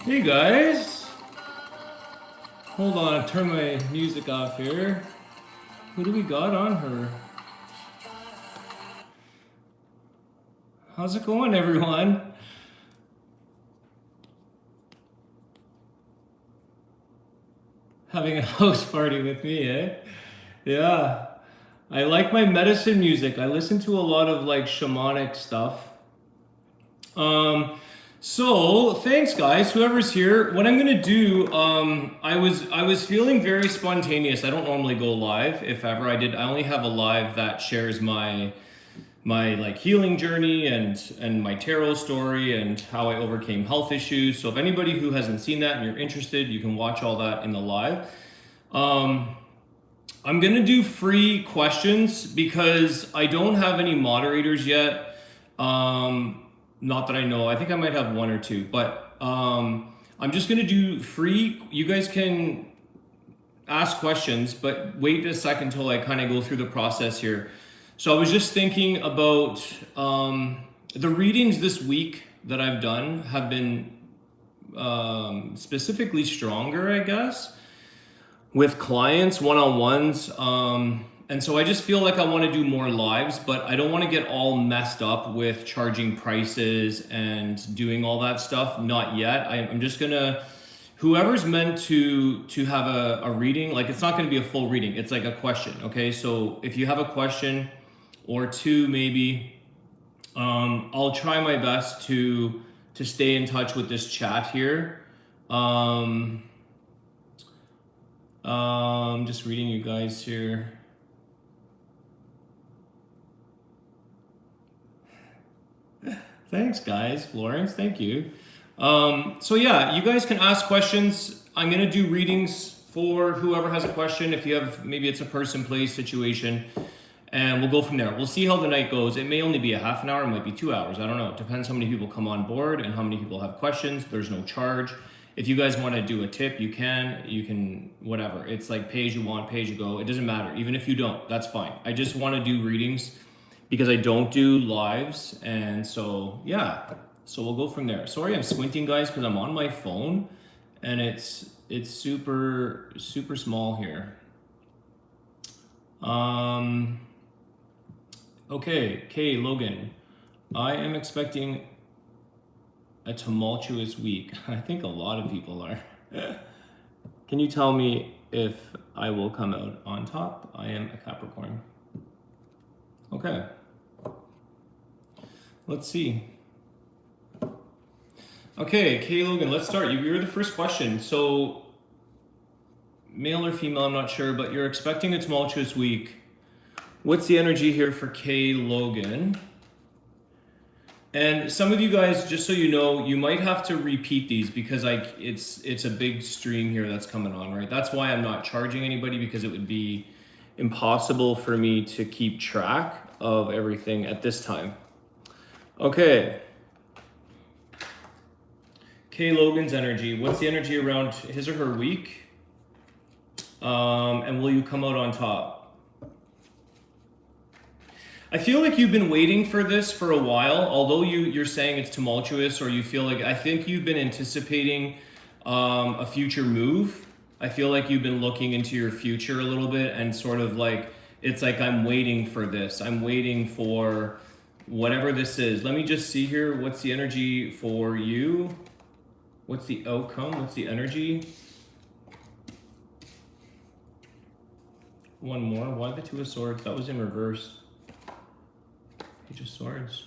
Hey guys! Hold on, turn my music off here. Who do we got on her? How's it going, everyone? Having a house party with me, eh? Yeah. I like my medicine music. I listen to a lot of like shamanic stuff. So thanks guys, whoever's here. What I'm gonna do, I was feeling very spontaneous. I don't normally go live, if ever I did. I only have a live that shares my like healing journey and my tarot story and how I overcame health issues. So if anybody who hasn't seen that and you're interested, you can watch all that in the live. I'm gonna do free questions because I don't have any moderators yet. Not that I know. I think I might have one or two, but I'm just gonna do free. You guys can ask questions, but wait a second till I kind of go through the process here. So I was just thinking about the readings this week that I've done have been specifically stronger, I guess, with clients, one-on-ones. And so I just feel like I want to do more lives, but I don't want to get all messed up with charging prices and doing all that stuff. Not yet. I'm just gonna, whoever's meant to have a reading, like it's not going to be a full reading. It's like a question. Okay. So if you have a question or two, maybe, I'll try my best to stay in touch with this chat here. Just reading you guys here. Thanks guys, Florence, thank you. So yeah, you guys can ask questions. I'm gonna do readings for whoever has a question. If you have, maybe it's a person, place, situation, and we'll go from there. We'll see how the night goes. It may only be a half an hour, it might be 2 hours. I don't know. It depends how many people come on board and how many people have questions. There's no charge. If you guys want to do a tip, you can, whatever. It's like pay as you want, pay as you go. It doesn't matter. Even if you don't, that's fine. I just want to do readings because I don't do lives. And so, yeah, so we'll go from there. Sorry, I'm squinting guys, because I'm on my phone and it's super, super small here. Okay, Logan, I am expecting a tumultuous week. I think a lot of people are. Can you tell me if I will come out on top? I am a Capricorn. Okay. Let's see. Okay, Logan, let's start. You're the first question. So, male or female, I'm not sure, but you're expecting a tumultuous week. What's the energy here for Logan? And some of you guys, just so you know, you might have to repeat these because it's a big stream here that's coming on, right? That's why I'm not charging anybody, because it would be impossible for me to keep track of everything at this time. Okay. Logan's energy. What's the energy around his or her week? And will you come out on top? I feel like you've been waiting for this for a while, although you're saying it's tumultuous, or you feel like, I think you've been anticipating a future move. I feel like you've been looking into your future a little bit and sort of like, it's like, I'm waiting for this. I'm waiting for whatever this is. Let me just see here. What's the energy for you? What's the outcome? What's the energy? One more. Why the Two of Swords? That was in reverse. Page of Swords.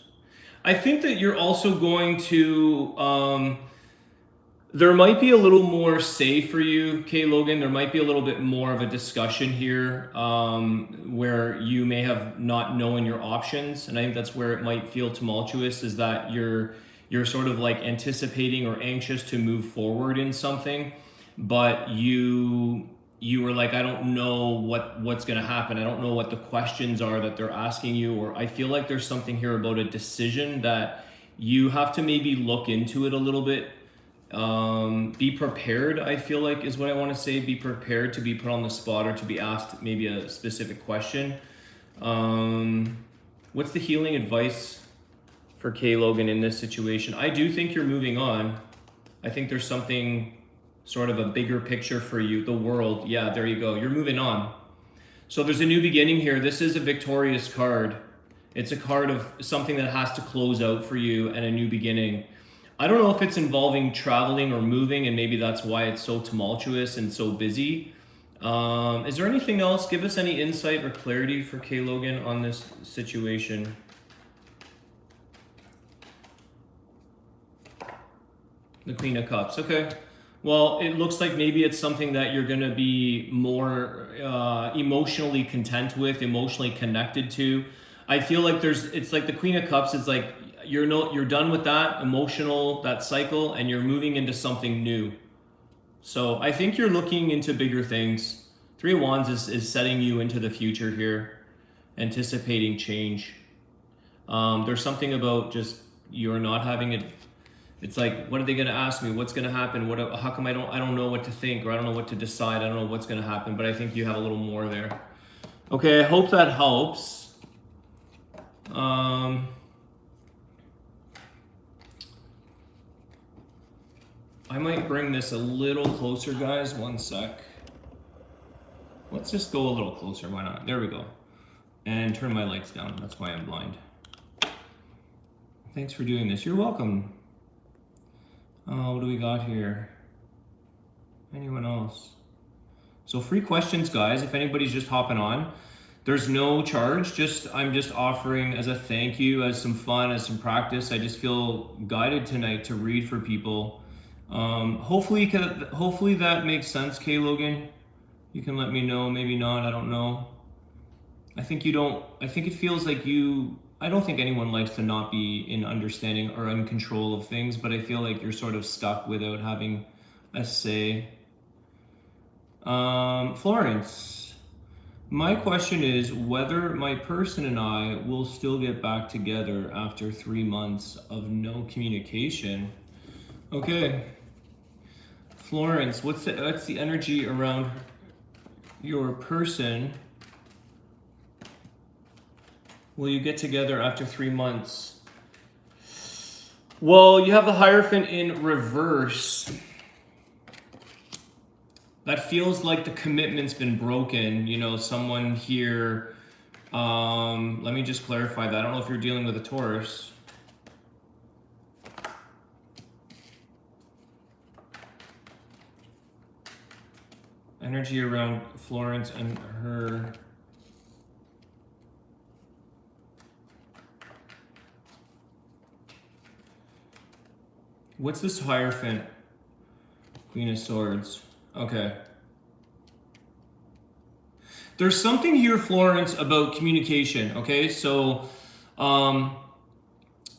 I think that you're also going to, there might be a little more say for you, Logan. There might be a little bit more of a discussion here where you may have not known your options. And I think that's where it might feel tumultuous, is that you're sort of like anticipating or anxious to move forward in something, but you were like, I don't know what's going to happen. I don't know what the questions are that they're asking you, or I feel like there's something here about a decision that you have to maybe look into it a little bit. Be prepared, I feel like, is what I want to say. Be prepared to be put on the spot or to be asked maybe a specific question. What's the healing advice for K Logan in this situation. I do think you're moving on. I think there's something sort of a bigger picture for you, the world. Yeah, there you go. You're moving on. So there's a new beginning here. This is a victorious card. It's a card of something that has to close out for you and a new beginning. I don't know if it's involving traveling or moving, and maybe that's why it's so tumultuous and so busy. Is there anything else? Give us any insight or clarity for K Logan on this situation. The Queen of Cups. Okay. Well, it looks like maybe it's something that you're going to be more emotionally content with, emotionally connected to. I feel like it's like the Queen of Cups is like you're done with that cycle, and you're moving into something new. So I think you're looking into bigger things. Three of Wands is setting you into the future here, anticipating change. There's something about just you're not having it. It's like, what are they going to ask me? What's going to happen? How come I don't know what to think, or I don't know what to decide. I don't know what's going to happen, but I think you have a little more there. Okay, I hope that helps. I might bring this a little closer, guys. One sec. Let's just go a little closer. Why not? There we go. And turn my lights down. That's why I'm blind. Thanks for doing this. You're welcome. What do we got here? Anyone else? So free questions, guys. If anybody's just hopping on, there's no charge. I'm just offering as a thank you, as some fun, as some practice. I just feel guided tonight to read for people. Hopefully that makes sense, K Logan. You can let me know, maybe not, I don't know. I think it feels like I don't think anyone likes to not be in understanding or in control of things, but I feel like you're sort of stuck without having a say. Florence, my question is whether my person and I will still get back together after 3 months of no communication. Okay. Florence, what's the energy around your person? Will you get together after 3 months? Well, you have the Hierophant in reverse. That feels like the commitment's been broken. You know, someone here, let me just clarify that. I don't know if you're dealing with a Taurus. Energy around Florence and her. What's this Hierophant? Queen of Swords. Okay. There's something here, Florence, about communication, okay? So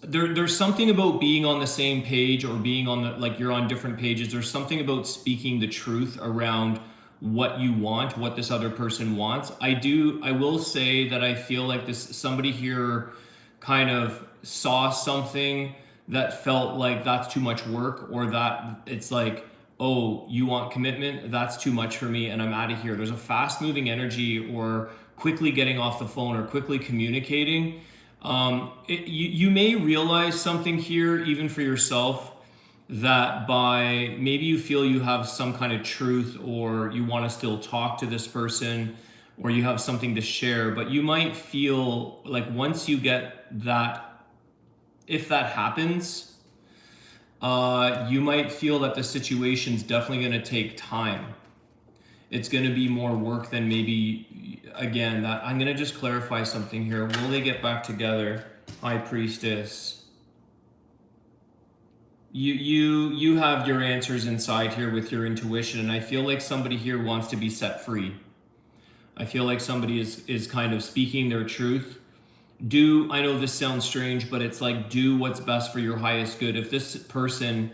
there's something about being on the same page, or being on you're on different pages. There's something about speaking the truth around what you want, what this other person wants. I will say that I feel like somebody here kind of saw something that felt like that's too much work, or that it's like, oh, you want commitment? That's too much for me, and I'm out of here. There's a fast moving energy, or quickly getting off the phone, or quickly communicating. You may realize something here, even for yourself, that by maybe you feel you have some kind of truth, or you want to still talk to this person, or you have something to share, but you might feel like once you get that, if that happens, you might feel that the situation's definitely going to take time. It's going to be more work than maybe, again, that I'm going to just clarify something here. Will they get back together? High Priestess. You have your answers inside here with your intuition, and I feel like somebody here wants to be set free. I feel like somebody is kind of speaking their truth. I know this sounds strange, but it's like, do what's best for your highest good. If this person,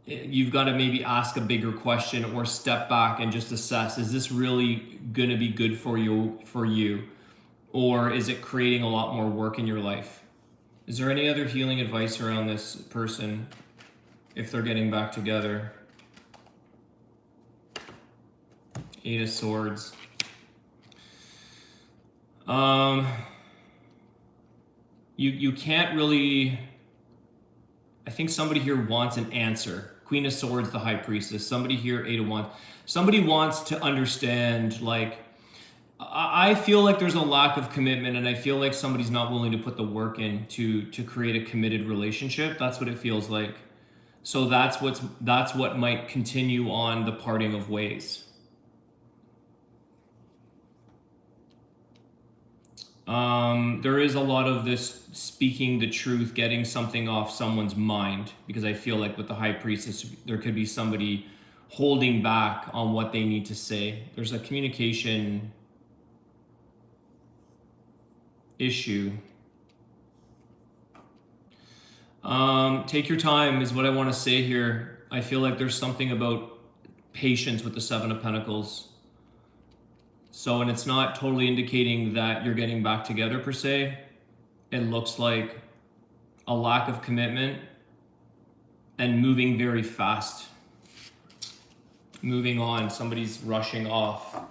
you've got to maybe ask a bigger question, or step back and just assess, is this really going to be good for you? Or is it creating a lot more work in your life? Is there any other healing advice around this person if they're getting back together? Eight of Swords. You can't really, I think somebody here wants an answer. Queen of Swords, the High Priestess. Somebody here, 8 of Wands. Somebody wants to understand, like, I feel like there's a lack of commitment, and I feel like somebody's not willing to put the work in to create a committed relationship. That's what it feels like. So that's what might continue on the parting of ways. There is a lot of this speaking the truth, getting something off someone's mind, because I feel like with the High Priestess, there could be somebody holding back on what they need to say. There's a communication issue. Take your time is what I want to say here. I feel like there's something about patience with the Seven of Pentacles. So, and it's not totally indicating that you're getting back together per se. It looks like a lack of commitment and moving very fast. Moving on, somebody's rushing off.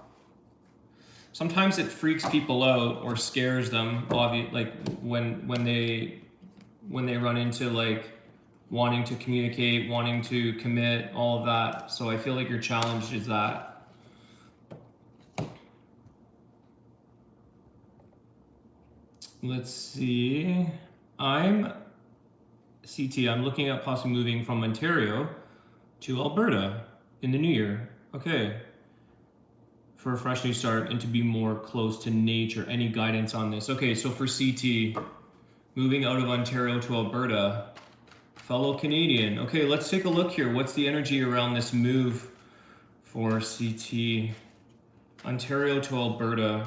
Sometimes it freaks people out or scares them, like when they run into like wanting to communicate, wanting to commit, all of that. So I feel like your challenge is that. Let's see. I'm looking at possibly moving from Ontario to Alberta in the new year. Okay. For a fresh new start and to be more close to nature. Any guidance on this? Okay, so for CT, moving out of Ontario to Alberta, fellow Canadian. Okay, let's take a look here. What's the energy around this move for CT? Ontario to Alberta.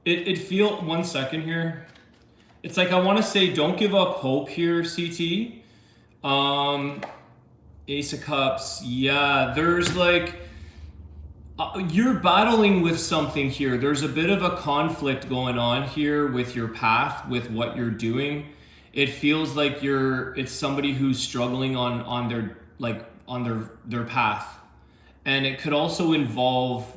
It feel, 1 second here. It's like I want to say don't give up hope here, CT. Ace of Cups. Yeah, there's like you're battling with something here. There's a bit of a conflict going on here with your path, with what you're doing. It feels like it's somebody who's struggling on their path. And it could also involve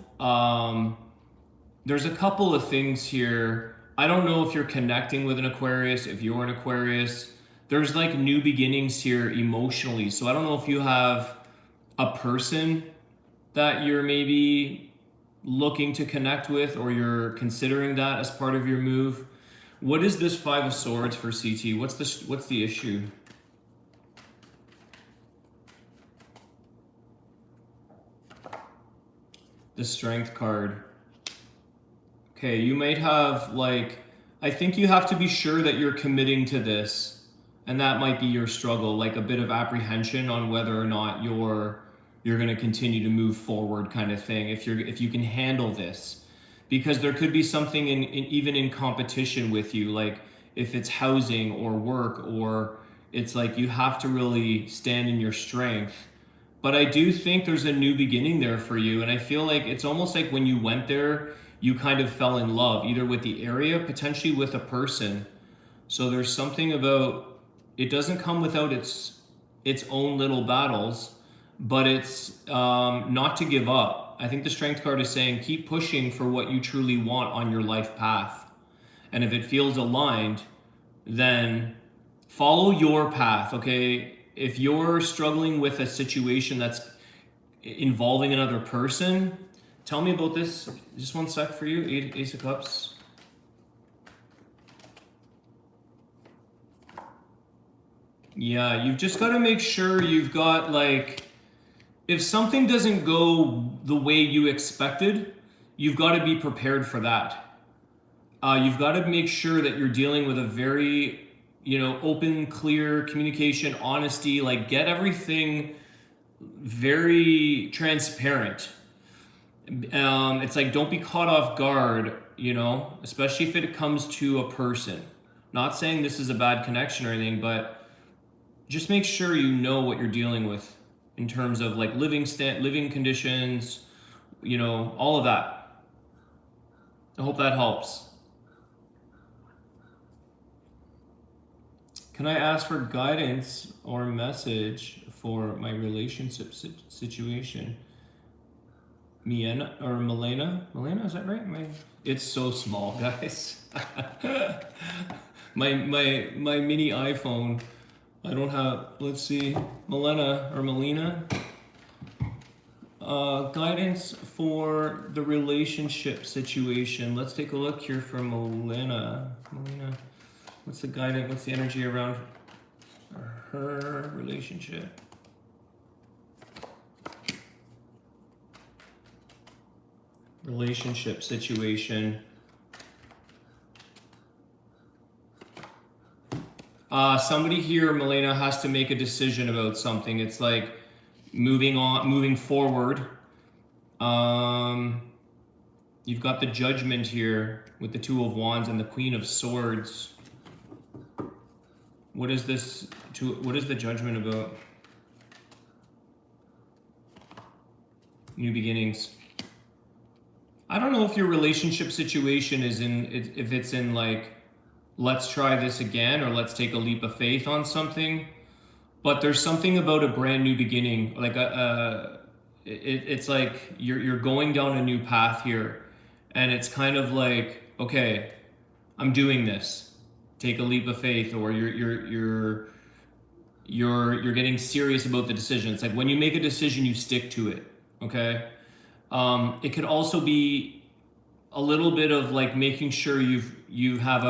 there's a couple of things here. I don't know if you're connecting with an Aquarius, if you're an Aquarius. There's like new beginnings here emotionally. So I don't know if you have a person that you're maybe looking to connect with, or you're considering that as part of your move. What is this Five of Swords for CT? What's the issue? The Strength card. Okay, you might have I think you have to be sure that you're committing to this, and that might be your struggle, like a bit of apprehension on whether or not you're going to continue to move forward, kind of thing. If you can handle this, because there could be something even in competition with you, like if it's housing or work, or it's like you have to really stand in your strength. But I do think there's a new beginning there for you, and I feel like it's almost like when you went there, you kind of fell in love, either with the area, potentially with a person. So there's something about, it doesn't come without its own little battles, but it's not to give up. I think the Strength card is saying keep pushing for what you truly want on your life path. And if it feels aligned, then follow your path, okay? If you're struggling with a situation that's involving another person, tell me about this. Just 1 sec for you. Ace of Cups. Yeah, you've just got to make sure you've got if something doesn't go the way you expected, you've got to be prepared for that. You've got to make sure that you're dealing with a very, open, clear communication, honesty, get everything very transparent. It's like, don't be caught off guard, especially if it comes to a person. Not saying this is a bad connection or anything, but just make sure you know what you're dealing with in terms of living conditions, all of that. I hope that helps. Can I ask for guidance or message for my relationship situation? Melina or Melina? Melina, is that right? It's so small, guys. my mini iPhone. I don't have. Let's see, Melina or Melina. Guidance for the relationship situation. Let's take a look here for Melina. Melina, what's the guidance? What's the energy around her relationship? Relationship situation. Somebody here, Melina, has to make a decision about something. It's like moving forward. You've got the Judgment here with the Two of Wands and the Queen of Swords. What is this? What is the Judgment about? New beginnings. I don't know if your relationship situation is if it's in like, let's try this again, or let's take a leap of faith on something. But there's something about a brand new beginning. Like it's like you're going down a new path here, and it's kind of like, okay, I'm doing this. Take a leap of faith, or you're getting serious about the decision. It's like when you make a decision, you stick to it. Okay. It could also be a little bit of like making sure you have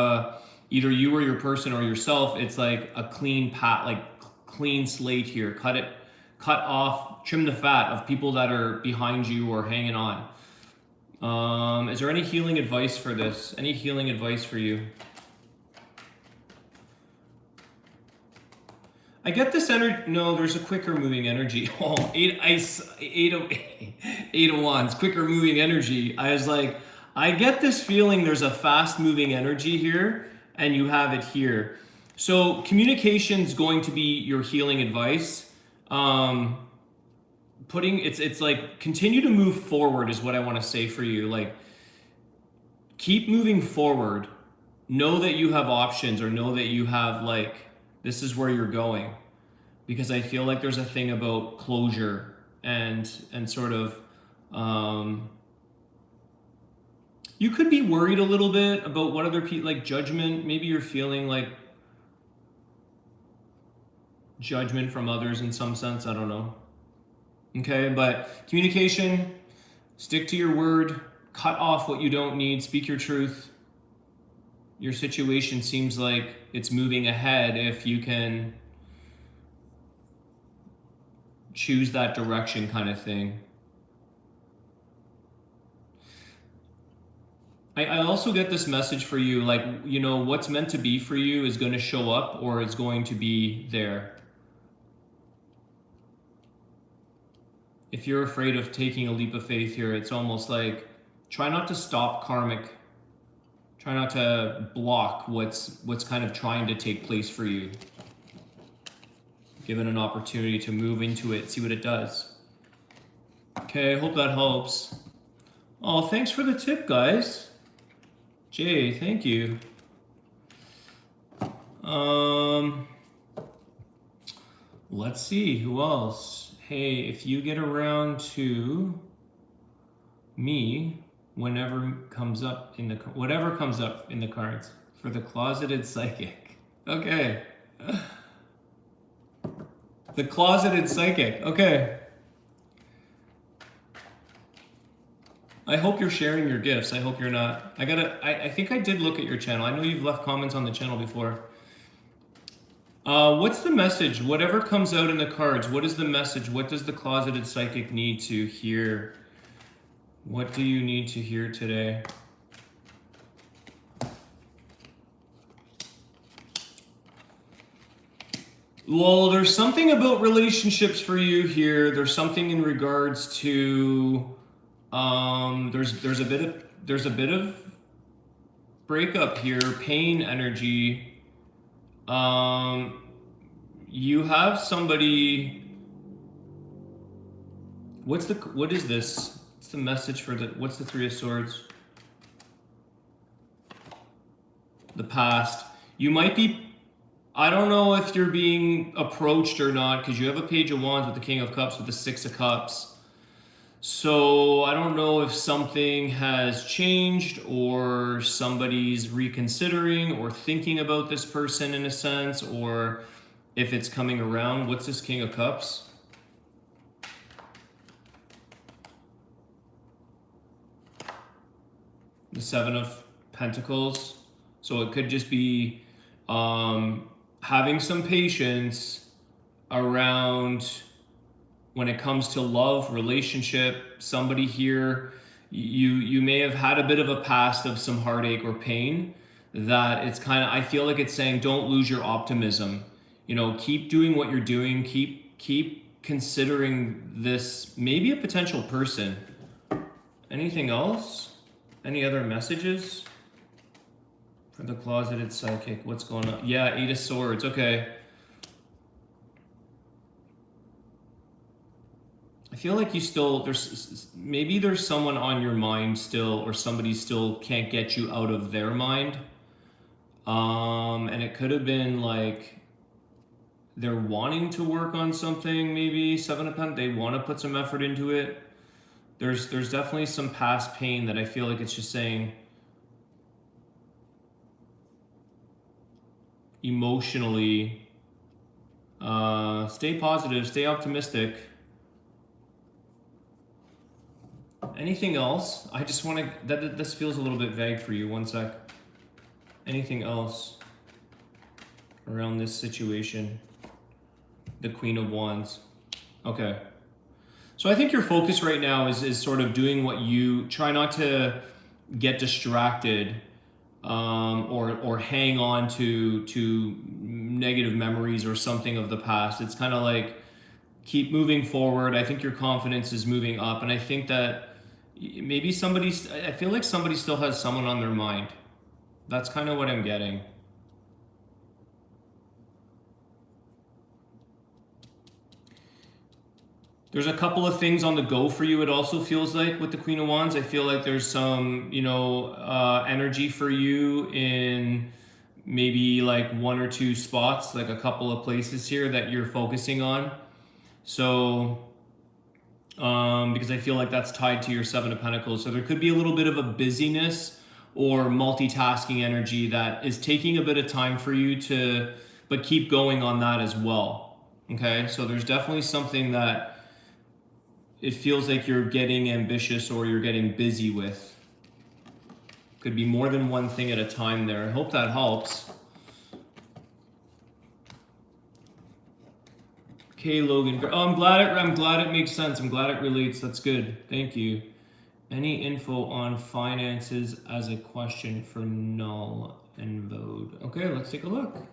either you or your person or yourself. It's like a clean path, like clean slate here. Cut off, trim the fat of people that are behind you or hanging on. Is there any healing advice for this? Any healing advice for you? I get this energy. No, there's a quicker moving energy. Oh, eight of wands, quicker moving energy. I was like, I get this feeling there's a fast moving energy here, and you have it here. So communication's going to be your healing advice. It's like continue to move forward is what I want to say for you. Like keep moving forward. Know that you have options, or know that you have like, this is where you're going, because I feel like there's a thing about closure and sort of, you could be worried a little bit about what other people, like judgment. Maybe you're feeling like judgment from others in some sense. I don't know. Okay, but communication, stick to your word, cut off what you don't need, speak your truth. Your situation seems like it's moving ahead if you can choose that direction, kind of thing. I also get this message for you, like, you know, what's meant to be for you is going to show up, or it's going to be there. If you're afraid of taking a leap of faith here, it's almost like try not to stop karmic. Try not to block what's kind of trying to take place for you. Give it an opportunity to move into it, see what it does. Okay, I hope that helps. Oh, thanks for the tip, guys. Jay, thank you. Let's see, who else? Hey, if you get around to me, whatever comes up in the cards for the closeted psychic. Okay. The closeted psychic. Okay. I hope you're sharing your gifts. I hope you're not. I think I did look at your channel. I know you've left comments on the channel before. What's the message? Whatever comes out in the cards, what is the message? What does the closeted psychic need to hear? What do you need to hear today? Well, there's something about relationships for you here. There's something in regards to there's a bit of breakup here, pain energy. You have somebody. What is this? What's the message for what's the Three of Swords? The past. You might be I don't know if you're being approached or not, because you have a Page of Wands with the King of Cups with the Six of Cups. So I don't know if something has changed or somebody's reconsidering or thinking about this person in a sense, or if it's coming around. What's this King of Cups? The Seven of Pentacles. So it could just be having some patience around when it comes to love, relationship. Somebody here, you may have had a bit of a past of some heartache or pain, that it's kind of, I feel like it's saying don't lose your optimism. You know, keep doing what you're doing, keep considering this maybe a potential person. Anything else? Any other messages? For the closeted psychic, what's going on? Yeah, Eight of Swords, okay. I feel like you still, maybe there's someone on your mind still, or somebody still can't get you out of their mind. And it could have been like, they're wanting to work on something, maybe, Seven of Pentacles, they want to put some effort into it. There's definitely some past pain that I feel like it's just saying, emotionally, stay positive, stay optimistic. Anything else? I just want to, this feels a little bit vague for you. One sec. Anything else around this situation? The Queen of Wands. Okay. So I think your focus right now is sort of doing what you try not to get distracted or hang on to negative memories or something of the past. It's kind of like keep moving forward. I think your confidence is moving up, and I think that maybe I feel like somebody still has someone on their mind. That's kind of what I'm getting. There's a couple of things on the go for you, it also feels like, with the Queen of Wands. I feel like there's some, energy for you in maybe like one or two spots, like a couple of places here that you're focusing on. So, because I feel like that's tied to your Seven of Pentacles. So there could be a little bit of a busyness or multitasking energy that is taking a bit of time for you but keep going on that as well. Okay, so there's definitely something that it feels like you're getting ambitious or you're getting busy with. Could be more than one thing at a time there. I hope that helps. Okay, Logan. Oh, I'm glad it makes sense. I'm glad it relates. That's good. Thank you. Any info on finances as a question for null and void? Okay, let's take a look.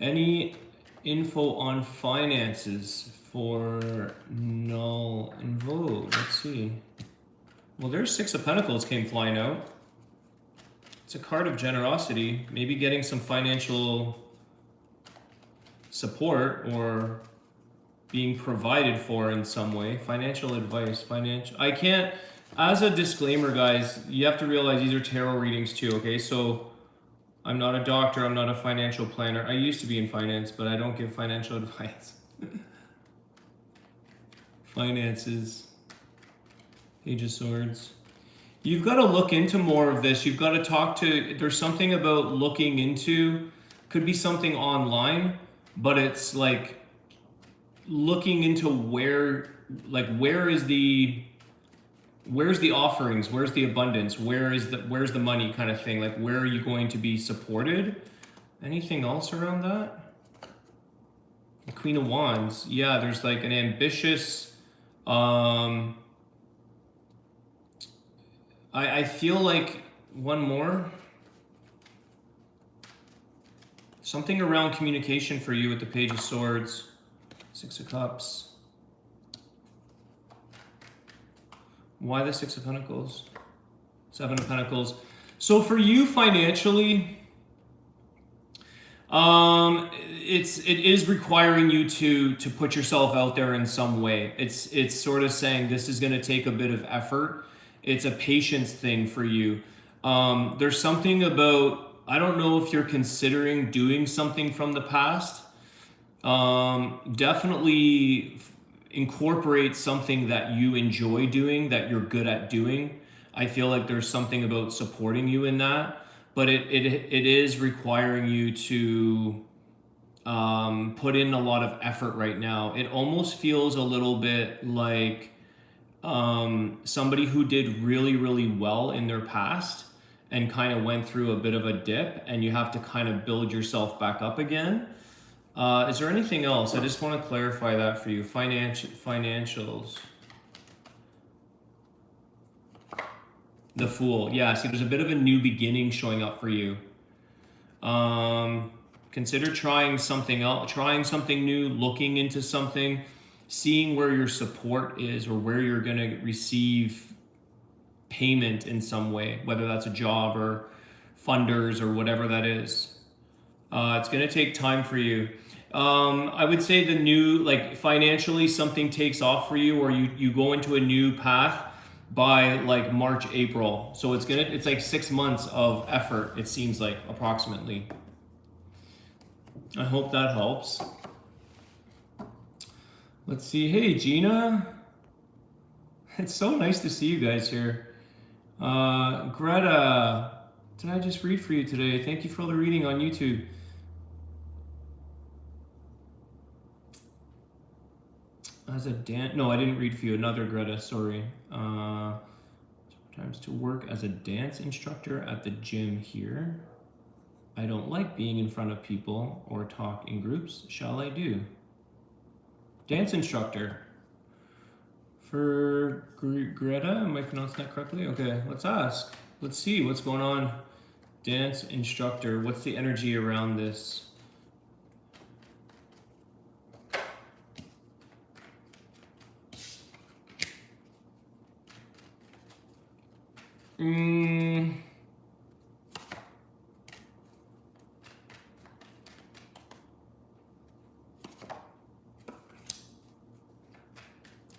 Any info on finances for null and void? Let's see. Well, there's Six of Pentacles came flying out. It's a card of generosity. Maybe getting some financial support or being provided for in some way. Financial advice, I can't, as a disclaimer, guys, you have to realize these are tarot readings too, okay? So I'm not a doctor, I'm not a financial planner. I used to be in finance, but I don't give financial advice. Finances. Page of Swords. You've got to look into more of this. You've got to talk to, there's something about looking into, could be something online, but it's like looking into where's the offerings, where's the abundance, where's the money kind of thing, like where are you going to be supported? Anything else around that? The Queen of Wands. Yeah, there's like an ambitious, I feel like one more. Something around communication for you with the Page of Swords. Six of Cups. Why the Six of Pentacles? Seven of Pentacles. So for you financially, it is requiring you to put yourself out there in some way. It's sort of saying this is going to take a bit of effort. It's a patience thing for you. There's something about I don't know if you're considering doing something from the past. Definitely incorporate something that you enjoy doing, that you're good at doing. I feel like there's something about supporting you in that, but it is requiring you to put in a lot of effort right now. It almost feels a little bit like somebody who did really, really well in their past and kind of went through a bit of a dip, and you have to kind of build yourself back up again. Is there anything else? I just want to clarify that for you. Financials. The Fool. Yeah, see, there's a bit of a new beginning showing up for you. Consider trying something else, trying something new, looking into something, seeing where your support is or where you're going to receive payment in some way, whether that's a job or funders or whatever that is. It's going to take time for you. I would say the new, like financially, something takes off for you, or you go into a new path by like March, April. So it's like 6 months of effort, it seems like, approximately. I hope that helps. Let's see. Hey, Gina. It's so nice to see you guys here. Greta, did I just read for you today? Thank you for all the reading on YouTube. As a no, I didn't read for you. Another Greta, sorry. Sometimes to work as a dance instructor at the gym here. I don't like being in front of people or talk in groups. Shall I do? Dance instructor. For Greta, am I pronouncing that correctly? Okay, let's ask. Let's see what's going on. Dance instructor, what's the energy around this?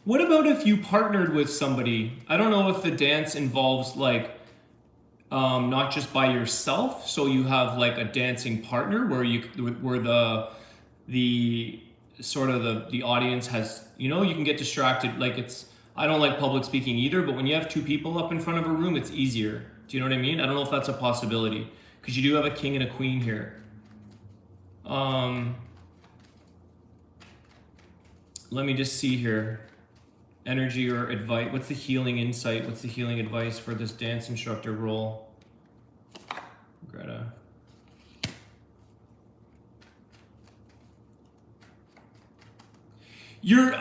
What about if you partnered with somebody? I don't know if the dance involves like not just by yourself, so you have like a dancing partner where the sort of the audience has, you can get distracted. Like I don't like public speaking either, but when you have two people up in front of a room, it's easier. Do you know what I mean? I don't know if that's a possibility, because you do have a king and a queen here. Let me just see here. Energy or advice. What's the healing insight? What's the healing advice for this dance instructor role? Greta.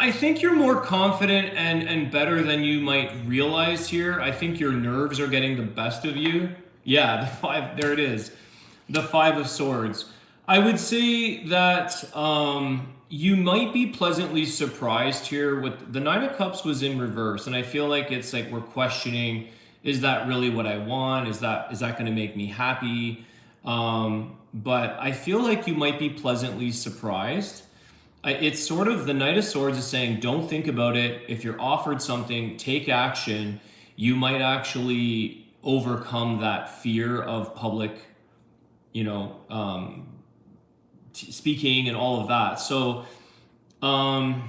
I think you're more confident and better than you might realize here. I think your nerves are getting the best of you. Yeah, there it is. The 5 of Swords. I would say that you might be pleasantly surprised here. With the 9 of Cups was in reverse, and I feel like it's like we're questioning, is that really what I want? Is that going to make me happy? But I feel like you might be pleasantly surprised. It's sort of the Knight of Swords is saying, don't think about it. If you're offered something, take action. You might actually overcome that fear of public, speaking and all of that. So, and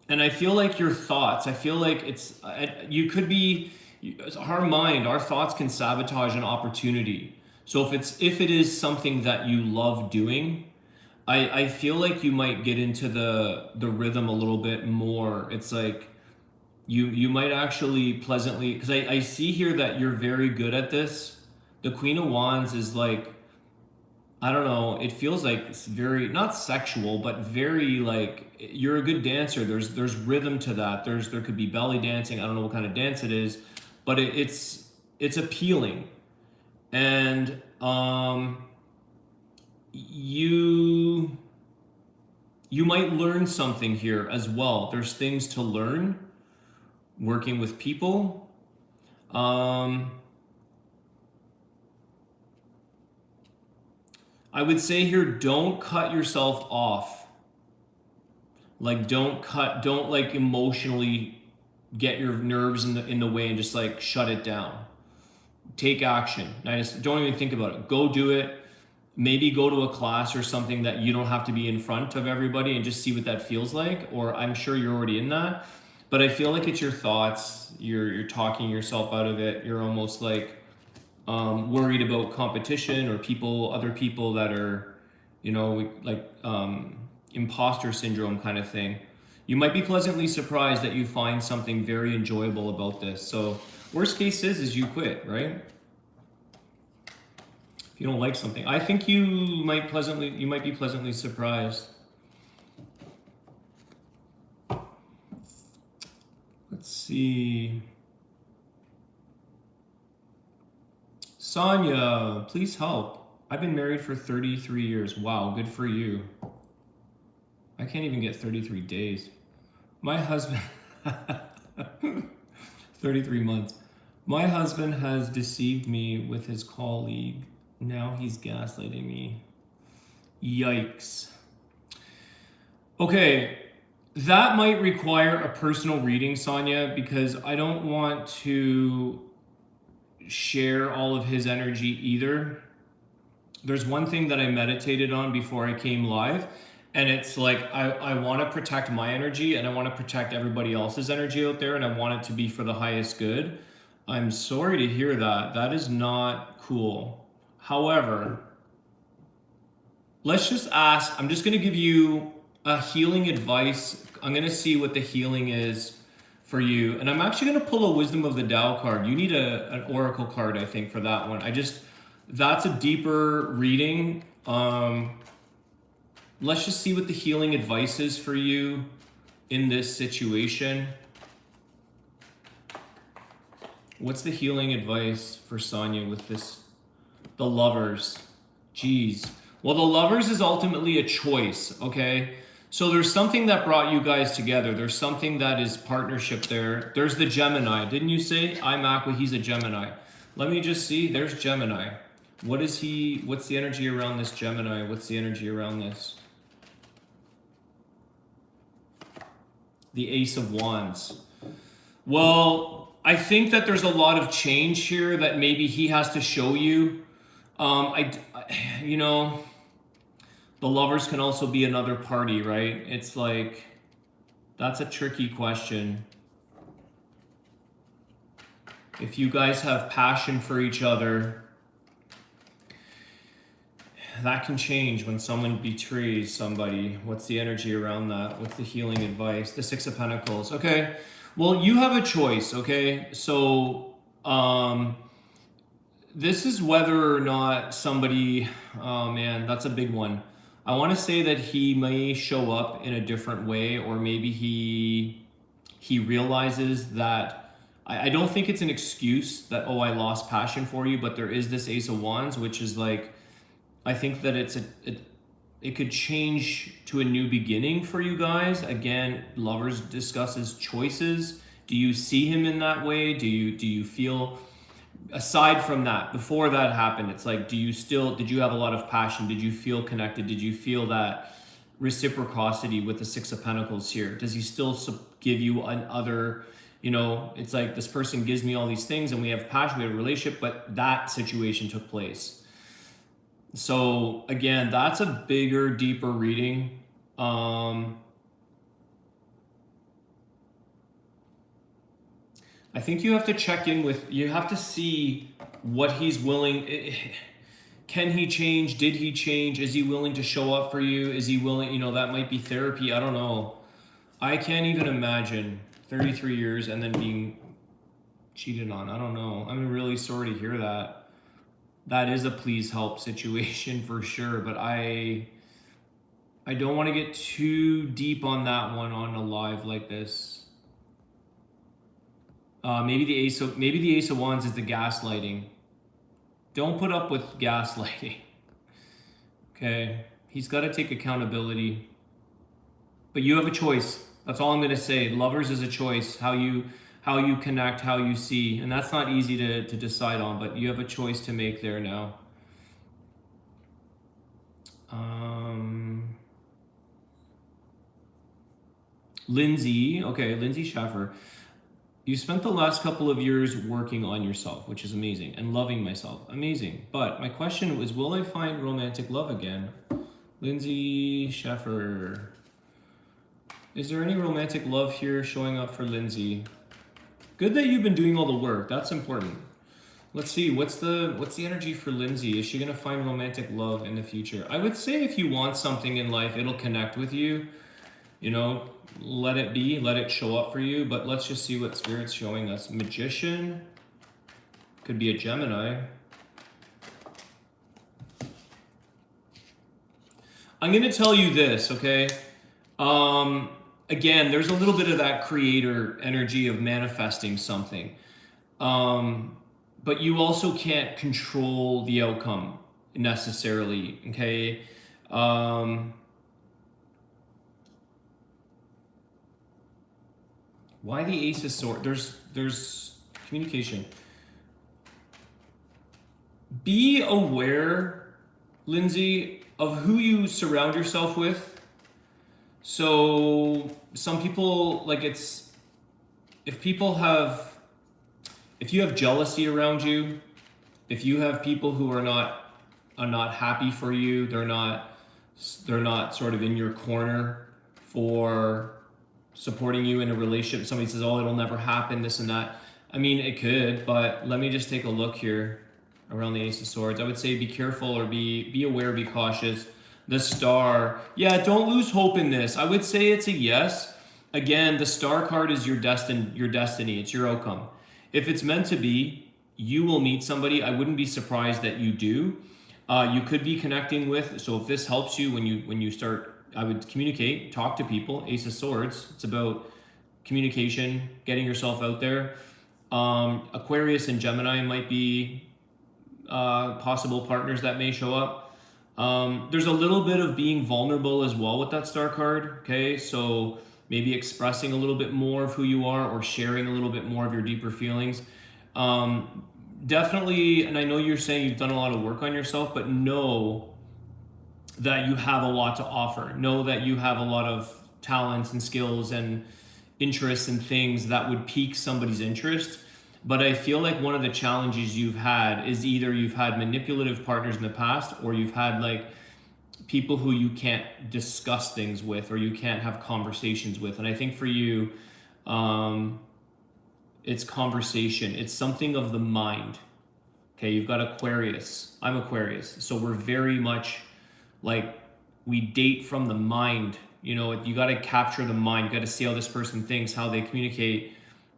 I feel like your thoughts, I feel like you could be, our thoughts can sabotage an opportunity. So if it is something that you love doing, I feel like you might get into the rhythm a little bit more. It's like you might actually pleasantly, because I see here that you're very good at this. The Queen of Wands is like, I don't know, it feels like it's very, not sexual, but very like, you're a good dancer. There's rhythm to that. There could be belly dancing. I don't know what kind of dance it is, but it's appealing. And you might learn something here as well. There's things to learn working with people. I would say here, don't cut yourself off. Like don't emotionally get your nerves in the way and just like shut it down. take action. Don't even think about it. Go do it. Maybe go to a class or something that you don't have to be in front of everybody and just see what that feels like. Or I'm sure you're already in that, but I feel like it's your thoughts. You're talking yourself out of it. You're almost like worried about competition or other people that are, like imposter syndrome kind of thing. You might be pleasantly surprised that you find something very enjoyable about this. So worst case is you quit, right? If you don't like something, I think you might be pleasantly surprised. Let's see. Sonia, please help. I've been married for 33 years. Wow, good for you. I can't even get 33 days. My husband, 33 months. My husband has deceived me with his colleague. Now he's gaslighting me. Yikes. Okay, that might require a personal reading, Sonia, because I don't want to share all of his energy either. There's one thing that I meditated on before I came live, and it's like I want to protect my energy and I want to protect everybody else's energy out there, and I want it to be for the highest good. I'm sorry to hear that. That is not cool. However, let's just ask, I'm just going to give you a healing advice. I'm going to see what the healing is for you. And I'm actually going to pull a Wisdom of the Tao card. You need an Oracle card, I think, for that one. That's a deeper reading. Let's just see what the healing advice is for you in this situation. What's the healing advice for Sonia with this? The Lovers. Jeez. Well, the Lovers is ultimately a choice, okay? So there's something that brought you guys together. There's something that is partnership there. There's the Gemini. Didn't you say? I'm Aqua, he's a Gemini. Let me just see. There's Gemini. What's the energy around this Gemini? What's the energy around this? The Ace of Wands. Well, I think that there's a lot of change here that maybe he has to show you. The Lovers can also be another party, right? It's like, that's a tricky question. If you guys have passion for each other, that can change when someone betrays somebody. What's the energy around that? What's the healing advice? The Six of Pentacles. Okay. Well, you have a choice, okay? So, this is whether or not somebody, oh man, that's a big one. I want to say that he may show up in a different way, or maybe he realizes that, I don't think it's an excuse that, oh, I lost passion for you, but there is this Ace of Wands, which is like, I think that it could change to a new beginning for you guys. Again, Lovers discusses choices. Do you see him in that way? Do you feel, aside from that, before that happened, it's like, did you have a lot of passion? Did you feel connected? Did you feel that reciprocity with the Six of Pentacles here? Does he still give you another, it's like, this person gives me all these things and we have passion, we have a relationship, but that situation took place. So again, that's a bigger, deeper reading. I think you have to check in you have to see what he's willing. Can he change? Did he change? Is he willing to show up for you? Is he willing, that might be therapy. I don't know. I can't even imagine 33 years and then being cheated on. I don't know. I'm really sorry to hear that. That is a please help situation for sure, but I don't want to get too deep on that one on a live like this. Maybe the Ace of Wands is the gaslighting. Don't put up with gaslighting. Okay, he's got to take accountability. But you have a choice. That's all I'm going to say. Lovers is a choice. How you connect, how you see. And that's not easy to decide on, but you have a choice to make there now. Lindsay, okay, Lindsay Schaffer. You spent the last couple of years working on yourself, which is amazing, and loving myself. Amazing. But my question was, will I find romantic love again? Lindsay Schaffer. Is there any romantic love here showing up for Lindsay? Good that you've been doing all the work. That's important. Let's see, what's the energy for Lindsay? Is she gonna find romantic love in the future? I would say if you want something in life, it'll connect with you. You know, let it be, let it show up for you. But let's just see what Spirit's showing us. Magician, could be a Gemini. I'm gonna tell you this, okay? Again, there's a little bit of that creator energy of manifesting something. But you also can't control the outcome necessarily, okay? Why the Ace of Swords? There's communication. Be aware, Lindsay, of who you surround yourself with. So some people, like if you have jealousy around you, if you have people who are not happy for you, they're not sort of in your corner for supporting you in a relationship. Somebody says, oh, it'll never happen, this and that. I mean, it could, but let me just take a look here around the Ace of Swords. I would say be careful, or be aware, be cautious. The Star, yeah, don't lose hope in this. I would say it's a yes. Again, the Star card is your destiny, it's your outcome. If it's meant to be, you will meet somebody. I wouldn't be surprised that you do. You could be connecting with, so if this helps you when you start, I would communicate, talk to people. Ace of Swords, it's about communication, getting yourself out there. Aquarius and Gemini might be possible partners that may show up. There's a little bit of being vulnerable as well with that Star card, okay? So maybe expressing a little bit more of who you are, or sharing a little bit more of your deeper feelings. Definitely, and I know you're saying you've done a lot of work on yourself, but know that you have a lot to offer. Know that you have a lot of talents and skills and interests and things that would pique somebody's interest. But I feel like one of the challenges you've had is either you've had manipulative partners in the past, or you've had like people who you can't discuss things with, or you can't have conversations with. And I think for you, it's conversation. It's something of the mind. Okay, you've got Aquarius. I'm Aquarius. So we're very much like, we date from the mind. You know, you got to capture the mind. You got to see how this person thinks, how they communicate,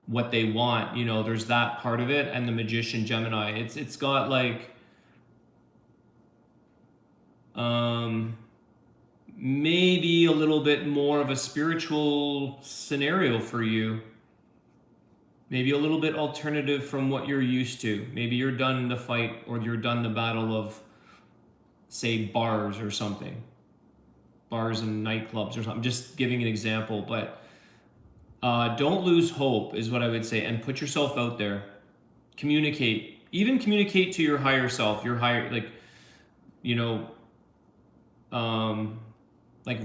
what they want. You know, there's that part of it. And the Magician, Gemini, it's got like maybe a little bit more of a spiritual scenario for you. Maybe a little bit alternative from what you're used to. Maybe you're done in the fight, or you're done the battle of, say, bars or something. Bars and nightclubs or something. I'm just giving an example, but don't lose hope is what I would say, and put yourself out there. Communicate. Even communicate to your higher self, your higher, like, you know, like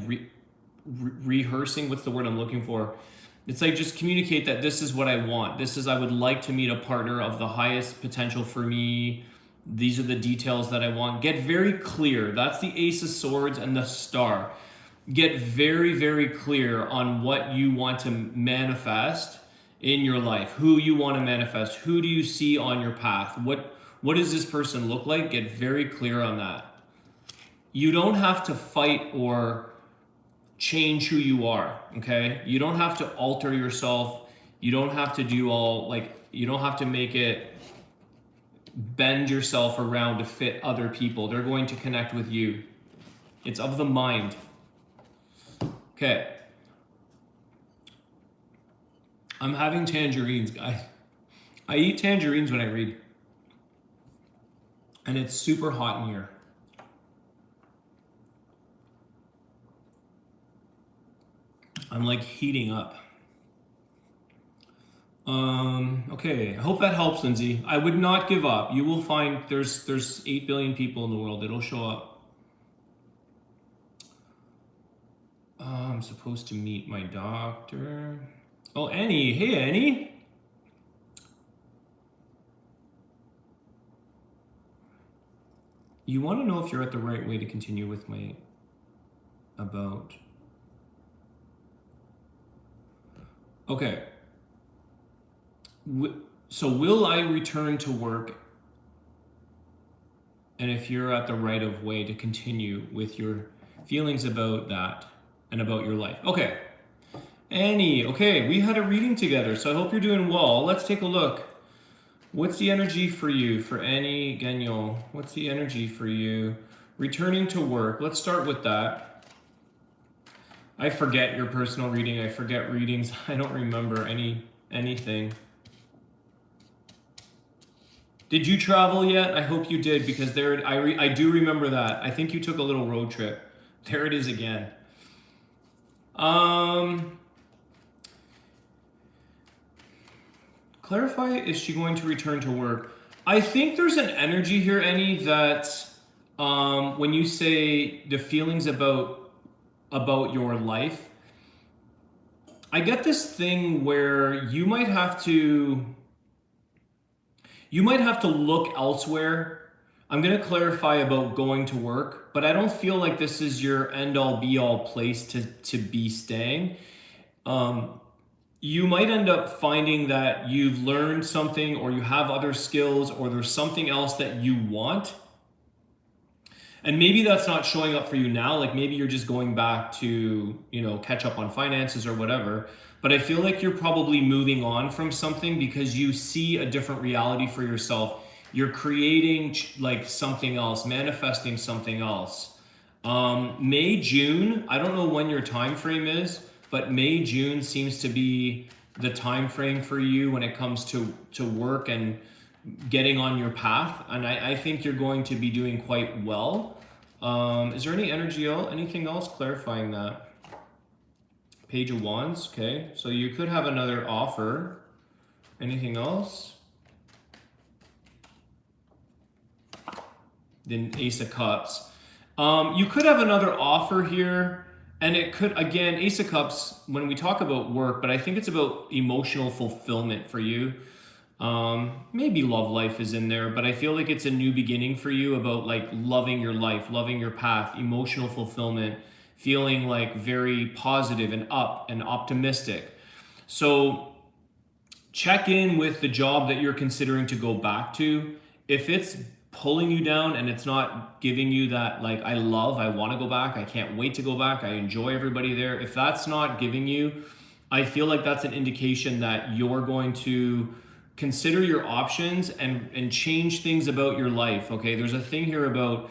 rehearsing, what's the word I'm looking for? It's like, just communicate that this is what I want. I would like to meet a partner of the highest potential for me. These are the details that I want. Get very clear. That's the Ace of Swords and the Star. Get very, very clear on what you want to manifest in your life, who you want to manifest, who do you see on your path, what does this person look like? Get very clear on that. You don't have to fight or change who you are, okay? You don't have to alter yourself. You don't have to do all, like, you don't have to make it, bend yourself around to fit other people. They're going to connect with you. It's of the mind. Okay. I'm having tangerines, guys. I eat tangerines when I read. And it's super hot in here. I'm like heating up. Okay, I hope that helps, Lindsay. I would not give up. You will find there's 8 billion people in the world. It'll show up. I'm supposed to meet my doctor. Oh, Annie. Hey, Annie. You want to know if you're at the right way to continue with my about. Okay. So will I return to work? And if you're at the right of way to continue with your feelings about that and about your life. Okay. Annie, okay, we had a reading together, so I hope you're doing well. Let's take a look. What's the energy for you, for Annie Gagnon? What's the energy for you? Returning to work. Let's start with that. I forget your personal reading. I forget readings. I don't remember anything. Did you travel yet? I hope you did, because there I do remember that. I think you took a little road trip. There it is again. Clarify, is she going to return to work? I think there's an energy here, Annie, that when you say the feelings about your life, I get this thing where you might have to look elsewhere. I'm going to clarify about going to work, but I don't feel like this is your end-all be-all place to be staying. You might end up finding that you've learned something, or you have other skills, or there's something else that you want. And maybe that's not showing up for you now. Like maybe you're just going back to, catch up on finances or whatever. But I feel like you're probably moving on from something because you see a different reality for yourself. You're creating like something else, manifesting something else. May, June, I don't know when your time frame is, but May, June seems to be the time frame for you when it comes to work and getting on your path. And I think you're going to be doing quite well. Is there anything else clarifying that? Page of Wands, okay. So you could have another offer. Anything else? Then Ace of Cups. You could have another offer here. And it could, again, Ace of Cups, when we talk about work, but I think it's about emotional fulfillment for you. Maybe love life is in there, but I feel like it's a new beginning for you about like loving your life, loving your path, emotional fulfillment, feeling like very positive and up and optimistic. So check in with the job that you're considering to go back to. If it's pulling you down and it's not giving you that, like, I want to go back, I can't wait to go back, I enjoy everybody there. If that's not giving you, I feel like that's an indication that you're going to consider your options and change things about your life, okay? There's a thing here about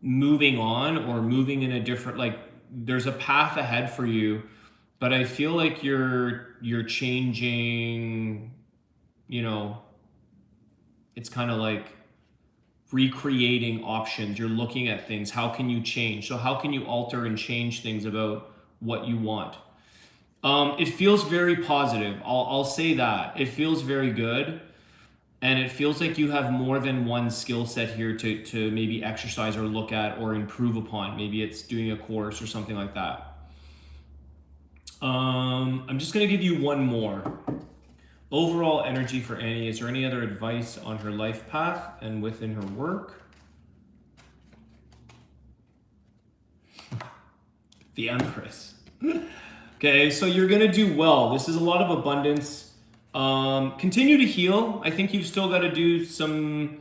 moving on or moving in a different, like, there's a path ahead for you, but I feel like you're changing, it's kind of like recreating options. You're looking at things. How can you change? So how can you alter and change things about what you want? It feels very positive. I'll say that. It feels very good. And it feels like you have more than one skill set here to maybe exercise or look at or improve upon. Maybe it's doing a course or something like that. I'm just going to give you one more. Overall energy for Annie. Is there any other advice on her life path and within her work? The Empress. Okay, so you're gonna do well. This is a lot of abundance. Continue to heal. I think you've still got to do some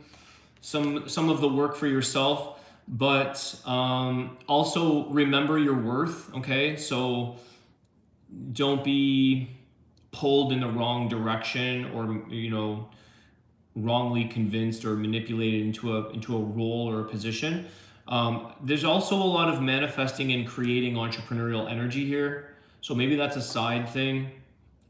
of the work for yourself, but also remember your worth. Okay, so don't be pulled in the wrong direction or wrongly convinced or manipulated into a role or a position. There's also a lot of manifesting and creating entrepreneurial energy here, so maybe that's a side thing,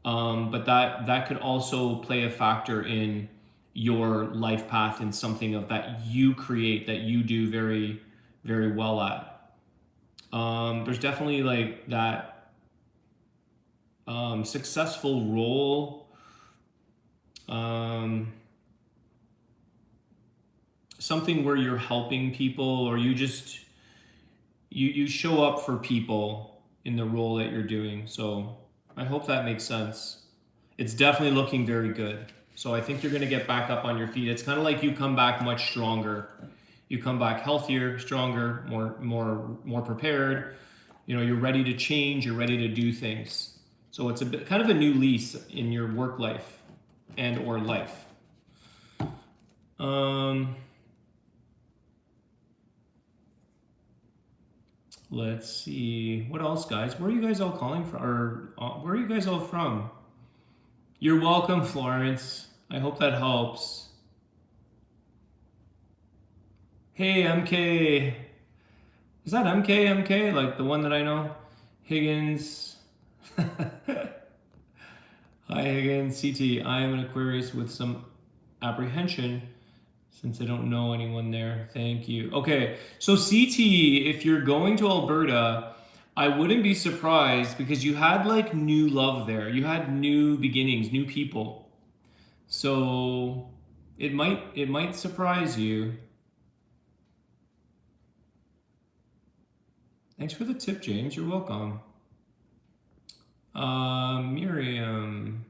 but that could also play a factor in your life path and something of that you create, that you do very, very well at. There's definitely like that successful role, something where you're helping people, or you just you show up for people in the role that you're doing. So I hope that makes sense. It's definitely looking very good. So I think you're going to get back up on your feet. It's kind of like you come back much stronger You come back healthier, stronger, more prepared. You know, you're ready to change, you're ready to do things. So it's a bit kind of a new lease in your work life and or life. Let's see. What else, guys? Where are you guys all calling from? Or where are you guys all from? You're welcome, Florence. I hope that helps. Hey, MK. Is that MK? Like the one that I know? Higgins. Hi, Higgins. CT. I am an Aquarius with some apprehension since I don't know anyone there. Thank you. Okay, so CT, if you're going to Alberta, I wouldn't be surprised because you had like new love there. You had new beginnings, new people. So it might surprise you. Thanks for the tip, James. You're welcome. Miriam.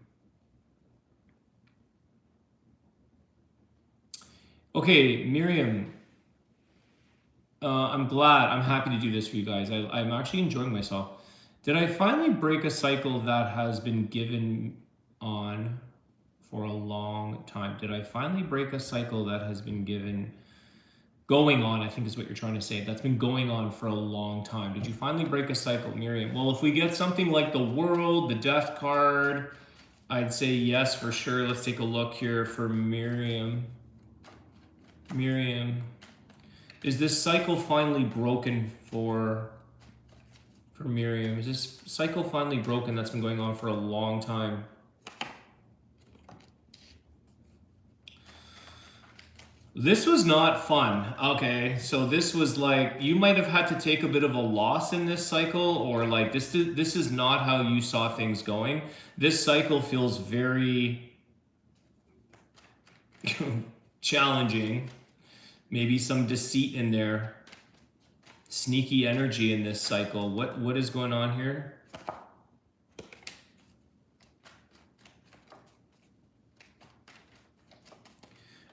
Okay, Miriam. I'm happy to do this for you guys. I'm actually enjoying myself. Did I finally break a cycle that has been given on for a long time? Did I finally break a cycle that has been going on, I think is what you're trying to say. That's been going on for a long time. Did you finally break a cycle, Miriam? Well, if we get something like the World, the Death card, I'd say yes for sure. Let's take a look here for Miriam. Miriam, is this cycle finally broken for Miriam? Is this cycle finally broken that's been going on for a long time? This was not fun. Okay, so this was like, you might have had to take a bit of a loss in this cycle, or like this is not how you saw things going. This cycle feels very challenging. Maybe some deceit in there. Sneaky energy in this cycle. What is going on here?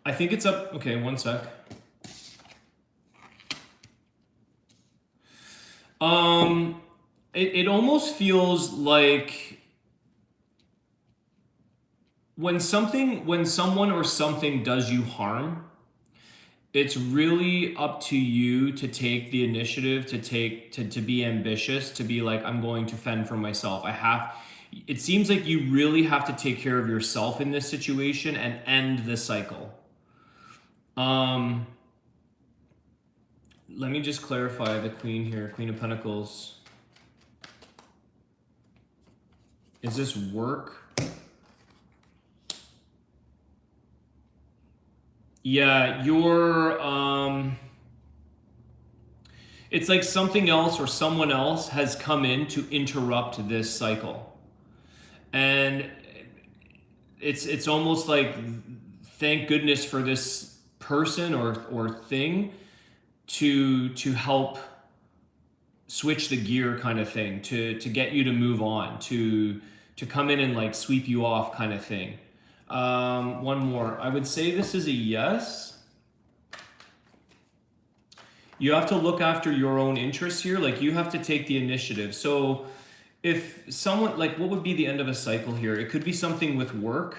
I think it's up. Okay, one sec. It almost feels like when someone or something does you harm, it's really up to you to take the initiative, to be ambitious, to be like, I'm going to fend for myself. It seems like you really have to take care of yourself in this situation and end the cycle. Let me just clarify the Queen here, Queen of Pentacles. Is this work? Yeah, it's like something else or someone else has come in to interrupt this cycle. And it's almost like, thank goodness for this person or thing to help switch the gear kind of thing, to get you to move on, to come in and like sweep you off kind of thing. One more. I would say this is a yes. You have to look after your own interests here. Like you have to take the initiative. So if someone, like what would be the end of a cycle here? It could be something with work.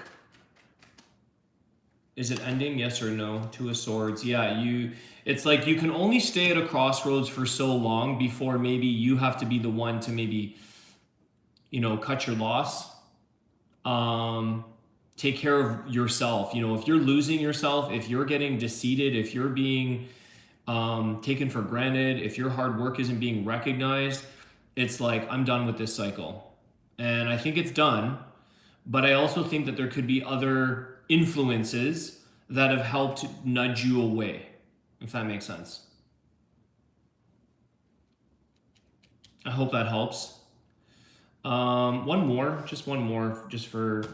Is it ending? Yes or no? Two of Swords. Yeah, it's like you can only stay at a crossroads for so long before maybe you have to be the one to maybe, cut your loss. Take care of yourself. If you're losing yourself, if you're getting defeated, if you're being taken for granted, if your hard work isn't being recognized, it's like, I'm done with this cycle. And I think it's done, but I also think that there could be other influences that have helped nudge you away, if that makes sense. I hope that helps. One more, just for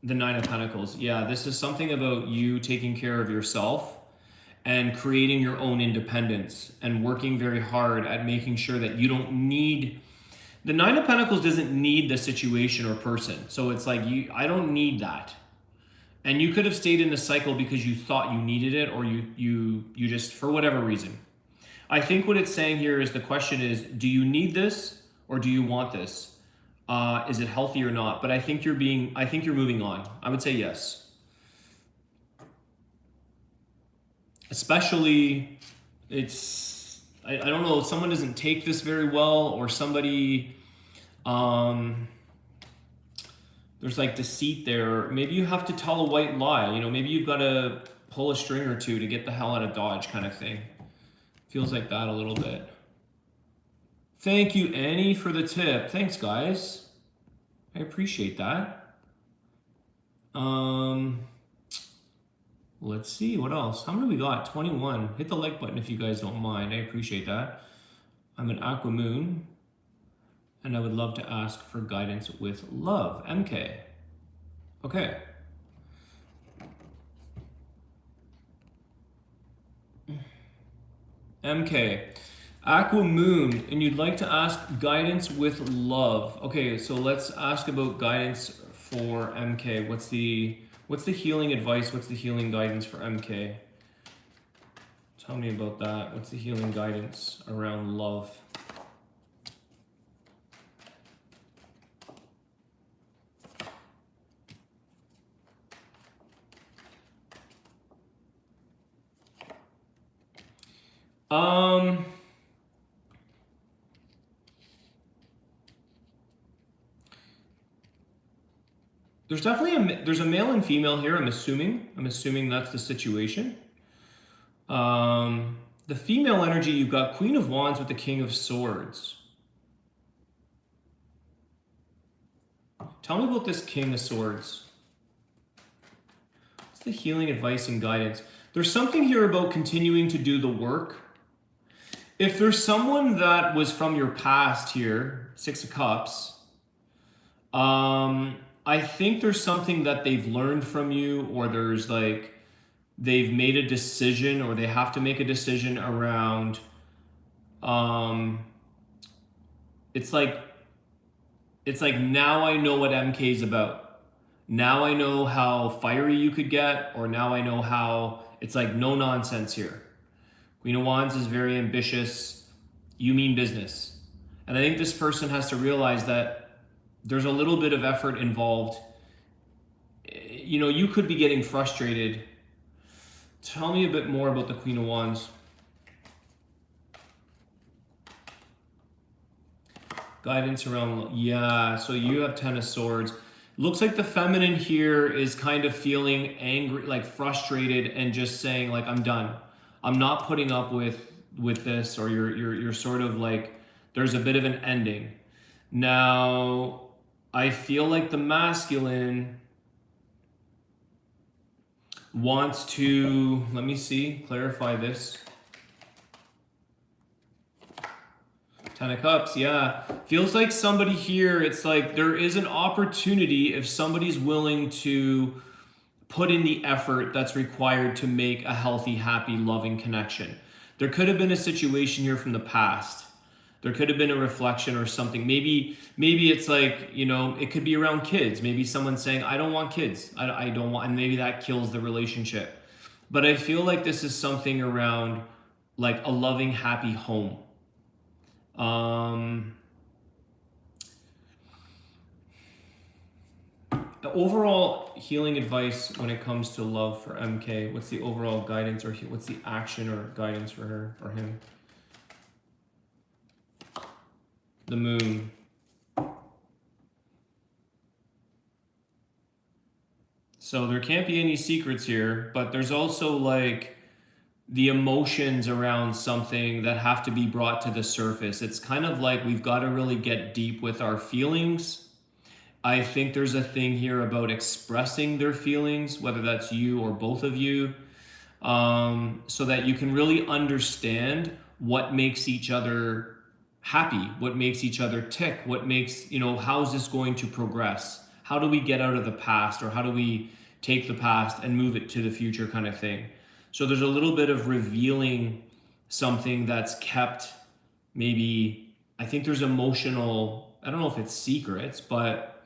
the Nine of Pentacles. Yeah, this is something about you taking care of yourself and creating your own independence and working very hard at making sure that you don't need... The Nine of Pentacles doesn't need the situation or person. So it's like, I don't need that. And you could have stayed in the cycle because you thought you needed it, or you just, for whatever reason. I think what it's saying here is, the question is, do you need this or do you want this? Is it healthy or not? But I think you're moving on. I would say yes. Especially, I don't know, if someone doesn't take this very well, or somebody, there's like deceit there. Maybe you have to tell a white lie. You know, maybe you've got to pull a string or two to get the hell out of Dodge, kind of thing. Feels like that a little bit. Thank you, Annie, for the tip. Thanks, guys. I appreciate that. Let's see, what else? How many we got? 21. Hit the like button if you guys don't mind. I appreciate that. I'm an Aqua Moon, and I would love to ask for guidance with love. MK. Okay. MK. Aqua Moon, and you'd like to ask guidance with love. Okay, so let's ask about guidance for MK. What's the healing advice? What's the healing guidance for MK? Tell me about that. What's the healing guidance around love? There's definitely there's a male and female here. I'm assuming that's the situation. The female energy, you've got Queen of Wands with the King of Swords. Tell me about this King of Swords. What's the healing advice and guidance? There's something here about continuing to do the work. If there's someone that was from your past here, Six of Cups, I think there's something that they've learned from you, or there's like, they've made a decision, or they have to make a decision around, it's like now I know what MK is about. Now I know how fiery you could get, or now I know how, it's like no nonsense here. Queen of Wands is very ambitious. You mean business. And I think this person has to realize that there's a little bit of effort involved. You know, you could be getting frustrated. Tell me a bit more about the Queen of Wands. Guidance around, yeah, so you have Ten of Swords. Looks like the feminine here is kind of feeling angry, like frustrated, and just saying like, I'm done. I'm not putting up with this, or you're sort of like, there's a bit of an ending. Now, I feel like the masculine wants to, let me see, clarify this. Ten of Cups, yeah. Feels like somebody here, it's like there is an opportunity if somebody's willing to put in the effort that's required to make a healthy, happy, loving connection. There could have been a situation here from the past. There could have been a reflection or something. Maybe it's like, you know, it could be around kids. Maybe someone's saying, I don't want kids. I don't want, and maybe that kills the relationship. But I feel like this is something around like a loving, happy home. The overall healing advice when it comes to love for MK, what's the overall guidance, or what's the action or guidance for her or him? The Moon. So there can't be any secrets here, but there's also like the emotions around something that have to be brought to the surface. It's kind of like we've got to really get deep with our feelings. I think there's a thing here about expressing their feelings, whether that's you or both of you, so that you can really understand what makes each other happy, what makes each other tick, what makes, you know, how is this going to progress? How do we get out of the past, or how do we take the past and move it to the future, kind of thing. So there's a little bit of revealing something that's kept, maybe, I think there's emotional, I don't know if it's secrets, but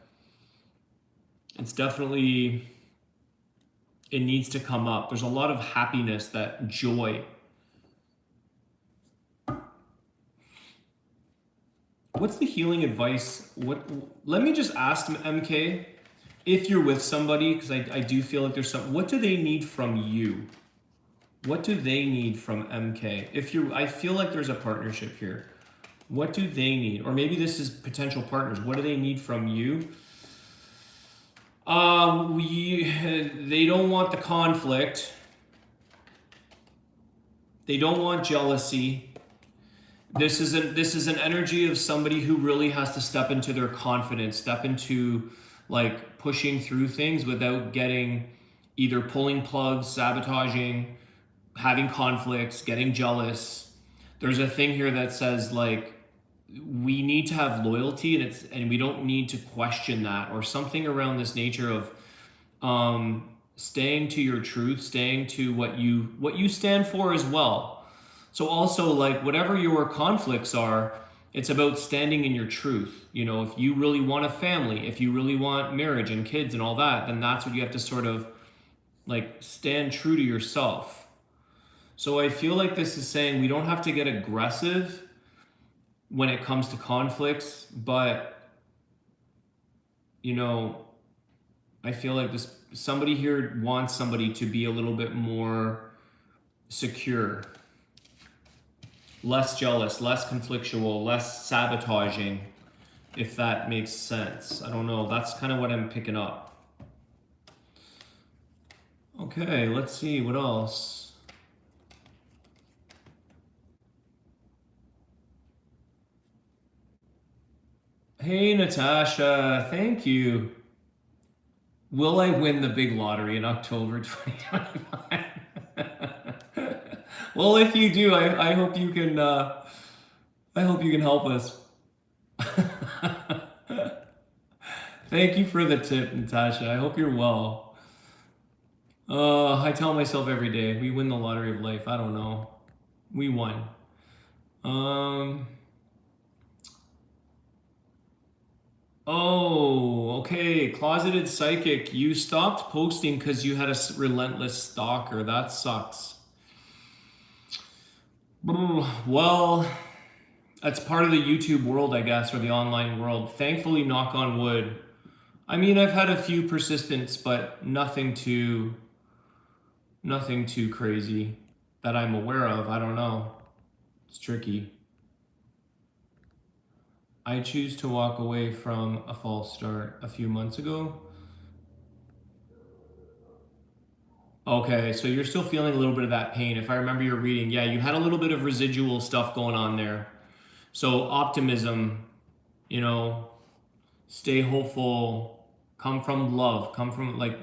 it's definitely, it needs to come up. There's a lot of happiness, that joy. What's the healing advice? Let me just ask MK, if you're with somebody, because I do feel like there's some, what do they need from you? What do they need from MK? I feel like there's a partnership here. What do they need? Or maybe this is potential partners. What do they need from you? They don't want the conflict. They don't want jealousy. This is an energy of somebody who really has to step into their confidence, step into like pushing through things without getting either pulling plugs, sabotaging, having conflicts, getting jealous. There's a thing here that says like we need to have loyalty, and we don't need to question that, or something around this nature of staying to your truth, staying to what you stand for as well. So also, like, whatever your conflicts are, it's about standing in your truth. You know, if you really want a family, if you really want marriage and kids and all that, then that's what you have to sort of like stand true to yourself. So I feel like this is saying we don't have to get aggressive when it comes to conflicts, but you know, I feel like somebody here wants somebody to be a little bit more secure, less jealous, less conflictual, less sabotaging, if that makes sense. I don't know. That's kind of what I'm picking up. Okay, let's see what else. Hey, Natasha, thank you. Will I win the big lottery in October 2025? Well, if you do, I hope you can. I hope you can help us. Thank you for the tip, Natasha. I hope you're well. I tell myself every day, we win the lottery of life. I don't know. We won. Oh, okay. Closeted psychic. You stopped posting because you had a relentless stalker. That sucks. Well, that's part of the YouTube world, I guess, or the online world. Thankfully, knock on wood. I mean, I've had a few persistents, but nothing too crazy that I'm aware of. I don't know. It's tricky. I choose to walk away from a false start a few months ago. Okay, so you're still feeling a little bit of that pain. If I remember your reading, yeah, you had a little bit of residual stuff going on there. So optimism, you know, stay hopeful, come from love, come from like,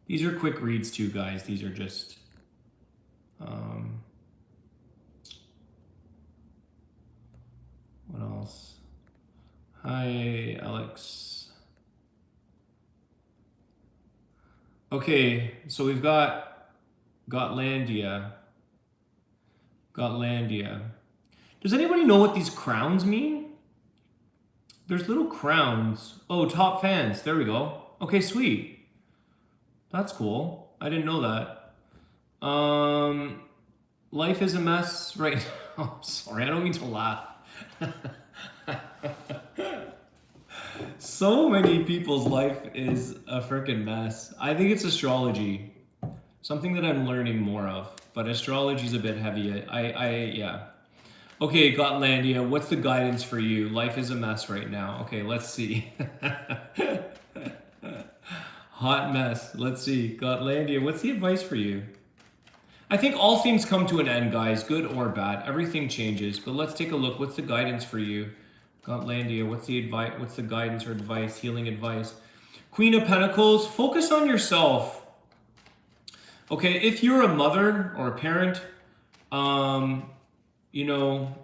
these are quick reads too, guys. These are just, what else? Hi, Alex. Okay, so we've got Gotlandia. Does anybody know what these crowns mean? There's little crowns. Oh, top fans. There we go. Okay, sweet. That's cool. I didn't know that. Life is a mess right now. Sorry, I don't mean to laugh. So many people's life is a freaking mess. I think it's astrology. Something that I'm learning more of. But astrology's a bit heavy. Yeah. Okay, Gotlandia, what's the guidance for you? Life is a mess right now. Okay, let's see. Hot mess. Let's see. Gotlandia, what's the advice for you? I think all things come to an end, guys, good or bad. Everything changes. But let's take a look. What's the guidance for you? Gotlandia, what's the advice? What's the guidance or advice? Healing advice. Queen of Pentacles, focus on yourself. Okay, if you're a mother or a parent, you know,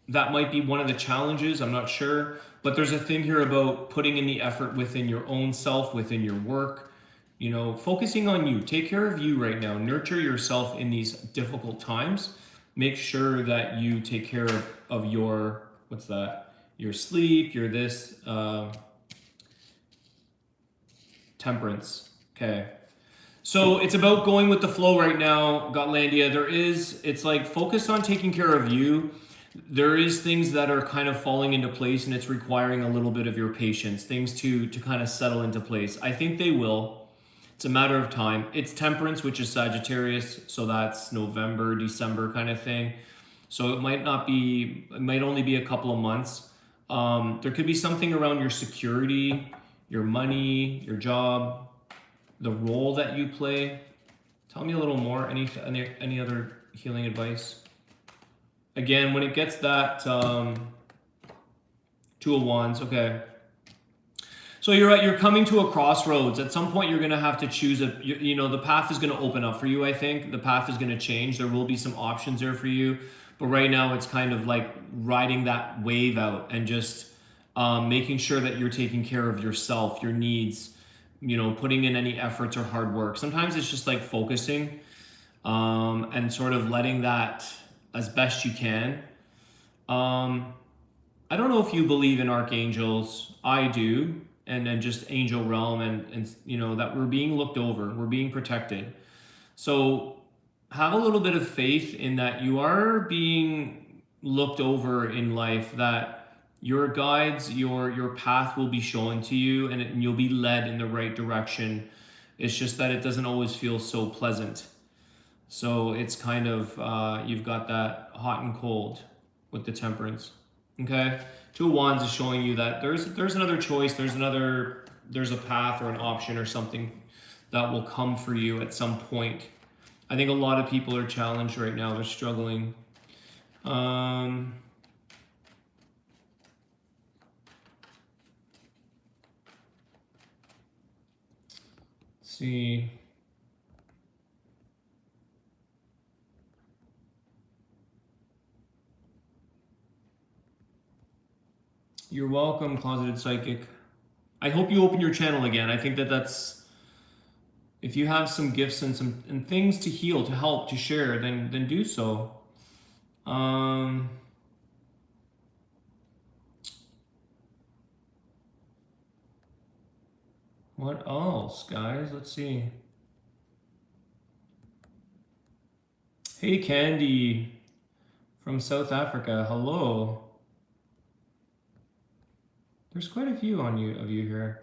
that might be one of the challenges. I'm not sure. But there's a thing here about putting in the effort within your own self, within your work. You know, focusing on you. Take care of you right now. Nurture yourself in these difficult times. Make sure that you take care of your, what's that? Your sleep, your this, temperance. Okay. So it's about going with the flow right now, Gotlandia. It's like focus on taking care of you. There is things that are kind of falling into place, and it's requiring a little bit of your patience, things to kind of settle into place. I think they will. It's a matter of time. It's Temperance, which is Sagittarius, so that's November, December kind of thing. So it might only be a couple of months. There could be something around your security, your money, your job, the role that you play. Tell me a little more. Any other healing advice? Again, when it gets that Two of Wands, okay. So you're coming to a crossroads. At some point, you're going to have to choose the path is going to open up for you, I think. The path is going to change. There will be some options there for you. But right now, it's kind of like riding that wave out and just making sure that you're taking care of yourself, your needs, putting in any efforts or hard work. Sometimes it's just like focusing and sort of letting that as best you can. I don't know if you believe in archangels. I do. And just angel realm and that we're being looked over, we're being protected. So have a little bit of faith in that you are being looked over in life, that your guides, your path will be shown to you, and you'll be led in the right direction. It's just that it doesn't always feel so pleasant. So it's kind of, you've got that hot and cold with the Temperance. Okay? Two of Wands is showing you that there's another choice, there's a path or an option or something that will come for you at some point. I think a lot of people are challenged right now, they're struggling. Let's see. You're welcome, Closeted Psychic. I hope you open your channel again. I think that's, if you have some gifts and things to heal, to help, to share, then do so. What else, guys? Let's see. Hey, Candy from South Africa. Hello. There's quite a few of you here.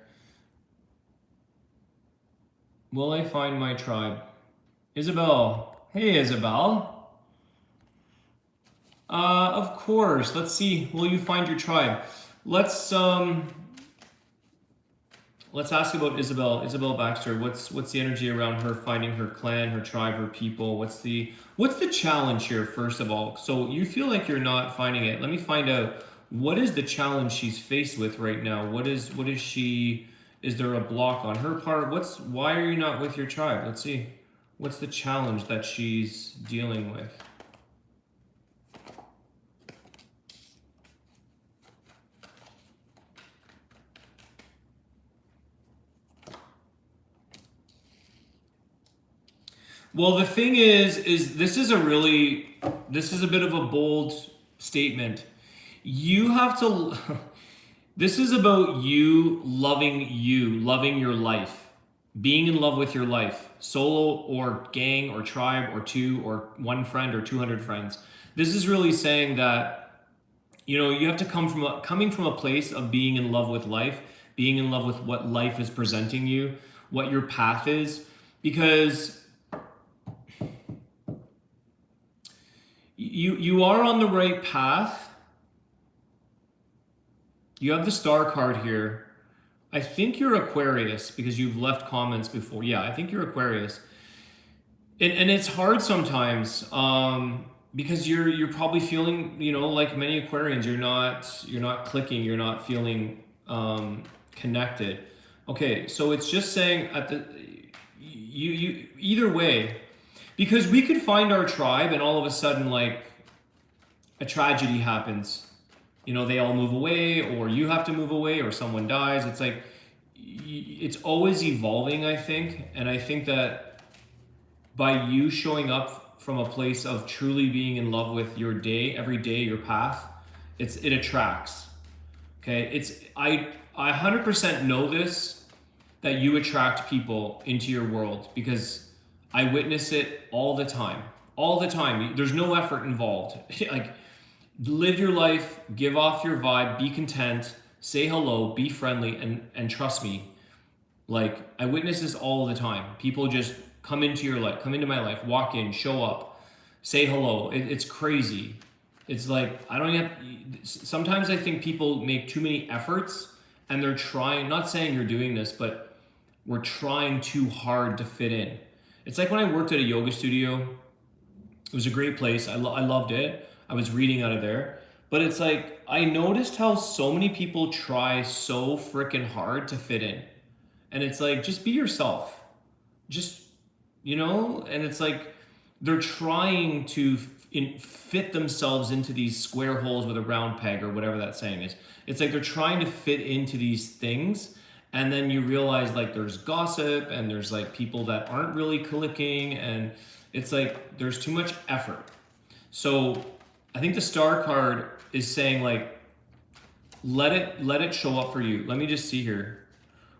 Will I find my tribe? Isabelle. Hey, Isabelle. Of course. Let's see. Will you find your tribe? Let's ask about Isabelle. Isabelle Baxter. What's the energy around her finding her clan, her tribe, her people? What's the challenge here, first of all? So you feel like you're not finding it. Let me find out. What is the challenge she's faced with right now? What is she, is there a block on her part? Why are you not with your tribe? Let's see. What's the challenge that she's dealing with? Well, the thing is this is a bit of a bold statement. You have to, this is about you, loving your life, being in love with your life, solo or gang or tribe or two or one friend or 200 friends. This is really saying that, you have to coming from a place of being in love with life, being in love with what life is presenting you, what your path is, because you are on the right path. You have the Star card here. I think you're Aquarius because you've left comments before. Yeah, I think you're Aquarius. And it's hard sometimes because you're probably feeling, like many Aquarians, you're not clicking, you're not feeling connected. Okay, so it's just saying you either way, because we could find our tribe and all of a sudden like a tragedy happens. They all move away, or you have to move away, or someone dies. It's like, it's always evolving, I think. And I think that by you showing up from a place of truly being in love with your day, every day, your path, it attracts. Okay, I 100% know this that you attract people into your world, because I witness it all the time. All the time. There's no effort involved. Like, live your life, give off your vibe, be content, say hello, be friendly, and trust me, like, I witness this all the time. People just come into your life, come into my life, walk in, show up, say hello. It's crazy. It's like, I don't have, sometimes I think people make too many efforts and they're trying, not saying you're doing this, but we're trying too hard to fit in. It's like when I worked at a yoga studio, it was a great place. I loved it. I was reading out of there. But it's like, I noticed how so many people try so freaking hard to fit in. And it's like, just be yourself. Just, and it's like, they're trying to fit themselves into these square holes with a round peg, or whatever that saying is. It's like they're trying to fit into these things. And then you realize, like, there's gossip and there's like people that aren't really clicking, and it's like there's too much effort. So I think the star card is saying, like, let it show up for you. Let me just see here.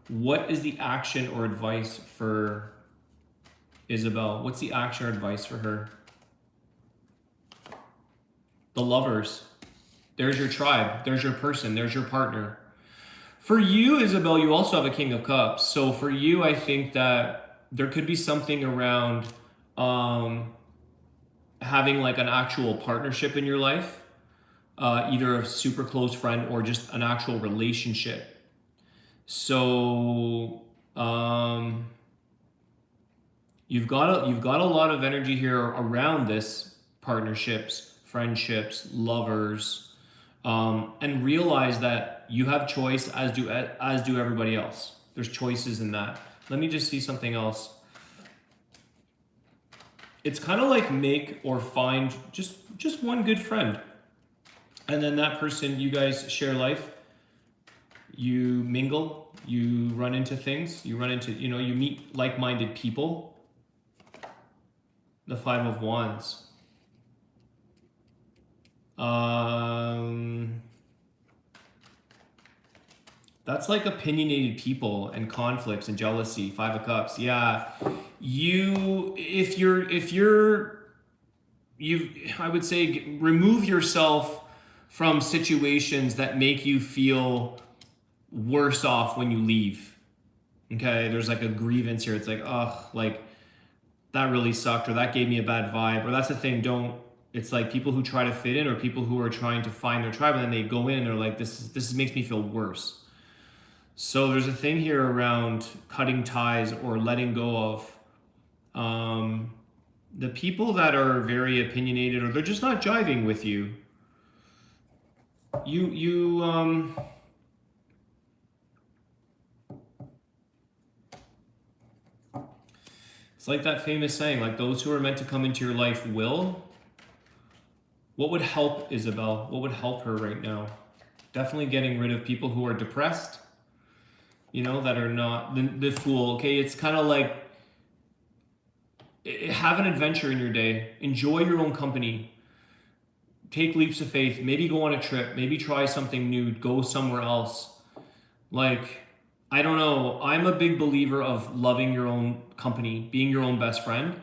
What is the action or advice for Isabelle? What's the action or advice for her? The Lovers. There's your tribe. There's your person. There's your partner. For you, Isabelle, you also have a King of Cups. So for you, I think that there could be something around having like an actual partnership in your life, either a super close friend or just an actual relationship. So you've got a lot of energy here around this: partnerships, friendships, lovers, and realize that you have choice, as do everybody else. There's choices in that. Let me just see something else. It's kind of like make or find just one good friend, and then that person, you guys share life, you mingle, you run into things, you meet like-minded people. The Five of Wands. That's like opinionated people and conflicts and jealousy. Five of Cups. Yeah. I would say remove yourself from situations that make you feel worse off when you leave. Okay. There's like a grievance here. It's like, like that really sucked, or that gave me a bad vibe, or that's the thing. It's like people who try to fit in, or people who are trying to find their tribe, and then they go in and they're like, this makes me feel worse. So there's a thing here around cutting ties or letting go of the people that are very opinionated, or they're just not jiving with you. It's like that famous saying, like, those who are meant to come into your life will. What would help Isabelle? What would help her right now? Definitely getting rid of people who are depressed, that are not the Fool. Okay, it's kind of like, have an adventure in your day. Enjoy your own company. Take leaps of faith. Maybe go on a trip. Maybe try something new. Go somewhere else. Like, I don't know. I'm a big believer of loving your own company, being your own best friend,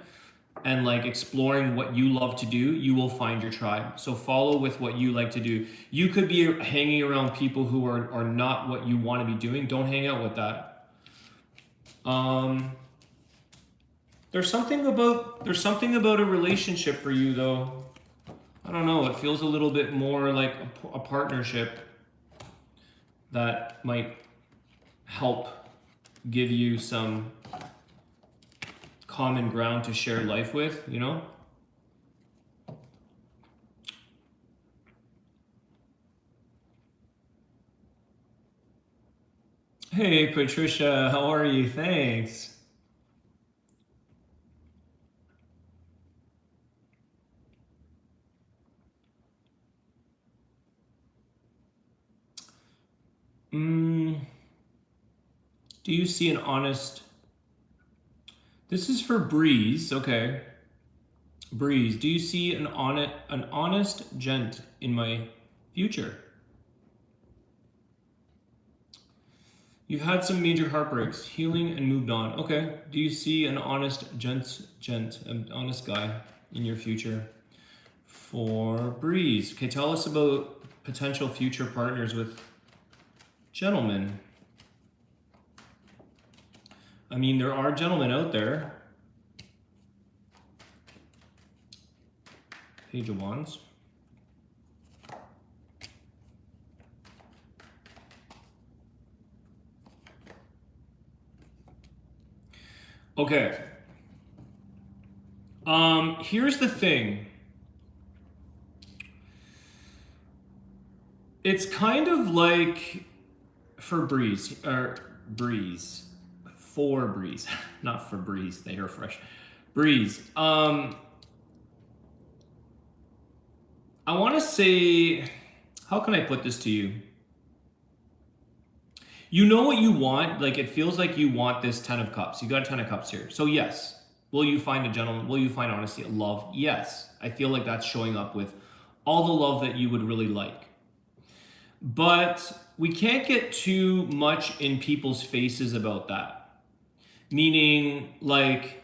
and like exploring what you love to do. You will find your tribe. So follow with what you like to do. You could be hanging around people who are not what you want to be doing. Don't hang out with that. There's something about a relationship for you, though. I don't know. It feels a little bit more like a partnership that might help give you some common ground to share life with, Hey, Patricia, how are you? Thanks. Do you see an honest... This is for Breeze, okay. Breeze, do you see an honest gent in my future? You've had some major heartbreaks, healing and moved on. Okay. Do you see an honest an honest guy in your future? For Breeze. Okay, tell us about potential future partners with gentlemen. I mean, there are gentlemen out there. Page of Wands. Okay. Here's the thing. It's kind of like for Breeze, for Breeze, not for Breeze, they are fresh. Breeze. I want to say, how can I put this to you? You know what you want, like it feels like you want this 10 of cups. You got a 10 of cups here. So yes, will you find a gentleman? Will you find honesty, love? Yes. I feel like that's showing up with all the love that you would really like. But we can't get too much in people's faces about that. Meaning, like,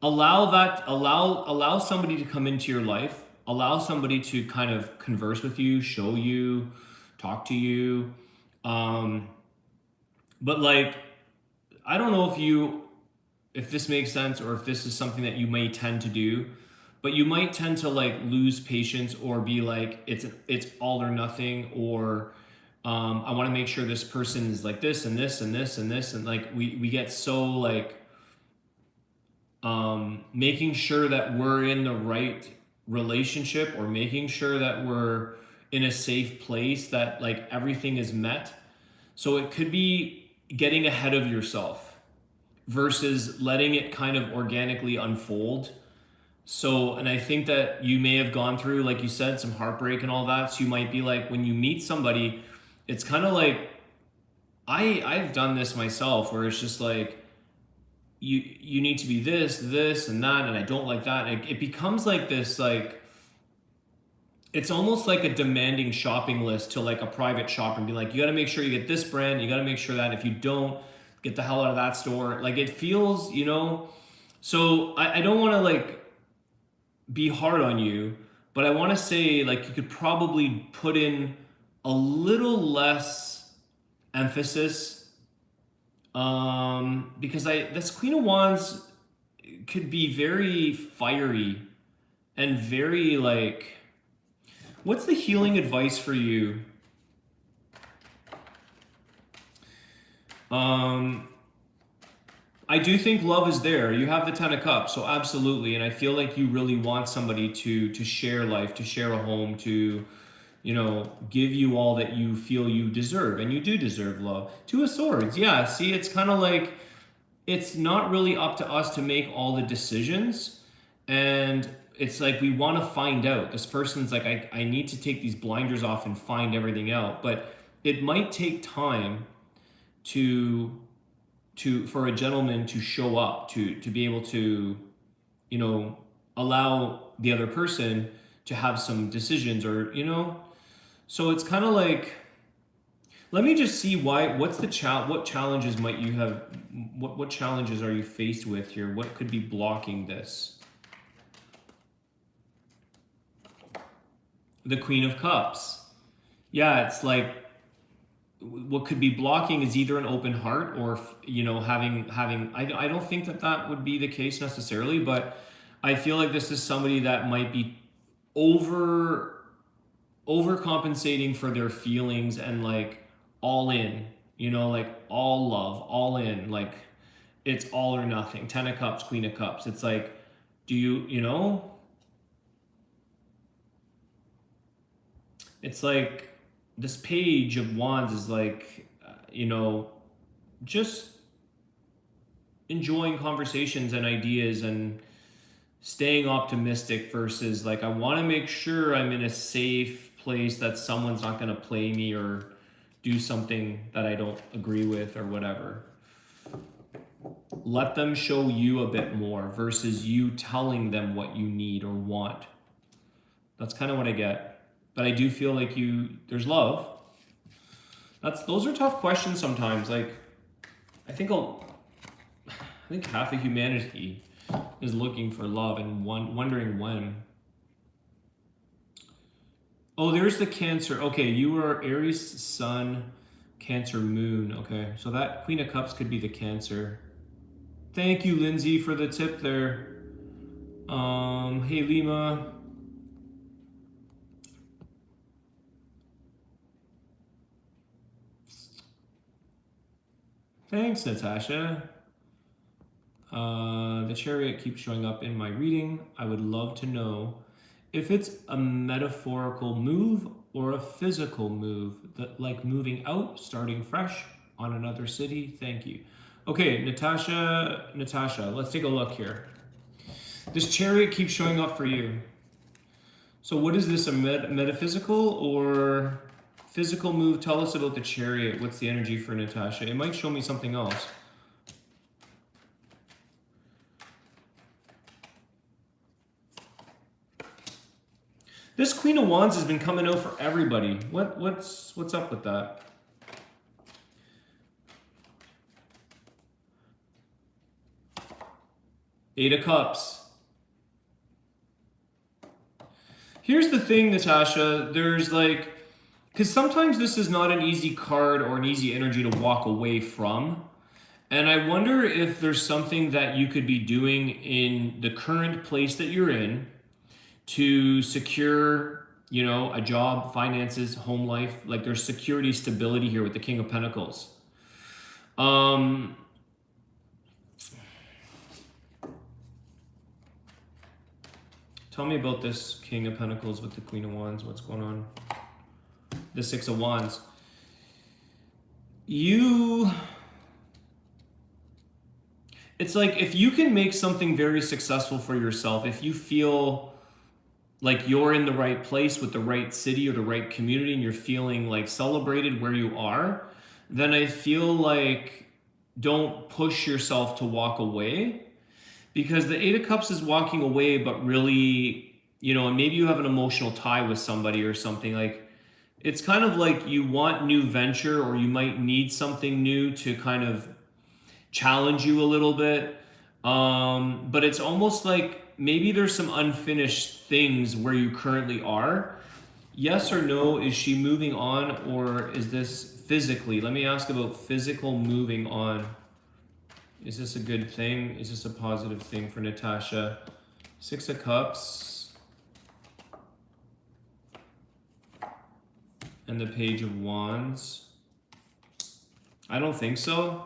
allow somebody to come into your life, allow somebody to kind of converse with you, show you, talk to you. But like, I don't know if this makes sense or if this is something that you may tend to do, but you might tend to like lose patience or be like, it's all or nothing, or I want to make sure this person is like this and this and this and this. And like, we get so like, making sure that we're in the right relationship or making sure that we're in a safe place, that like everything is met. So it could be getting ahead of yourself versus letting it kind of organically unfold. So, and I think that you may have gone through, like you said, some heartbreak and all that. So you might be like, when you meet somebody, it's kind of like, I've done this myself where it's just like, you need to be this and that, and I don't like that. And it becomes like this, like, it's almost like a demanding shopping list to like a private shopper and be like, you got to make sure you get this brand, you got to make sure that if you don't, get the hell out of that store. Like it feels, so I don't want to like be hard on you, but I want to say like you could probably put in a little less emphasis, because this Queen of Wands could be very fiery and very like, what's the healing advice for you? I do think love is there. You have the 10 of cups, so absolutely. And I feel like you really want somebody to share life, to share a home, to, give you all that you feel you deserve. And you do deserve love. 2 of Swords. Yeah, see, it's kind of like, it's not really up to us to make all the decisions. And it's like, we want to find out. This person's like, I need to take these blinders off and find everything out. But it might take time for a gentleman to show up, to be able to, allow the other person to have some decisions, or, so it's kind of like, let me just see what challenges might you have, what challenges are you faced with here? What could be blocking this? The Queen of Cups. Yeah, it's like, what could be blocking is either an open heart or, having, I don't think that would be the case necessarily, but I feel like this is somebody that might be overcompensating for their feelings and like all in, like all love, all in, like it's all or nothing. 10 of Cups, Queen of Cups. It's like, do you, it's like, this Page of Wands is like, just enjoying conversations and ideas and staying optimistic versus like, I want to make sure I'm in a safe place that someone's not going to play me or do something that I don't agree with or whatever. Let them show you a bit more versus you telling them what you need or want. That's kind of what I get. But I do feel like there's love. Those are tough questions sometimes. Like, I think half of humanity is looking for love and wondering when. Oh, there's the Cancer. Okay, you are Aries Sun, Cancer Moon. Okay, so that Queen of Cups could be the Cancer. Thank you, Lindsay, for the tip there. Hey, Lima. Thanks, Natasha. The Chariot keeps showing up in my reading. I would love to know if it's a metaphorical move or a physical move, that like moving out, starting fresh on another city. Thank you. Okay, Natasha, let's take a look here. This Chariot keeps showing up for you. So what is this, a metaphysical or physical move? Tell us about the Chariot. What's the energy for Natasha? It might show me something else. This Queen of Wands has been coming out for everybody. What's up with that? Eight of Cups. Here's the thing, Natasha. There's like, because sometimes this is not an easy card or an easy energy to walk away from. And I wonder if there's something that you could be doing in the current place that you're in to secure, you know, a job, finances, home life. Like there's security, stability here with the King of Pentacles. Tell me about this King of Pentacles with the Queen of Wands. What's going on? The Six of Wands. It's like if you can make something very successful for yourself, if you feel like you're in the right place with the right city or the right community and you're feeling like celebrated where you are, then I feel like don't push yourself to walk away, because the Eight of Cups is walking away, but really, you know, and maybe you have an emotional tie with somebody or something. Like it's kind of like you want new venture, or you might need something new to kind of challenge you a little bit. But it's almost like maybe there's some unfinished things where you currently are. Yes or no, is she moving on, or is this physically? Let me ask about physical moving on. Is this a good thing? Is this a positive thing for Natasha? Six of Cups. And the Page of Wands. I don't think so.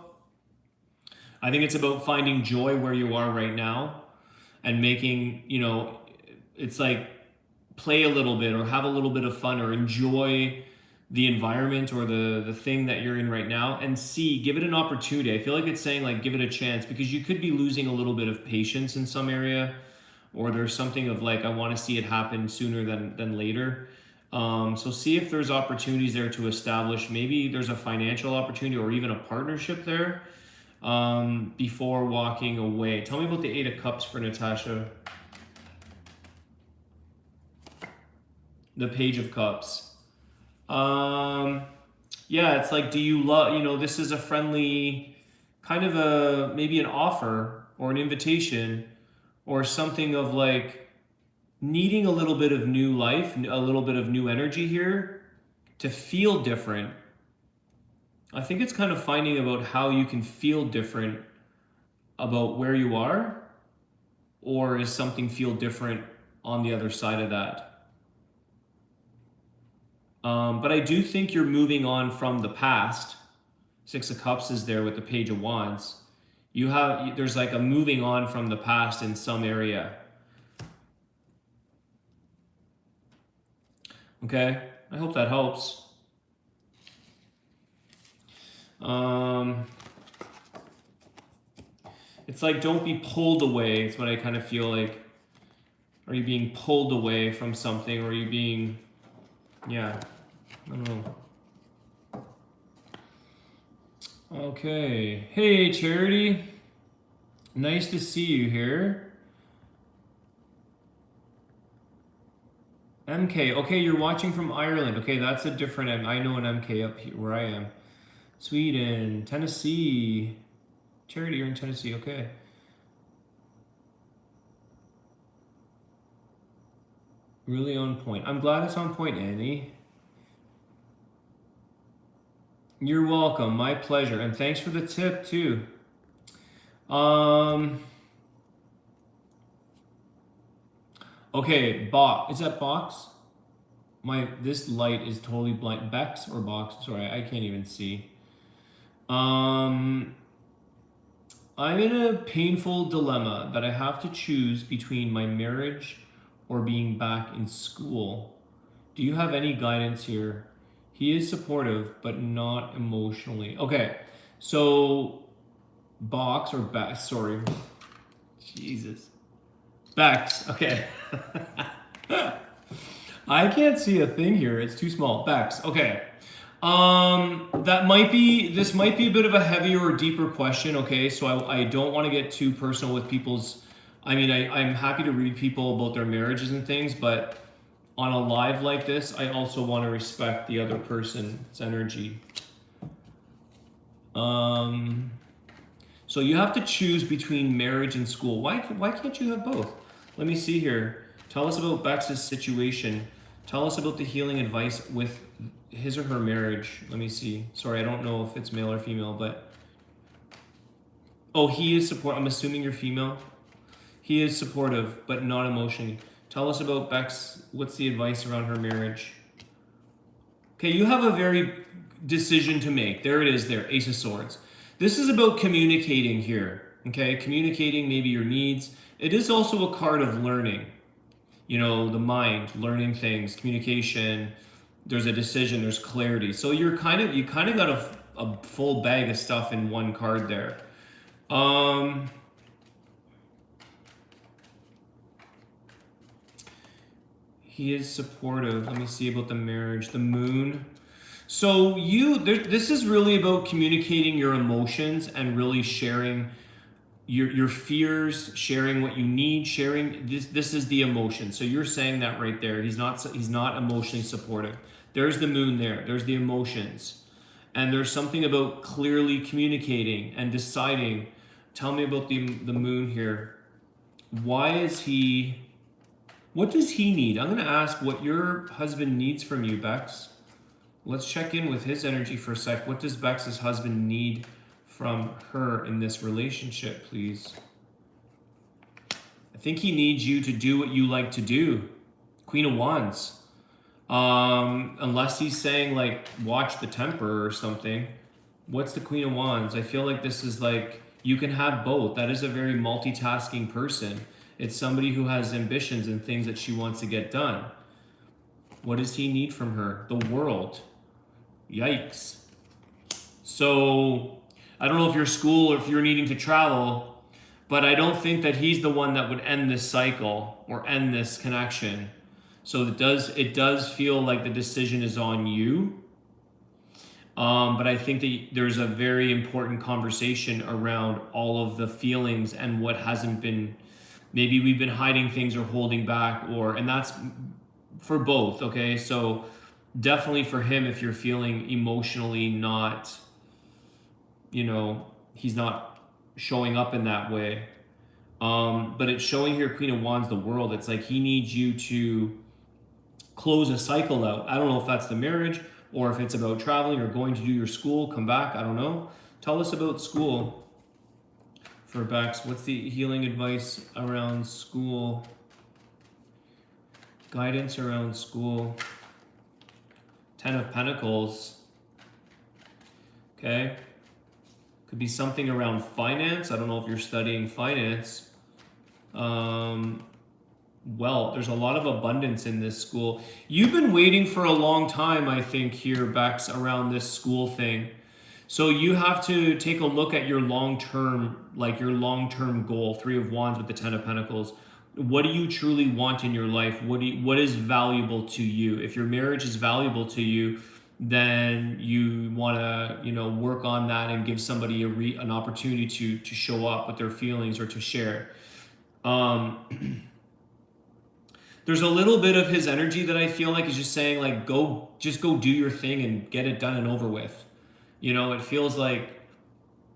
I think it's about finding joy where you are right now and making, you know, it's like play a little bit or have a little bit of fun or enjoy the environment or the thing that you're in right now, and give it an opportunity. I feel like it's saying like give it a chance, because you could be losing a little bit of patience in some area, or there's something of like I want to see it happen sooner than later. So see if there's opportunities there to establish, maybe there's a financial opportunity or even a partnership there before walking away. Tell me about the Eight of Cups for Natasha. The Page of Cups. Yeah, it's like, do you love, you know, this is a friendly kind of maybe an offer or an invitation or something of like needing a little bit of new life, a little bit of new energy here to feel different. I think it's kind of finding about how you can feel different about where you are, or is something feel different on the other side of that? But I do think you're moving on from the past. Six of Cups is there with the Page of Wands. There's like a moving on from the past in some area. Okay, I hope that helps. It's like don't be pulled away. It's what I kind of feel like. Are you being pulled away from something, or are you being, yeah, I don't know. Okay. Hey, Charity. Nice to see you here. MK. Okay, you're watching from Ireland. Okay, that's a different M. I know an MK up here where I am. Sweden, Tennessee. Charity, you're in Tennessee. Okay. Really on point. I'm glad it's on point, Annie. You're welcome. My pleasure. And thanks for the tip, too. Okay, box. Is that box? This light is totally blind. Bex or box? Sorry, I can't even see. I'm in a painful dilemma that I have to choose between my marriage or being back in school. Do you have any guidance here? He is supportive, but not emotionally. Okay, so box or Bex? Sorry, Jesus, Bex. Okay. I can't see a thing here. It's too small. Bex. Okay. This might be a bit of a heavier or deeper question. Okay, so I don't want to get too personal with people's. I'm happy to read people about their marriages and things, but on a live like this, I also want to respect the other person's energy. So you have to choose between marriage and school. Why can't you have both? Let me see here. Tell us about Bax's situation. Tell us about the healing advice with his or her marriage. Let me see. Sorry, I don't know if it's male or female, but... Oh, he is support. I'm assuming you're female. He is supportive, but not emotionally. Tell us about Bex. What's the advice around her marriage? Okay, you have a very decision to make. There it is there, Ace of Swords. This is about communicating here, okay? Communicating maybe your needs. It is also a card of learning. You know, the mind, learning things, communication. There's a decision, there's clarity. So you kind of got a full bag of stuff in one card there. He is supportive. Let me see about the marriage, the moon. So this is really about communicating your emotions and really sharing your fears, sharing what you need, sharing this is the emotion. So you're saying that right there. He's not emotionally supportive. There's the moon there. There's the emotions. And there's something about clearly communicating and deciding. Tell me about the moon here. What does he need? I'm going to ask what your husband needs from you, Bex. Let's check in with his energy for a sec. What does Bex's husband need from her in this relationship, please? I think he needs you to do what you like to do. Queen of Wands. Unless he's saying, like, watch the temper or something. What's the Queen of Wands? I feel like this is like, you can have both. That is a very multitasking person. It's somebody who has ambitions and things that she wants to get done. What does he need from her? The world. Yikes. So, I don't know if you're school or if you're needing to travel, but I don't think that he's the one that would end this cycle or end this connection. So it does feel like the decision is on you. But I think that there's a very important conversation around all of the feelings and what hasn't been, maybe we've been hiding things or holding back, and that's for both, okay? So definitely for him, if you're feeling emotionally not, he's not showing up in that way. But it's showing here, Queen of Wands, the world. It's like he needs you to close a cycle out. I don't know if that's the marriage or if it's about traveling or going to do your school, come back. I don't know. Tell us about school for Bex. What's the healing advice around school? Guidance around school. 10 of Pentacles. Okay. Could be something around finance. I don't know if you're studying finance. Well, there's a lot of abundance in this school. You've been waiting for a long time, I think, here, Bex, around this school thing. So you have to take a look at your long-term goal, 3 of Wands with the 10 of Pentacles. What do you truly want in your life? What is valuable to you? If your marriage is valuable to you, then you want to, work on that and give somebody an opportunity to show up with their feelings or to share. there's a little bit of his energy that I feel like is just saying like, just go do your thing and get it done and over with. You know, it feels like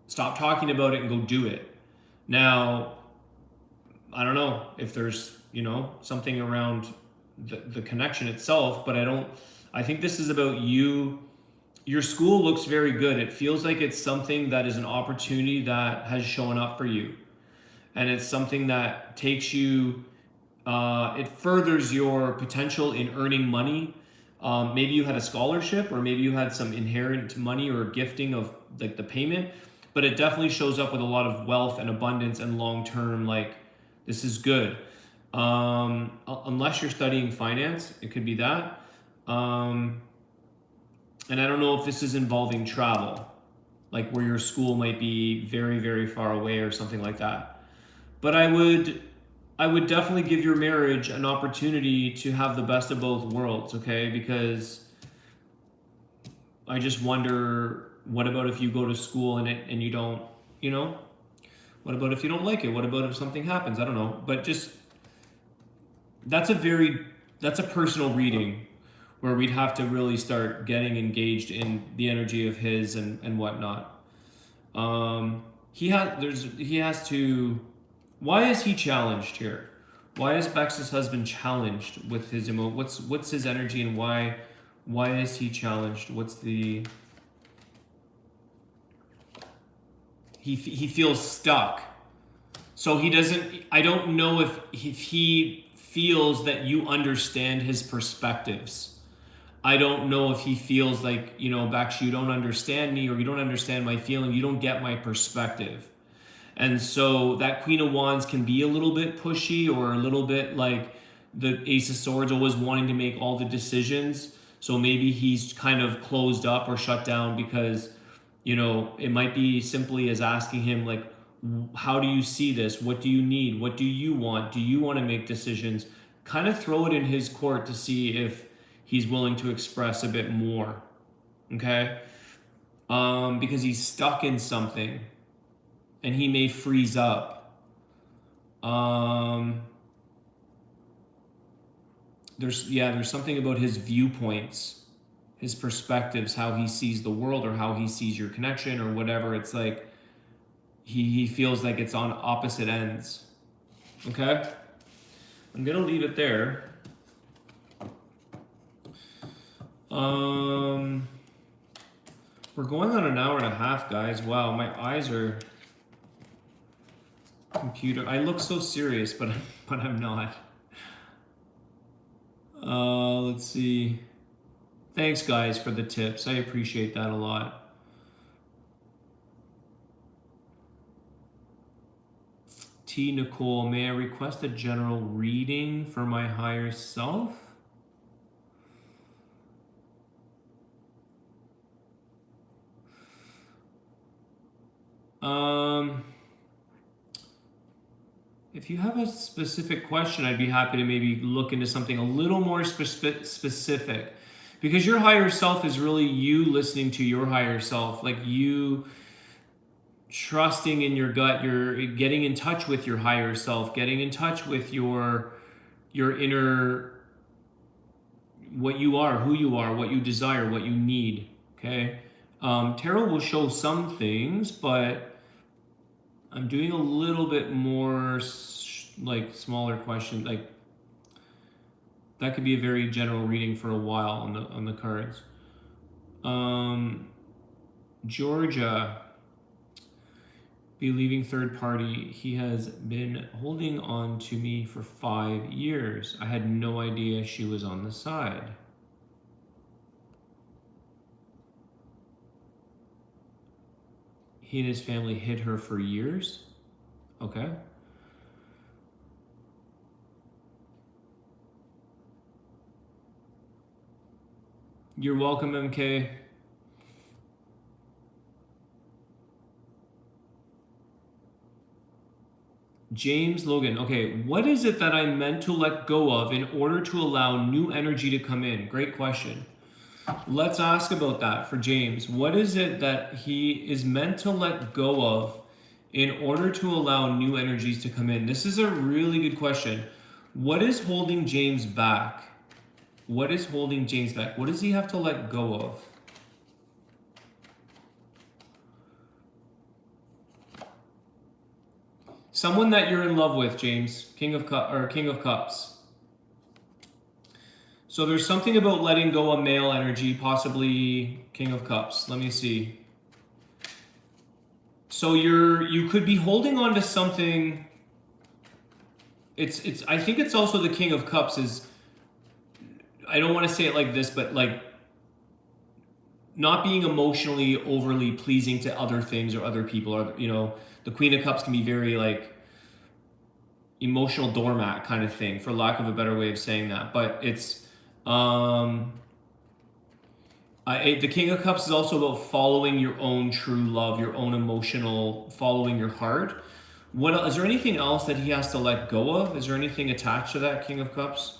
stop talking about it and go do it. Now, I don't know if there's, you know, something around the connection itself, but I think this is about you. Your school looks very good. It feels like it's something that is an opportunity that has shown up for you. And it's something that takes you, it furthers your potential in earning money. Maybe you had a scholarship, or maybe you had some inherent money or gifting of like the payment, but it definitely shows up with a lot of wealth and abundance and long-term, like, this is good. Unless you're studying finance, it could be that. And I don't know if this is involving travel, like where your school might be very, very far away or something like that. But I would definitely give your marriage an opportunity to have the best of both worlds, okay? Because I just wonder, what about if you go to school and you don't, you know? What about if you don't like it? What about if something happens? I don't know. But just, that's a personal reading where we'd have to really start getting engaged in the energy of his and whatnot. He has to, why is he challenged here? Why is Bex's husband challenged with his what's his energy, and why is he challenged? What's the, he feels stuck. So he doesn't, I don't know if he feels that you understand his perspectives. I don't know if he feels like, you know, Bex, you don't understand me, or you don't understand my feeling, you don't get my perspective. And so that Queen of Wands can be a little bit pushy, or a little bit like the Ace of Swords, always wanting to make all the decisions. So maybe he's kind of closed up or shut down because, you know, it might be simply as asking him like, how do you see this? What do you need? What do you want? Do you want to make decisions? Kind of throw it in his court to see if he's willing to express a bit more, okay? Because he's stuck in something, and he may freeze up. There's something about his viewpoints, his perspectives, how he sees the world, or how he sees your connection, or whatever. It's like he feels like it's on opposite ends, okay? I'm gonna leave it there. We're going on an hour and a half, guys. Wow, my eyes are computer. I look so serious, but I'm not. Let's see. Thanks, guys, for the tips. I appreciate that a lot. T. Nicole, may I request a general reading for my higher self? If you have a specific question, I'd be happy to maybe look into something a little more specific, because your higher self is really you listening to your higher self, like you trusting in your gut. You're getting in touch with your higher self, getting in touch with your inner, what you are, who you are, what you desire, what you need, okay? Tarot will show some things, but I'm doing a little bit more like smaller question. Like that could be a very general reading for a while on the cards. Georgia, believing third party. He has been holding on to me for 5 years. I had no idea she was on the side. He and his family hid her for years. Okay. You're welcome, MK. James Logan. Okay, what is it that I'm meant to let go of in order to allow new energy to come in? Great question. Let's ask about that for James. What is it that he is meant to let go of in order to allow new energies to come in? This is a really good question. What is holding James back? What is holding James back? What does he have to let go of? Someone that you're in love with, James. King of Cups. So there's something about letting go of male energy, possibly King of Cups. Let me see. So you could be holding on to something. I think it's also the King of Cups is, I don't want to say it like this, but like not being emotionally overly pleasing to other things or other people, or the Queen of Cups can be very like emotional doormat kind of thing, for lack of a better way of saying that. But it's the King of Cups is also about following your own true love, your own emotional, following your heart. Is there anything else that he has to let go of? Is there anything attached to that King of Cups?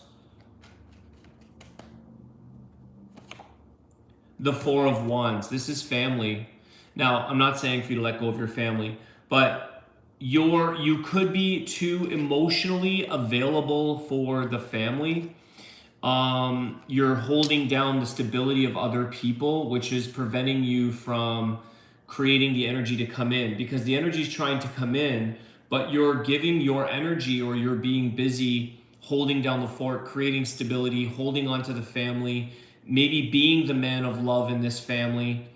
The Four of Wands. This is family. Now, I'm not saying for you to let go of your family, but you could be too emotionally available for the family. You're holding down the stability of other people, which is preventing you from creating the energy to come in, because the energy is trying to come in, but you're giving your energy, or you're being busy holding down the fort, creating stability, holding on to the family, maybe being the man of love in this family.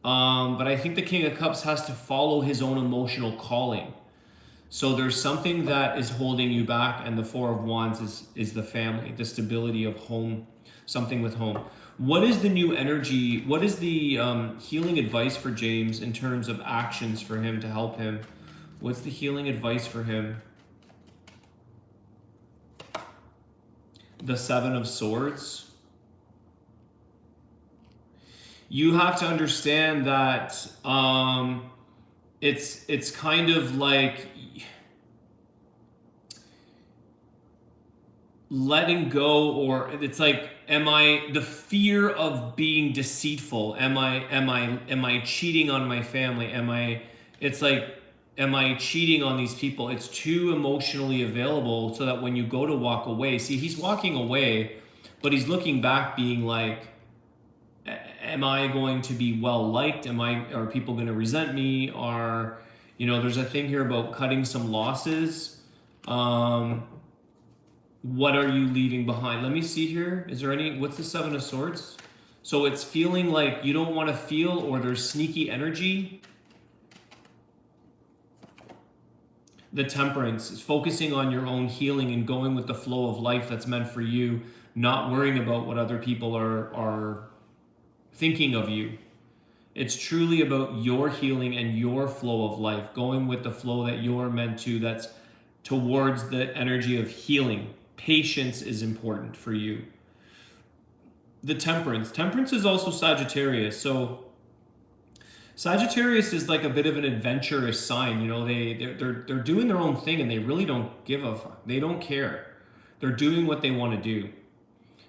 But I think the King of Cups has to follow his own emotional calling. So there's something that is holding you back, and the Four of Wands is the family, the stability of home, something with home. What is the new energy? What is the healing advice for James in terms of actions for him to help him? What's the healing advice for him? The Seven of Swords. You have to understand that it's kind of like letting go, or it's like, the fear of being deceitful? Am I cheating on my family? Am I cheating on these people? It's too emotionally available, so that when you go to walk away, see, he's walking away, but he's looking back being like, am I going to be well liked? Are people going to resent me? There's a thing here about cutting some losses. What are you leaving behind? Let me see here. What's the Seven of Swords? So it's feeling like you don't want to feel, or there's sneaky energy. The Temperance is focusing on your own healing and going with the flow of life that's meant for you, not worrying about what other people are thinking of you. It's truly about your healing and your flow of life, going with the flow that you're meant to, that's towards the energy of healing. Patience is important for you. The Temperance. Temperance is also Sagittarius. So Sagittarius is like a bit of an adventurous sign. They're doing their own thing, and they really don't give a fuck. They don't care. They're doing what they want to do.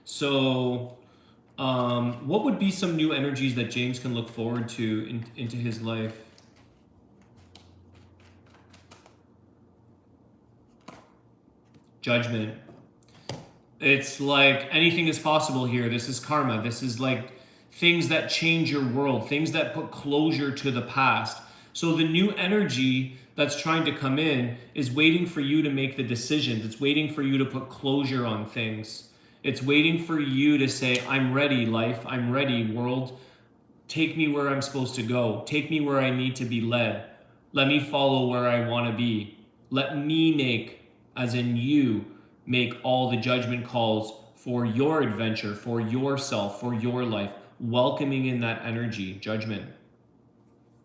So what would be some new energies that James can look forward to into his life? Judgment. It's like anything is possible here. This is karma. This is like things that change your world, things that put closure to the past. So the new energy that's trying to come in is waiting for you to make the decisions. It's waiting for you to put closure on things. It's waiting for you to say, I'm ready, life. I'm ready, world. Take me where I'm supposed to go. Take me where I need to be led. Let me follow where I want to be. Let me make, as in you, make all the judgment calls for your adventure, for yourself, for your life, welcoming in that energy, judgment.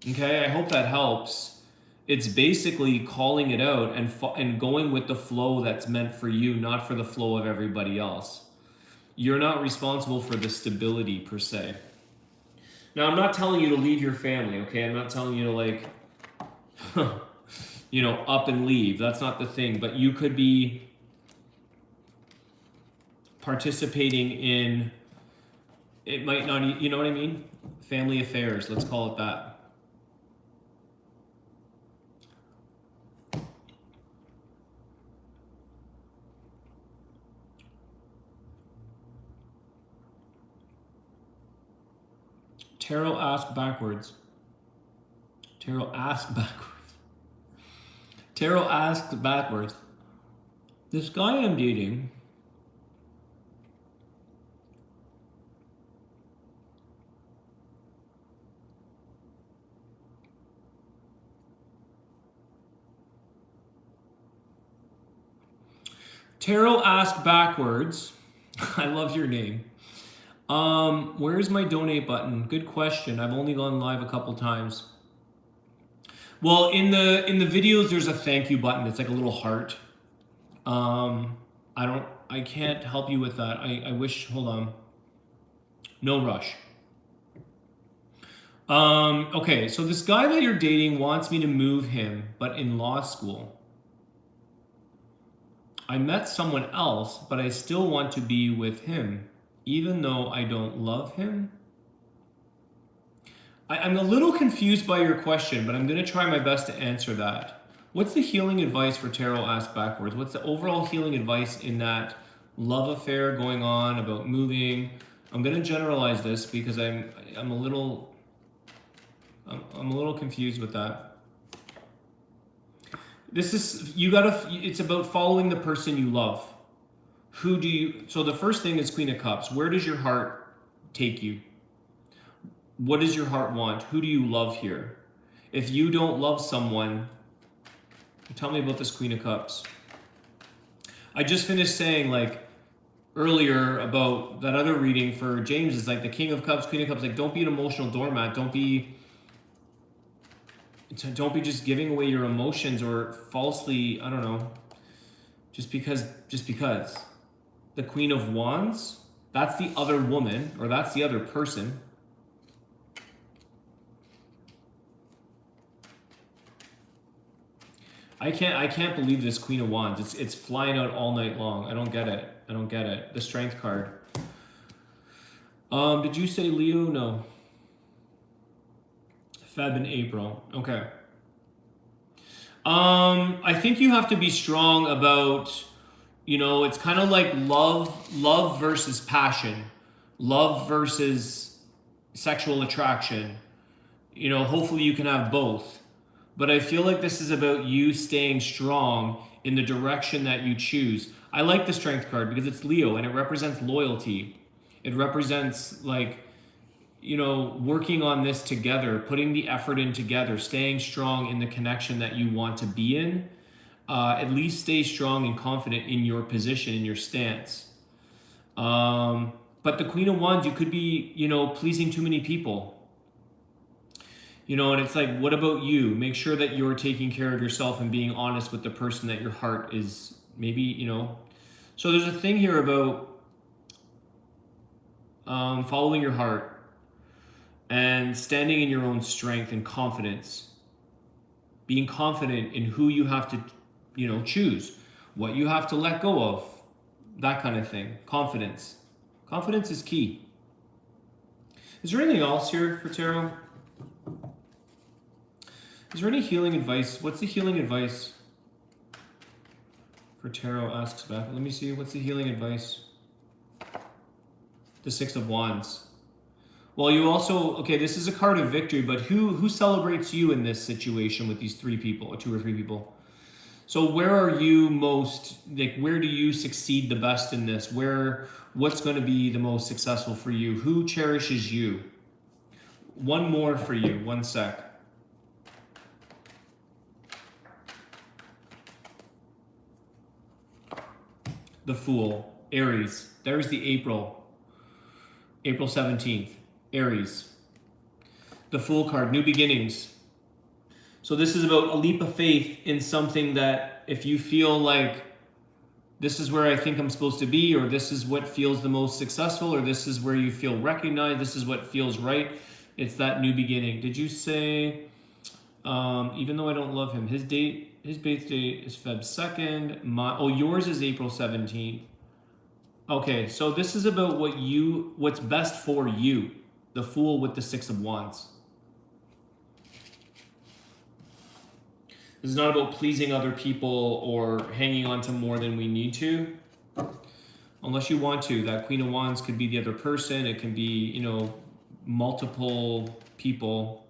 Okay, I hope that helps. It's basically calling it out and going with the flow that's meant for you, not for the flow of everybody else. You're not responsible for the stability per se. Now, I'm not telling you to leave your family, okay? I'm not telling you to like, up and leave. That's not the thing. But you could be participating in, it might not, you know what I mean? Family affairs, let's call it that. Tarot ask backwards. Tarot ask backwards. Tarot asked backwards. This guy I'm dating, Tarot asked backwards. I love your name. Where's my donate button? Good question. I've only gone live a couple times. Well, in the videos, there's a thank you button. It's like a little heart. I can't help you with that. I wish, hold on. No rush. Okay, so this guy that you're dating wants me to move him, but in law school. I met someone else, but I still want to be with him, even though I don't love him. I'm a little confused by your question, but I'm going to try my best to answer that. What's the healing advice for Tarot asked backwards? What's the overall healing advice in that love affair going on about moving? I'm going to generalize this because I'm a little confused with that. This is, it's about following the person you love. So the first thing is Queen of Cups. Where does your heart take you? What does your heart want? Who do you love here? If you don't love someone, tell me about this Queen of Cups. I just finished saying like earlier about that other reading for James is like the King of Cups, Queen of Cups, like don't be an emotional doormat. Don't be just giving away your emotions or falsely, I don't know, just because. The Queen of Wands, that's the other woman, or that's the other person. I can't believe this Queen of Wands. It's flying out all night long. I don't get it. The Strength card. Did you say Leo? No. Feb and April. Okay. I think you have to be strong about, it's kind of like love versus passion, love versus sexual attraction. Hopefully you can have both. But I feel like this is about you staying strong in the direction that you choose. I like the Strength card because it's Leo and it represents loyalty. It represents working on this together, putting the effort in together, staying strong in the connection that you want to be in. At least stay strong and confident in your position, in your stance. But the Queen of Wands, you could be, pleasing too many people. And it's like, what about you? Make sure that you're taking care of yourself and being honest with the person that your heart is maybe, So there's a thing here about following your heart and standing in your own strength and confidence. Being confident in who you have to, choose. What you have to let go of. That kind of thing. Confidence. Confidence is key. Is there anything else here for tarot? Is there any healing advice? What's the healing advice for tarot asks back? Let me see. What's the healing advice? The Six of Wands. Well, you also, okay, this is a card of victory, but who celebrates you in this situation with these three people, or two or three people? So where are you most, where do you succeed the best in this? What's going to be the most successful for you? Who cherishes you? One more for you, one sec. The Fool, Aries. There's the April 17th, Aries. The Fool card, new beginnings. So this is about a leap of faith in something that if you feel like this is where I think I'm supposed to be, or this is what feels the most successful, or this is where you feel recognized, this is what feels right, it's that new beginning. Did you say, even though I don't love him, his birthday is Feb 2nd. Yours is April 17th. Okay, so this is about what's best for you. The Fool with the Six of Wands. This is not about pleasing other people or hanging on to more than we need to. Unless you want to. That Queen of Wands could be the other person. It can be, multiple people.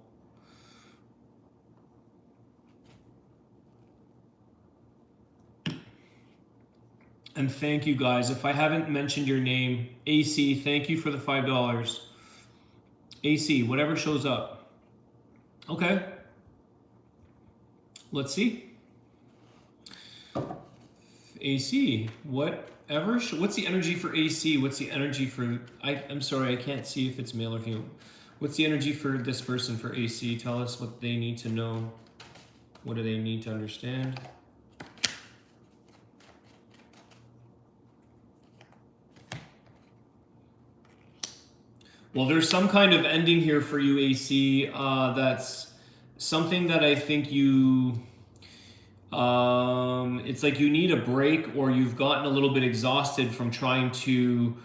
And thank you guys. If I haven't mentioned your name, AC, thank you for the $5. AC, whatever shows up. Okay. Let's see. AC, whatever. What's the energy for AC? What's the energy for... I'm sorry, I can't see if it's male or female. What's the energy for this person, for AC? Tell us what they need to know. What do they need to understand? Well, there's some kind of ending here for you, AC. That's something that I think you... it's like you need a break, or you've gotten a little bit exhausted from trying to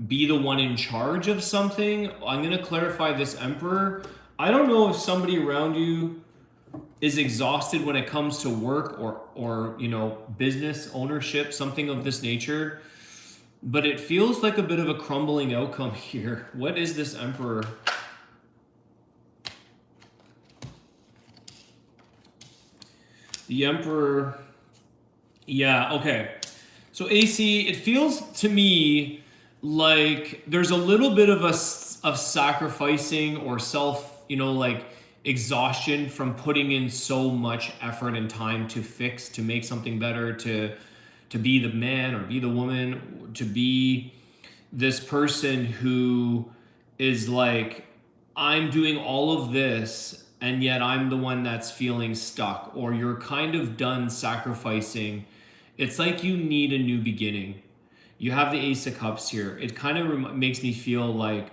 be the one in charge of something. I'm going to clarify this Emperor. I don't know if somebody around you is exhausted when it comes to work or you know, business ownership, something of this nature. But it feels like a bit of a crumbling outcome here. What is this Emperor? The Emperor. Yeah, okay. So AC, it feels to me like there's a little bit of sacrificing or self, you know, like exhaustion from putting in so much effort and time to fix, to make something better, to be the man or be the woman, to be this person who is like, I'm doing all of this and yet I'm the one that's feeling stuck, or you're kind of done sacrificing. It's like you need a new beginning. You have the Ace of Cups here. It kind of makes me feel like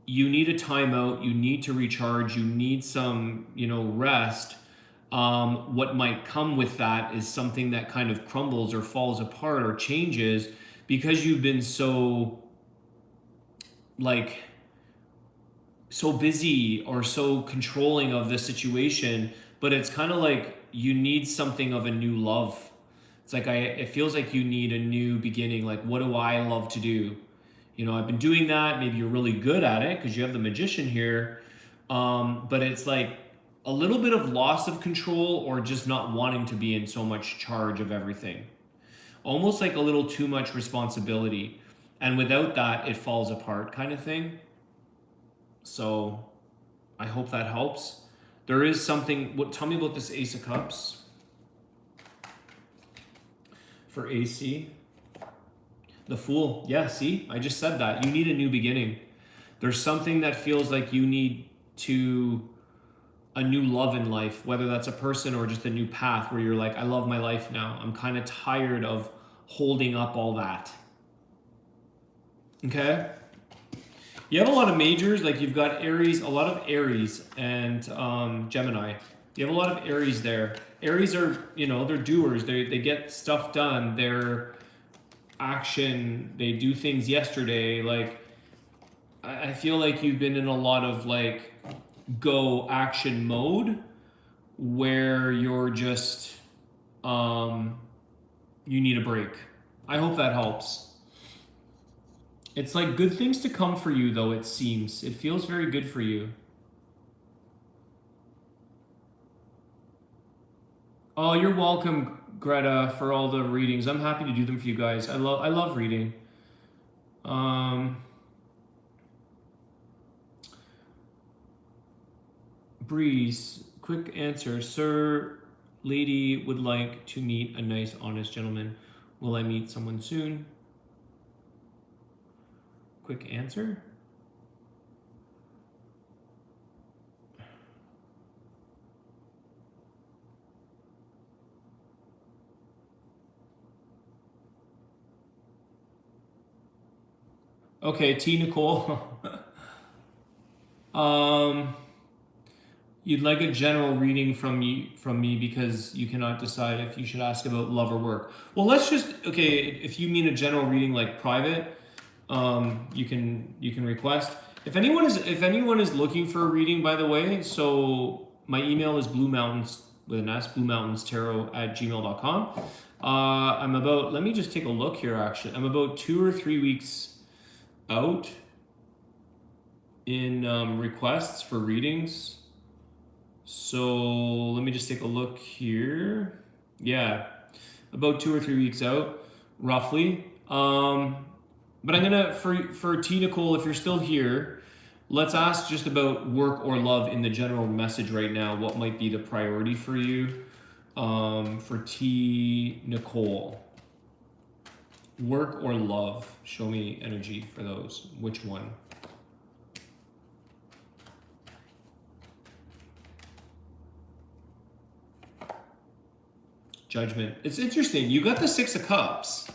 you need a timeout, you need to recharge, you need some, you know, rest. What might come with that is something that kind of crumbles or falls apart or changes because you've been so, like, so busy or so controlling of the situation. But it's kind of like you need something of a new love. It's like it feels like you need a new beginning. Like, what do I love to do? You know, I've been doing that. Maybe you're really good at it because you have the Magician here. But it's like a little bit of loss of control, or just not wanting to be in so much charge of everything. Almost like a little too much responsibility. And without that, it falls apart kind of thing. So I hope that helps. There is something... Tell me about this Ace of Cups for AC. The Fool. Yeah, see? I just said that. You need a new beginning. There's something that feels like you need a new love in life, whether that's a person or just a new path where you're like, I love my life now. I'm kind of tired of holding up all that. Okay? You have a lot of majors, like you've got Aries, a lot of Aries and Gemini. You have a lot of Aries there. Aries are, you know, they're doers. They get stuff done. They're action. They do things yesterday. Like, I feel like you've been in a lot of like go action mode where you're just, you need a break. I hope that helps. It's like good things to come for you, though, it seems. It feels very good for you. Oh, you're welcome, Greta, for all the readings. I'm happy to do them for you guys. I love reading. Breeze, quick answer. Sir, lady would like to meet a nice, honest gentleman. Will I meet someone soon? Quick answer. Okay, T. Nicole. You'd like a general reading from me because you cannot decide if you should ask about love or work. Well, let's just, okay, if you mean a general reading like private, you can request. If anyone is looking for a reading, by the way, so my email is bluemountains with an S, bluemountainstaro@gmail.com. I'm about, let me just take a look here actually. I'm about 2 or 3 weeks out in requests for readings. So let me just take a look here. Yeah, about 2 or 3 weeks out, roughly. But I'm gonna, for T Nicole, if you're still here, let's ask just about work or love in the general message right now. What might be the priority for you? For T Nicole, work or love? Show me energy for those. Which one? Judgment. It's interesting. You got the Six of Cups.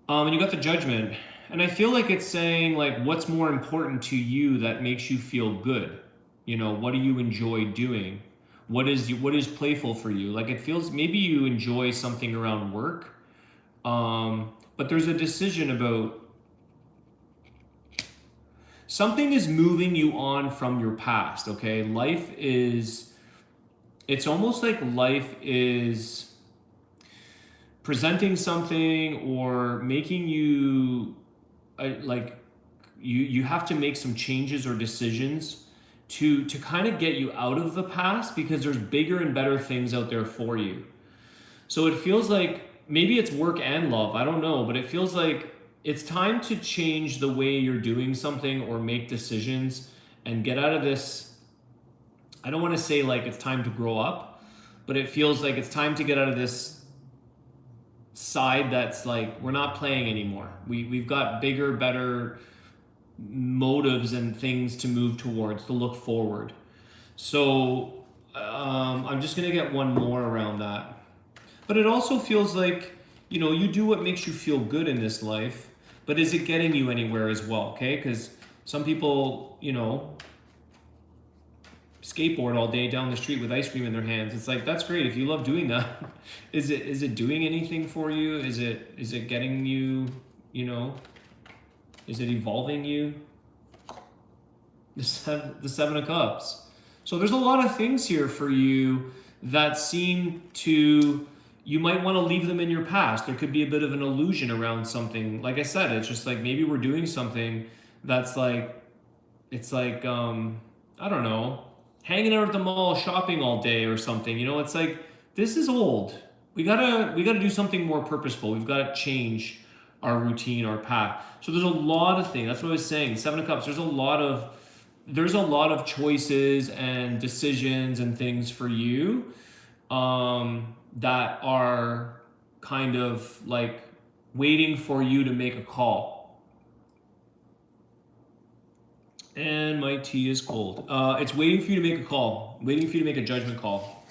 And you got the Judgment. And I feel like it's saying, like, what's more important to you that makes you feel good? You know, what do you enjoy doing? What is playful for you? Like, it feels maybe you enjoy something around work. But there's a decision about something is moving you on from your past, okay? It's almost like life is presenting something or making you like you have to make some changes or decisions to kind of get you out of the past because there's bigger and better things out there for you. So it feels like maybe it's work and love, I don't know, but it feels like it's time to change the way you're doing something or make decisions and get out of this. I don't want to say like it's time to grow up, but it feels like it's time to get out of this side that's like we're not playing anymore. We've got bigger, better motives and things to move towards, to look forward. So I'm just gonna get one more around that. But it also feels like, you know, you do what makes you feel good in this life, but is it getting you anywhere as well? Okay, because some people, you know, skateboard all day down the street with ice cream in their hands. It's like, that's great if you love doing that. Is it doing anything for you? Is it getting you, you know, is it evolving you? The Seven of Cups. So there's a lot of things here for you that seem to, you might want to leave them in your past. There could be a bit of an illusion around something. Like I said, it's just like maybe we're doing something that's like, it's like, I don't know, hanging out at the mall, shopping all day or something. You know, it's like, this is old. We gotta do something more purposeful. We've got to change our routine, our path. So there's a lot of things. That's what I was saying. Seven of Cups. There's a lot of choices and decisions and things for you that are kind of like waiting for you to make a call. And my tea is cold. It's waiting for you to make a call, waiting for you to make a judgment call.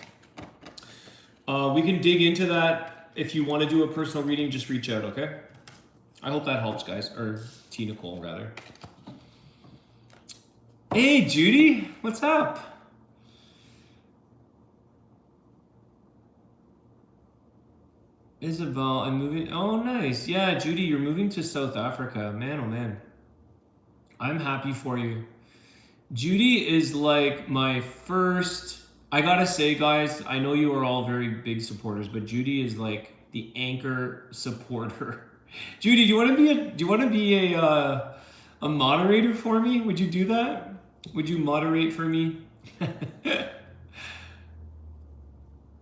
We can dig into that. If you want to do a personal reading, just reach out, okay? I hope that helps, guys. Or T. Nicole, rather. Hey, Judy. What's up? Isabelle, I'm moving. Oh, nice. Yeah, Judy, you're moving to South Africa. Man, oh, man. I'm happy for you. Judy is like my first, I gotta say, guys, I know you are all very big supporters, but Judy is like the anchor supporter. Judy, do you want to be a moderator for me? Would you do that? Would you moderate for me?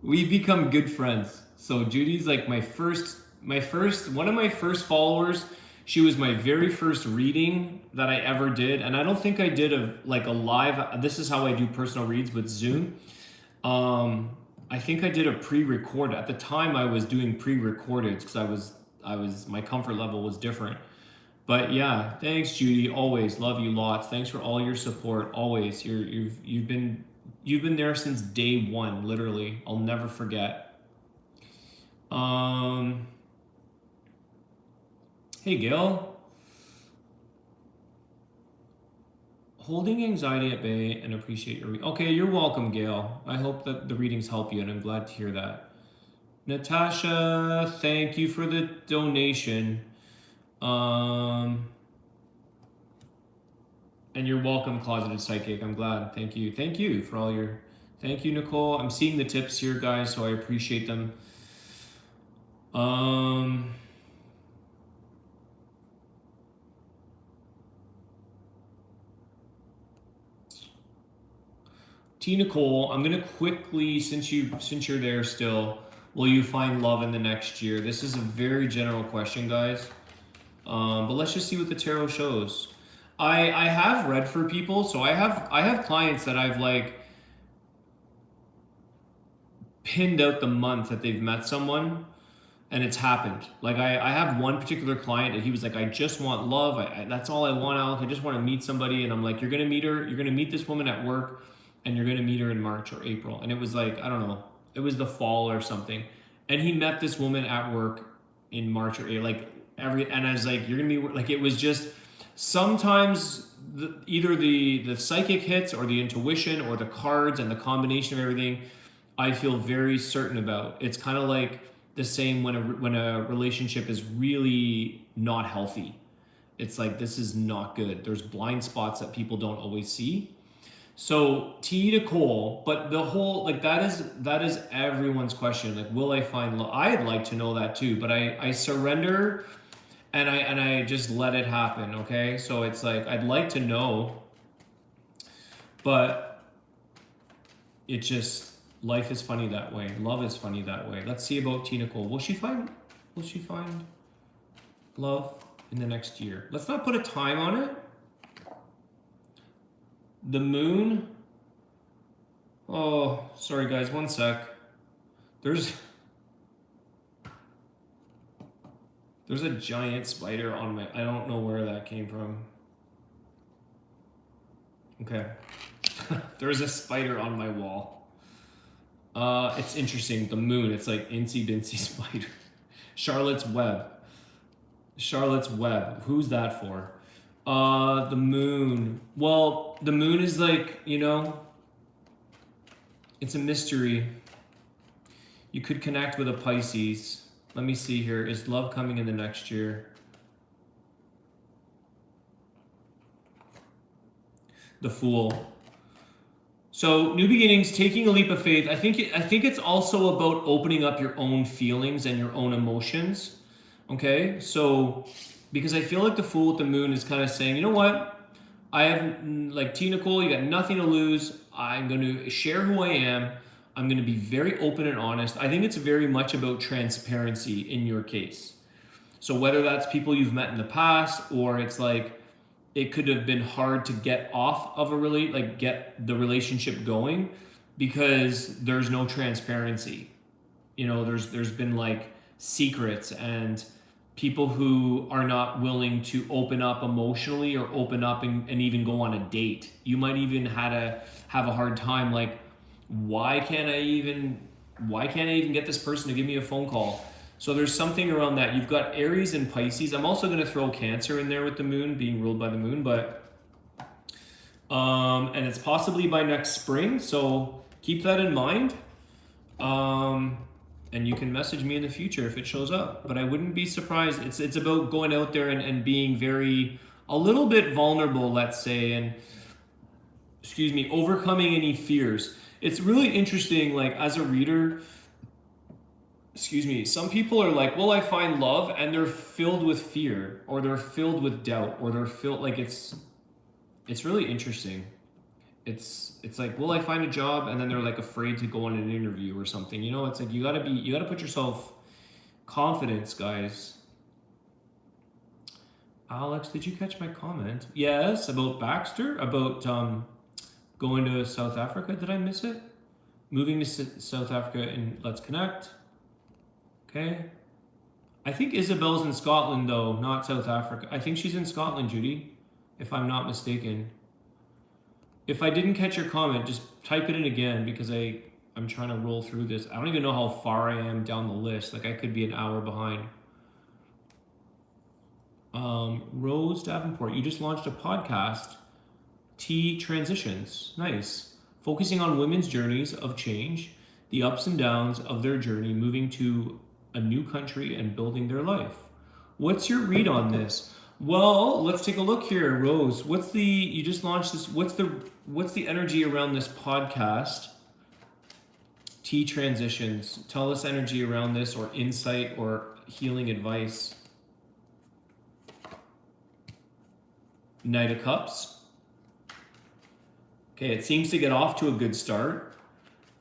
We've become good friends. So Judy's like one of my first followers. She was my very first reading that I ever did. And I don't think I did a live, this is how I do personal reads with Zoom. I think I did a pre-record. At the time I was doing pre-recorded because my comfort level was different. But yeah, thanks Judy, always love you lots. Thanks for all your support, always. You've been there since day one, literally. I'll never forget. Hey Gail. Holding anxiety at bay and appreciate your okay, you're welcome, Gail. I hope that the readings help you and I'm glad to hear that. Natasha, thank you for the donation. And you're welcome, Closeted Psychic. I'm glad. Thank you. Thank you for all your... Thank you, Nicole. I'm seeing the tips here, guys, so I appreciate them. T. Nicole, I'm gonna quickly, since you're there still, will you find love in the next year? This is a very general question, guys. But let's just see what the tarot shows. I have read for people, so I have clients that I've like pinned out the month that they've met someone, and it's happened. Like I have one particular client and he was like, I just want love. That's all I want, Alec. I just want to meet somebody. And I'm like, you're gonna meet her. You're gonna meet this woman at work, and you're gonna meet her in March or April. And it was like, I don't know, it was the fall or something. And he met this woman at work in March or April. And I was like, you're gonna be like, it was just sometimes either the psychic hits or the intuition or the cards and the combination of everything. I feel very certain about. It's kind of like the same when a relationship is really not healthy. It's like, this is not good. There's blind spots that people don't always see. So T to Cole, but the whole, like, that is everyone's question. Like, will I find love? I'd like to know that too, but I surrender and I just let it happen. Okay. So it's like, I'd like to know, but it just, life is funny that way. Love is funny that way. Let's see about T. Nicole. Will she find love in the next year? Let's not put a time on it. The moon. Oh, sorry guys, one sec. There's a giant spider on my, I don't know where that came from. Okay. There's a spider on my wall. It's interesting. The moon. It's like Incy Bincy Spider. Charlotte's Web. Charlotte's Web. Who's that for? The moon. Well, the moon is like, you know, it's a mystery. You could connect with a Pisces. Let me see here. Is love coming in the next year? The Fool. So new beginnings, taking a leap of faith. I think it's also about opening up your own feelings and your own emotions. Okay, so because I feel like the Fool with the moon is kind of saying, you know what, I have, like, T. Nicole, you got nothing to lose. I'm going to share who I am. I'm going to be very open and honest. I think it's very much about transparency in your case. So whether that's people you've met in the past, or it's like, it could have been hard to get off of get the relationship going because there's no transparency. You know, there's been like secrets and people who are not willing to open up emotionally or open up and even go on a date. You might even have a hard time, like, why can't I even get this person to give me a phone call? So there's something around that. You've got Aries and Pisces. I'm also going to throw Cancer in there with the moon, being ruled by the moon, but and it's possibly by next spring. So keep that in mind. And you can message me in the future if it shows up, but I wouldn't be surprised. It's about going out there and being a little bit vulnerable, let's say, and overcoming any fears. It's really interesting, like, as a reader, some people are like, well, I find love, and they're filled with fear, or they're filled with doubt, or they're filled, like, it's really interesting. It's like, will I find a job? And then they're like afraid to go on an interview or something. You know, it's like, you gotta put yourself confidence, guys. Alex, did you catch my comment? Yes, about Baxter, about going to South Africa. Did I miss it? Moving to South Africa and Let's Connect. Okay. I think Isabelle's in Scotland though, not South Africa. I think she's in Scotland, Judy, if I'm not mistaken. If I didn't catch your comment, just type it in again, because I'm trying to roll through this. I don't even know how far I am down the list. Like, I could be an hour behind. Rose Davenport, you just launched a podcast, T Transitions. Nice. Focusing on women's journeys of change, the ups and downs of their journey, moving to a new country and building their life. What's your read on this? Well, let's take a look here, Rose. You just launched this. What's the energy around this podcast? T Transitions. Tell us energy around this, or insight, or healing advice. Knight of Cups. Okay, it seems to get off to a good start.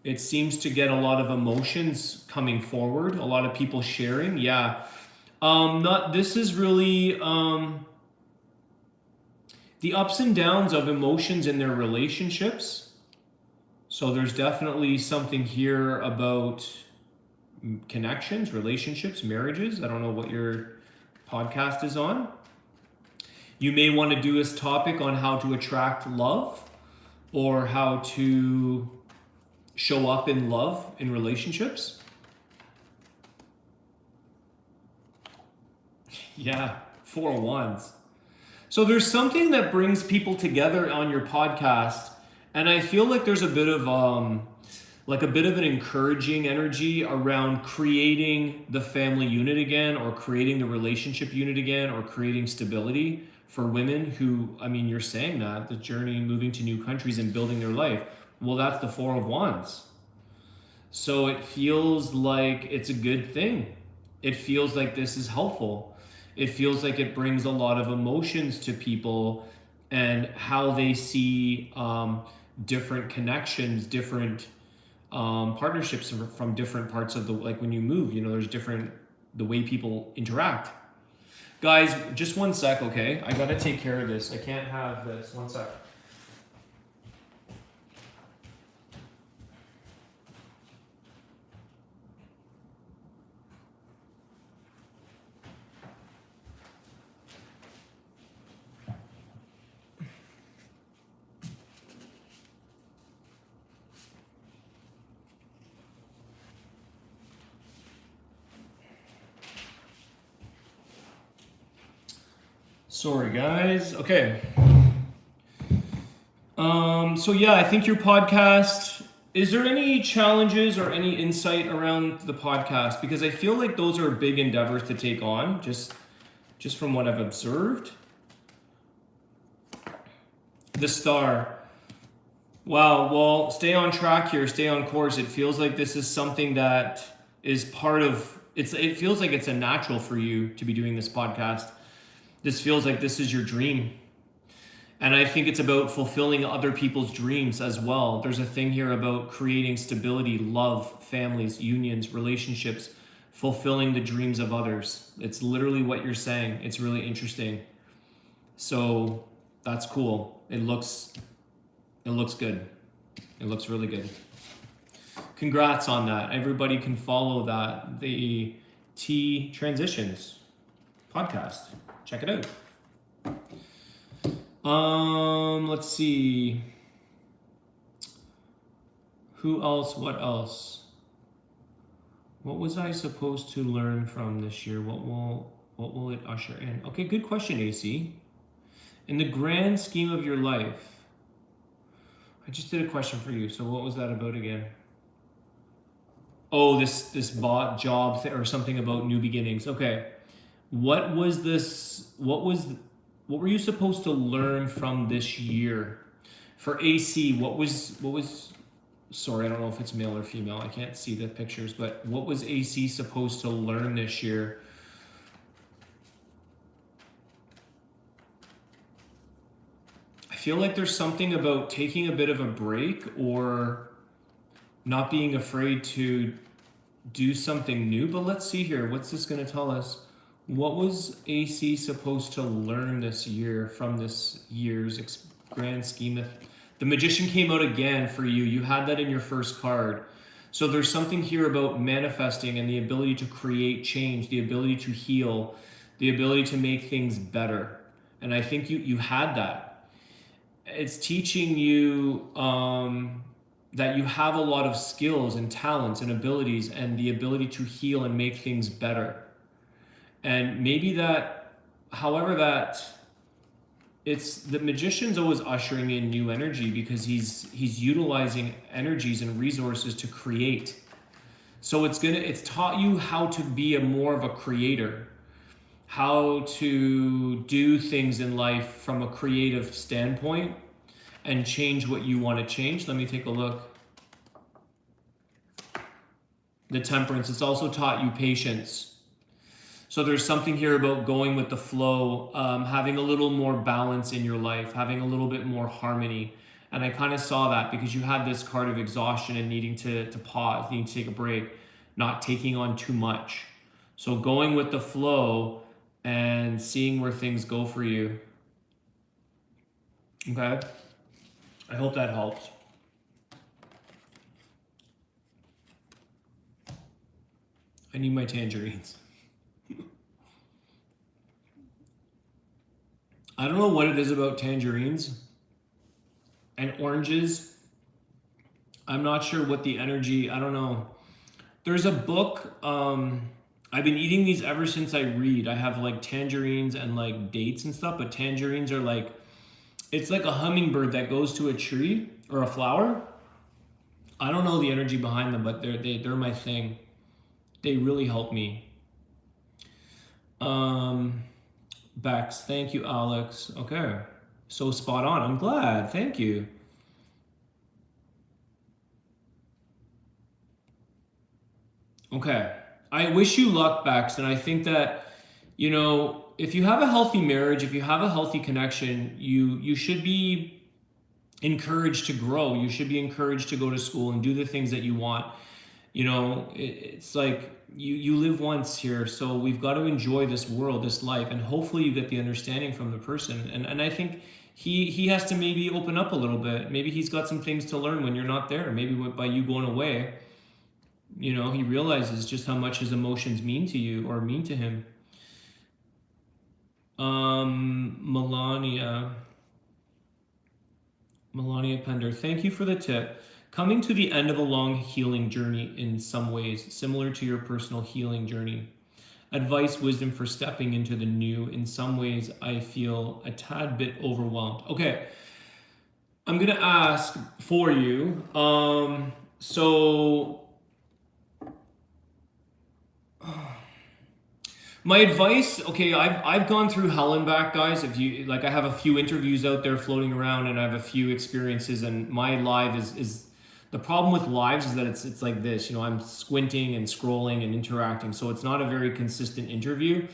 It seems to get a lot of emotions coming forward, a lot of people sharing. Yeah. This is really the ups and downs of emotions in their relationships. So there's definitely something here about connections, relationships, marriages. I don't know what your podcast is on. You may want to do this topic on how to attract love or how to show up in love in relationships. Yeah, 4 of Wands. So there's something that brings people together on your podcast, and I feel like there's a bit of an encouraging energy around creating the family unit again, or creating the relationship unit again, or creating stability for women who, I mean, you're saying that, the journey moving to new countries and building their life. Well, that's the 4 of Wands. So it feels like it's a good thing. It feels like this is helpful. It feels like it brings a lot of emotions to people and how they see different connections, different partnerships from different parts of the, like when you move, you know, there's different, the way people interact. Guys, just 1 sec, okay? I gotta take care of this. I can't have this. 1 sec. Sorry, guys. Okay. So yeah, I think your podcast, is there any challenges or any insight around the podcast? Because I feel like those are big endeavors to take on, just from what I've observed. The Star. Wow, well, stay on track here, stay on course. It feels like this is something that is part of, it feels like it's a natural for you to be doing this podcast. This feels like this is your dream. And I think it's about fulfilling other people's dreams as well. There's a thing here about creating stability, love, families, unions, relationships, fulfilling the dreams of others. It's literally what you're saying. It's really interesting. So that's cool. It looks good. It looks really good. Congrats on that. Everybody can follow that. The T Transitions podcast. Check it out. Let's see. Who else? What else? What was I supposed to learn from this year? What will it usher in? Okay, good question, AC. In the grand scheme of your life, I just did a question for you. So what was that about again? Oh, this bot job or something about new beginnings. Okay. What was this? What were you supposed to learn from this year? For AC, what was sorry, I don't know if it's male or female. I can't see the pictures, but what was AC supposed to learn this year? I feel like there's something about taking a bit of a break or not being afraid to do something new. But let's see here. What's this going to tell us? What was AC supposed to learn this year from this year's grand scheme? The Magician came out again for you. You had that in your first card. So there's something here about manifesting and the ability to create change, the ability to heal, the ability to make things better. And I think you had that. It's teaching you that you have a lot of skills and talents and abilities and the ability to heal and make things better. And maybe that, however that, it's the Magician's always ushering in new energy because he's utilizing energies and resources to create. So it's taught you how to be more of a creator, how to do things in life from a creative standpoint and change what you want to change. Let me take a look. The Temperance, it's also taught you patience. So there's something here about going with the flow, having a little more balance in your life, having a little bit more harmony, And I kind of saw that because you had this card of exhaustion and needing to pause, needing to take a break, not taking on too much. So going with the flow and seeing where things go for you. Okay? I hope that helps. I need my tangerines. I don't know what it is about tangerines and oranges. I'm not sure what the energy, I don't know. There's a book, I've been eating these ever since I read. I have like tangerines and like dates and stuff, but tangerines are like, it's like a hummingbird that goes to a tree or a flower. I don't know the energy behind them, but they're my thing. They really help me. Bex, thank you, Alex. Okay, so spot on. I'm glad. Thank you. Okay, I wish you luck, Bex, and I think that, you know, if you have a healthy marriage, if you have a healthy connection, you should be encouraged to grow. You should be encouraged to go to school and do the things that you want. You know, it's like you live once here, so we've got to enjoy this world, this life, and hopefully you get the understanding from the person. And I think he has to maybe open up a little bit. Maybe he's got some things to learn when you're not there. Maybe by you going away, you know, he realizes just how much his emotions mean to you or mean to him. Melania Pender, thank you for the tip. Coming to the end of a long healing journey in some ways, similar to your personal healing journey. Advice, wisdom for stepping into the new. In some ways, I feel a tad bit overwhelmed. Okay, I'm going to ask for you. My advice, okay, I've gone through hell and back, guys. If you like, I have a few interviews out there floating around, and I have a few experiences. And my live is the problem with lives is that it's like this. You know, I'm squinting and scrolling and interacting, so it's not a very consistent interview.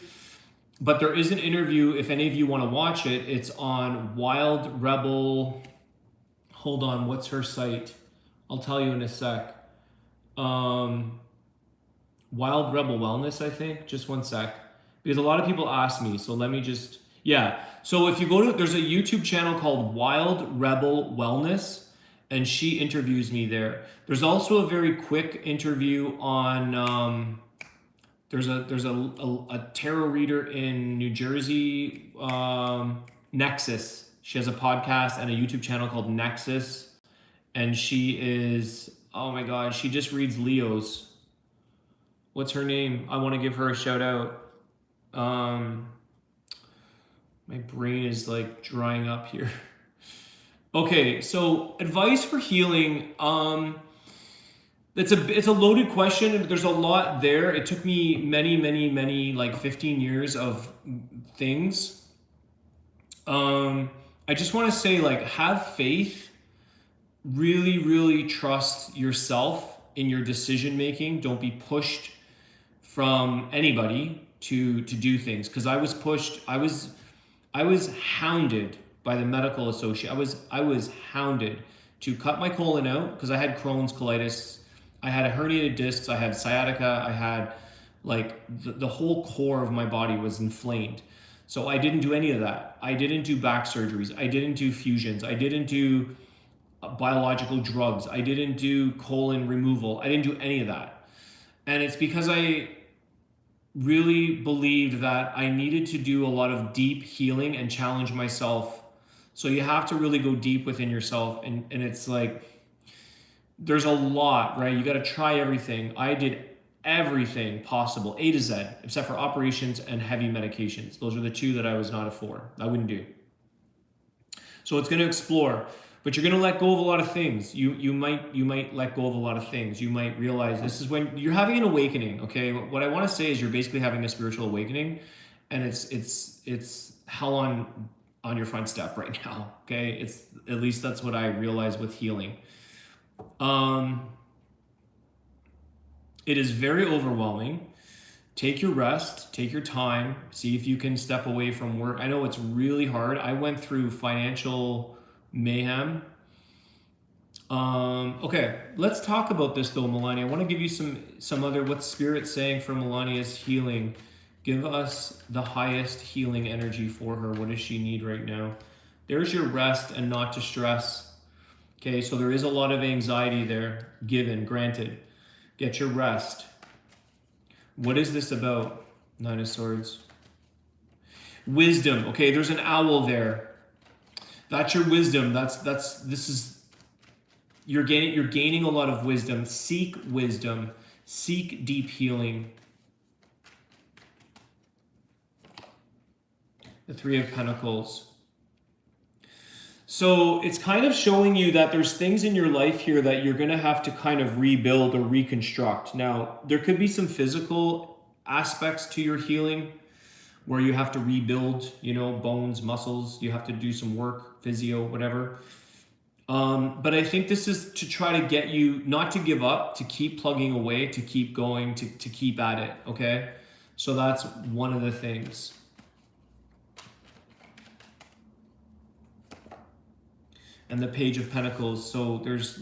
But there is an interview. If any of you want to watch it, it's on Wild Rebel. Hold on, what's her site? I'll tell you in a sec. Wild Rebel Wellness, I think. Just one sec. Because a lot of people ask me, so let me just, yeah. So if you go to, there's a YouTube channel called Wild Rebel Wellness, and she interviews me there. There's also a very quick interview on, there's a tarot reader in New Jersey, Nexus. She has a podcast and a YouTube channel called Nexus, and she is, oh my God, she just reads Leos. What's her name? I want to give her a shout out. My brain is like drying up here. Okay, so advice for healing. It's a loaded question. There's a lot there. It took me many like 15 years of things. I just want to say, like, have faith. Really trust yourself in your decision making. Don't be pushed from anybody to do things, because I was pushed. I was hounded by the medical associate. I was hounded to cut my colon out because I had Crohn's colitis. I had a herniated discs. I had sciatica. I had like the whole core of my body was inflamed. So I didn't do any of that. I didn't do back surgeries. I didn't do fusions. I didn't do biological drugs. I didn't do colon removal. I didn't do any of that. And it's because I really believed that I needed to do a lot of deep healing and challenge myself. So you have to really go deep within yourself. And it's like, there's a lot, right? You got to try everything. I did everything possible, A to Z, except for operations and heavy medications. Those are the two that I was not a for. I wouldn't do. So it's going to explore. But you're going to let go of a lot of things. You might let go of a lot of things. You might realize this is when you're having an awakening. Okay, what I want to say is you're basically having a spiritual awakening, and it's hell on your front step right now. Okay, it's at least that's what I realize with healing. It is very overwhelming. Take your rest. Take your time. See if you can step away from work. I know it's really hard. I went through financial mayhem. Okay, let's talk about this though, Melania. I want to give you some other what Spirit's saying for Melania's healing. Give us the highest healing energy for her. What does she need right now? There's your rest and not to stress. Okay, so there is a lot of anxiety there, given, granted. Get your rest. What is this about? Nine of Swords. Wisdom. Okay, there's an owl there. That's your wisdom. This is you're gaining a lot of wisdom. Seek wisdom. Seek deep healing. The Three of Pentacles. So it's kind of showing you that there's things in your life here that you're going to have to kind of rebuild or reconstruct. Now, there could be some physical aspects to your healing where you have to rebuild, bones, muscles. You have to do some work, physio, whatever. But I think this is to try to get you not to give up, to keep plugging away, to keep going, to keep at it, okay? So that's one of the things. And the Page of Pentacles. So there's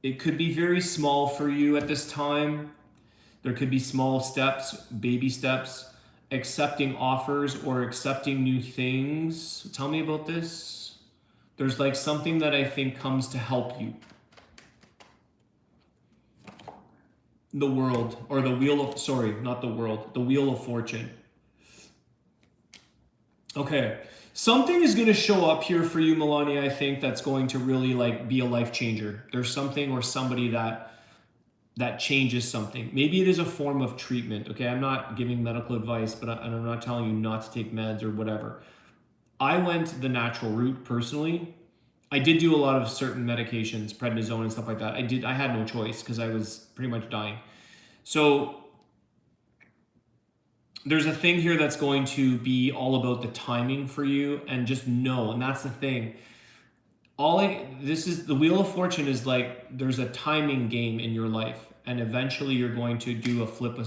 it could be very small for you at this time. There could be small steps, baby steps, accepting offers or accepting new things. Tell me about this. There's something that I think comes to help you. The World, or the Wheel of, sorry, not the World, the Wheel of Fortune. Okay. Something is going to show up here for you, Melania, I think that's going to really be a life changer. There's something or somebody that changes something. Maybe it is a form of treatment. Okay, I'm not giving medical advice, but I'm not telling you not to take meds or whatever. I went the natural route personally. I did do a lot of certain medications, prednisone and stuff like that. I had no choice because I was pretty much dying. So there's a thing here that's going to be all about the timing for you, and just know, and that's the thing. This is the Wheel of Fortune is there's a timing game in your life, and eventually you're going to do a flip a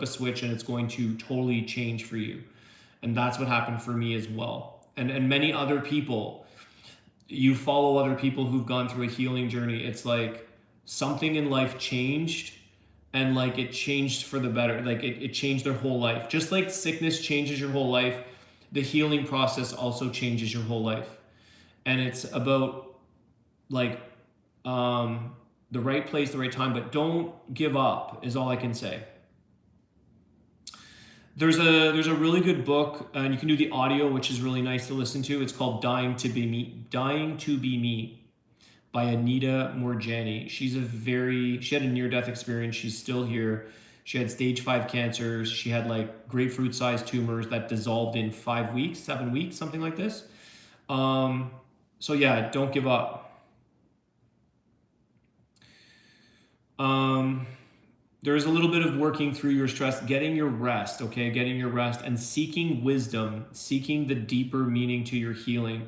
switch, and it's going to totally change for you. And that's what happened for me as well. And many other people, you follow other people who've gone through a healing journey. It's something in life changed, and it changed for the better. It changed their whole life. Just like sickness changes your whole life, the healing process also changes your whole life. And it's about the right place, the right time, but don't give up is all I can say. There's a really good book, and you can do the audio, which is really nice to listen to. It's called Dying to Be Me by Anita Morjani. She had a near-death experience. She's still here. She had stage 5 cancers. She had grapefruit-sized tumors that dissolved in 5 weeks, 7 weeks, something like this. So yeah, don't give up. There's a little bit of working through your stress, getting your rest, okay? Getting your rest and seeking wisdom, seeking the deeper meaning to your healing.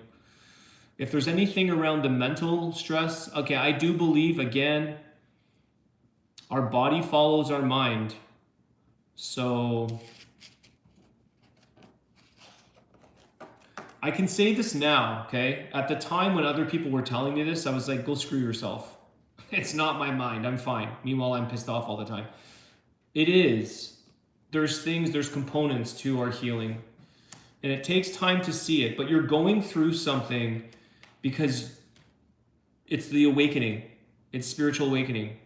If there's anything around the mental stress, okay, I do believe, again, our body follows our mind. So I can say this now, okay? At the time when other people were telling me this, I was like, go screw yourself. It's not my mind, I'm fine. Meanwhile, I'm pissed off all the time. It is. There's components to our healing. And it takes time to see it, but you're going through something because it's the awakening. It's spiritual awakening.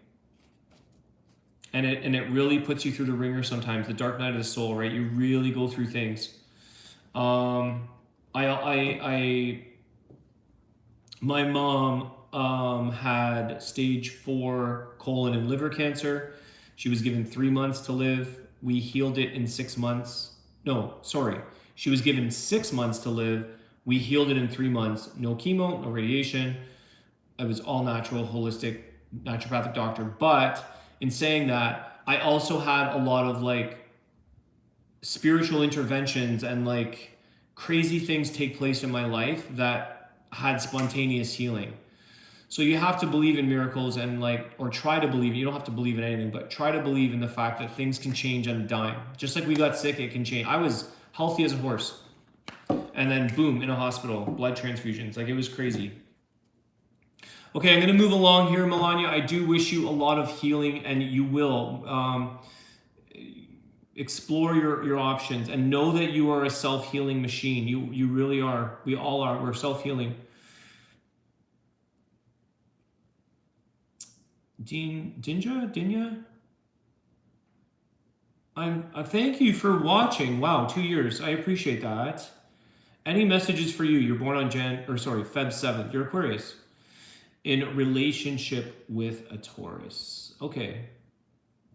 And it really puts you through the ringer sometimes, the dark night of the soul, right? You really go through things. My mom had stage 4 colon and liver cancer. She was given 3 months to live. We healed it in 6 months. No, sorry. She was given 6 months to live. We healed it in 3 months. No chemo, no radiation. It was all natural, holistic, naturopathic doctor. But in saying that, I also had a lot of spiritual interventions and crazy things take place in my life that had spontaneous healing. So you have to believe in miracles and or try to believe. You don't have to believe in anything, but try to believe in the fact that things can change on a dime. Just like we got sick, it can change. I was healthy as a horse. And then boom, in a hospital, blood transfusions. It was crazy. Okay, I'm going to move along here, Melania. I do wish you a lot of healing, and you will. Explore your options and know that you are a self-healing machine. You really are. We all are. We're self-healing. Dinga? I thank you for watching. Wow, 2 years. I appreciate that. Any messages for you? You're born on Feb 7th. You're Aquarius. In relationship with a Taurus. Okay.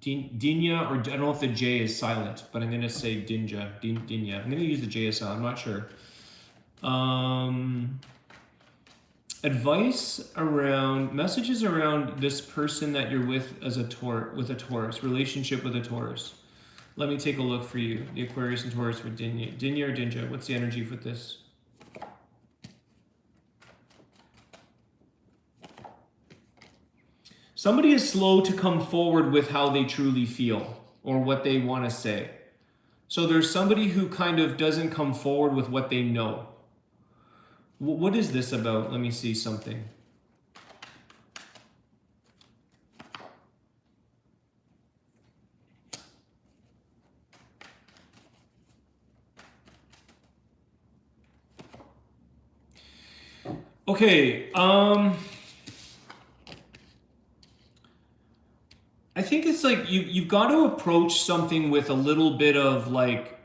Dinga, or I don't know if the J is silent, but I'm going to say Dinga. Dinga. I'm going to use the J as silent. I'm not sure. Advice around, messages around this person that you're with as a Taurus, relationship with a Taurus. Let me take a look for you. The Aquarius and Taurus for Dinga. Dinga or Dinga? What's the energy for this? Somebody is slow to come forward with how they truly feel or what they want to say. So there's somebody who kind of doesn't come forward with what they know. What is this about? Let me see something. Okay, I think it's like you've got to approach something with a little bit of like,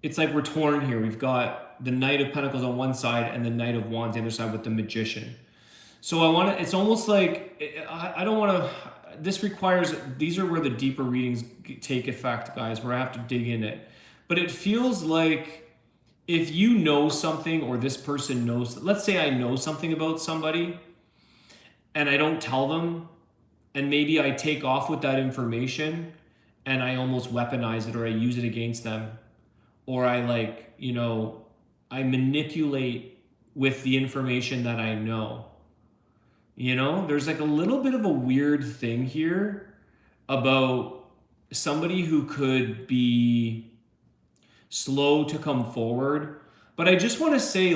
it's like we're torn here. We've got the Knight of Pentacles on one side and the Knight of Wands on the other side with the Magician. So it's almost like, I don't want to, this requires, these are where the deeper readings take effect, guys, where I have to dig in it. But it feels like if you know something or this person knows, let's say I know something about somebody and I don't tell them, and maybe I take off with that information and I almost weaponize it or I use it against them. Or I I manipulate with the information that I know. There's like a little bit of a weird thing here about somebody who could be slow to come forward. But I just want to say,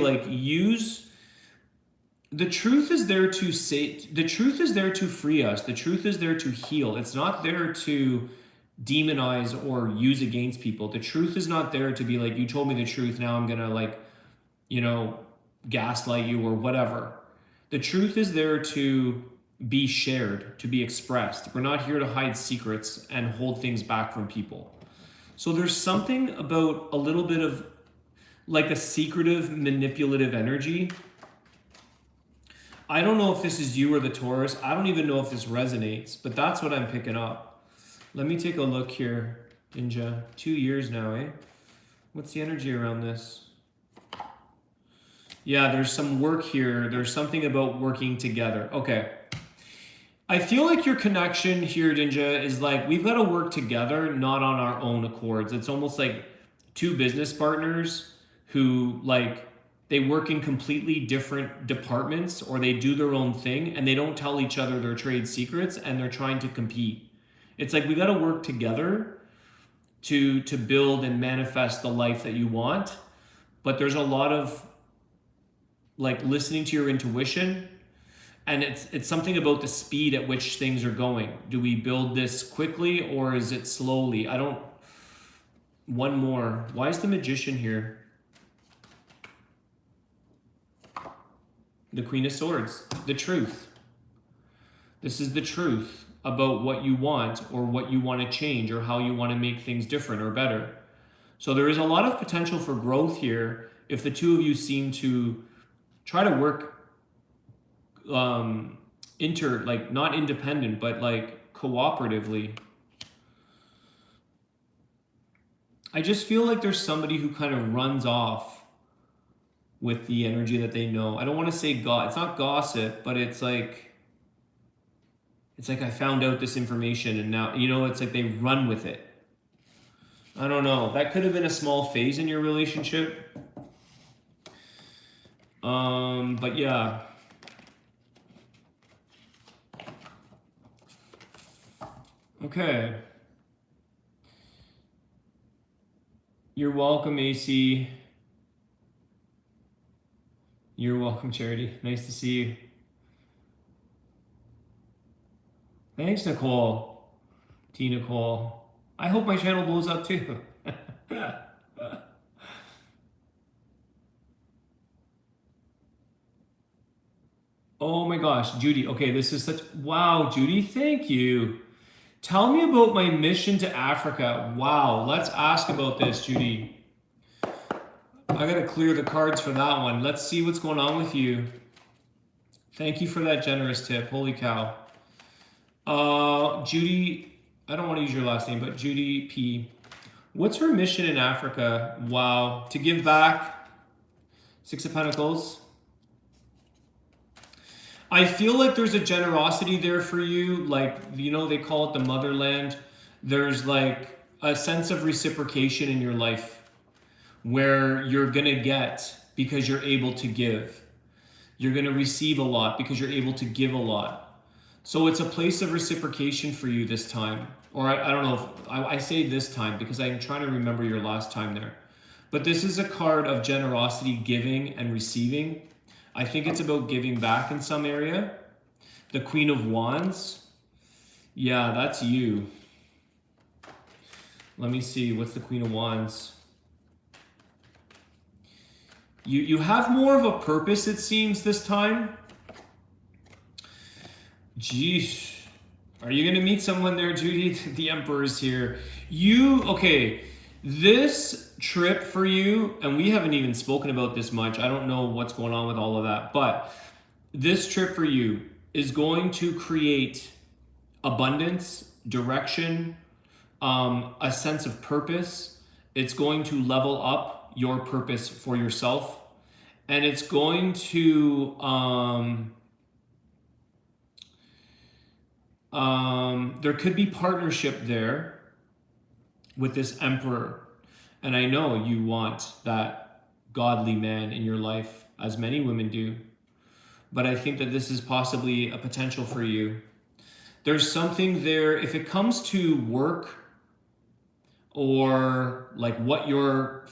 the truth is there to say, the truth is there to free us. The truth is there to heal. It's not there to demonize or use against people. The truth is not there to be like, you told me the truth, now I'm gonna gaslight you or whatever. The truth is there to be shared, to be expressed. We're not here to hide secrets and hold things back from people. So there's something about a little bit of like a secretive, manipulative energy. I don't know if this is you or the Taurus. I don't even know if this resonates, but that's what I'm picking up. Let me take a look here, Dinga. 2 years now, eh? What's the energy around this? Yeah, there's some work here. There's something about working together. Okay. I feel like your connection here, Dinga, is like we've got to work together, not on our own accords. It's almost like two business partners who they work in completely different departments or they do their own thing and they don't tell each other their trade secrets and they're trying to compete. It's like we got to work together to build and manifest the life that you want. But there's a lot of listening to your intuition, and it's something about the speed at which things are going. Do we build this quickly or is it slowly? One more. Why is the Magician here? The Queen of Swords. The truth. This is the truth about what you want or what you want to change or how you want to make things different or better. So there is a lot of potential for growth here if the two of you seem to try to work not independent, but cooperatively. I just feel like there's somebody who kind of runs off with the energy that they know. I don't want to say it's not gossip, but it's like I found out this information and now, it's like they run with it. I don't know. That could have been a small phase in your relationship. But yeah. Okay. You're welcome, AC. You're welcome, Charity. Nice to see you. Thanks, Nicole. T. Nicole. I hope my channel blows up too. Oh my gosh, Judy. Okay, this is such. Wow, Judy, thank you. Tell me about my mission to Africa. Wow, let's ask about this, Judy. I gotta clear the cards for that one. Let's see what's going on with you. Thank you for that generous tip. Holy cow. Judy, I don't want to use your last name, but Judy P. What's her mission in Africa? Wow, to give back. Six of Pentacles. I feel like there's a generosity there for you. Like, you know, they call it the motherland. There's like a sense of reciprocation in your life where you're going to get because you're able to give. You're going to receive a lot because you're able to give a lot. So it's a place of reciprocation for you this time. Or I don't know if I say this time because I'm trying to remember your last time there. But this is a card of generosity, giving and receiving. I think it's about giving back in some area. The Queen of Wands. Yeah, that's you. Let me see. What's the Queen of Wands? You have more of a purpose, it seems, this time. Geesh. Are you going to meet someone there, Judy? The Emperor's here. Okay, this trip for you, and we haven't even spoken about this much. I don't know what's going on with all of that, but this trip for you is going to create abundance, direction, a sense of purpose. It's going to level up your purpose for yourself, and it's going to there could be partnership there with this Emperor. And I know you want that godly man in your life, as many women do. But I think that this is possibly a potential for you. There's something there, if it comes to work or like what you're,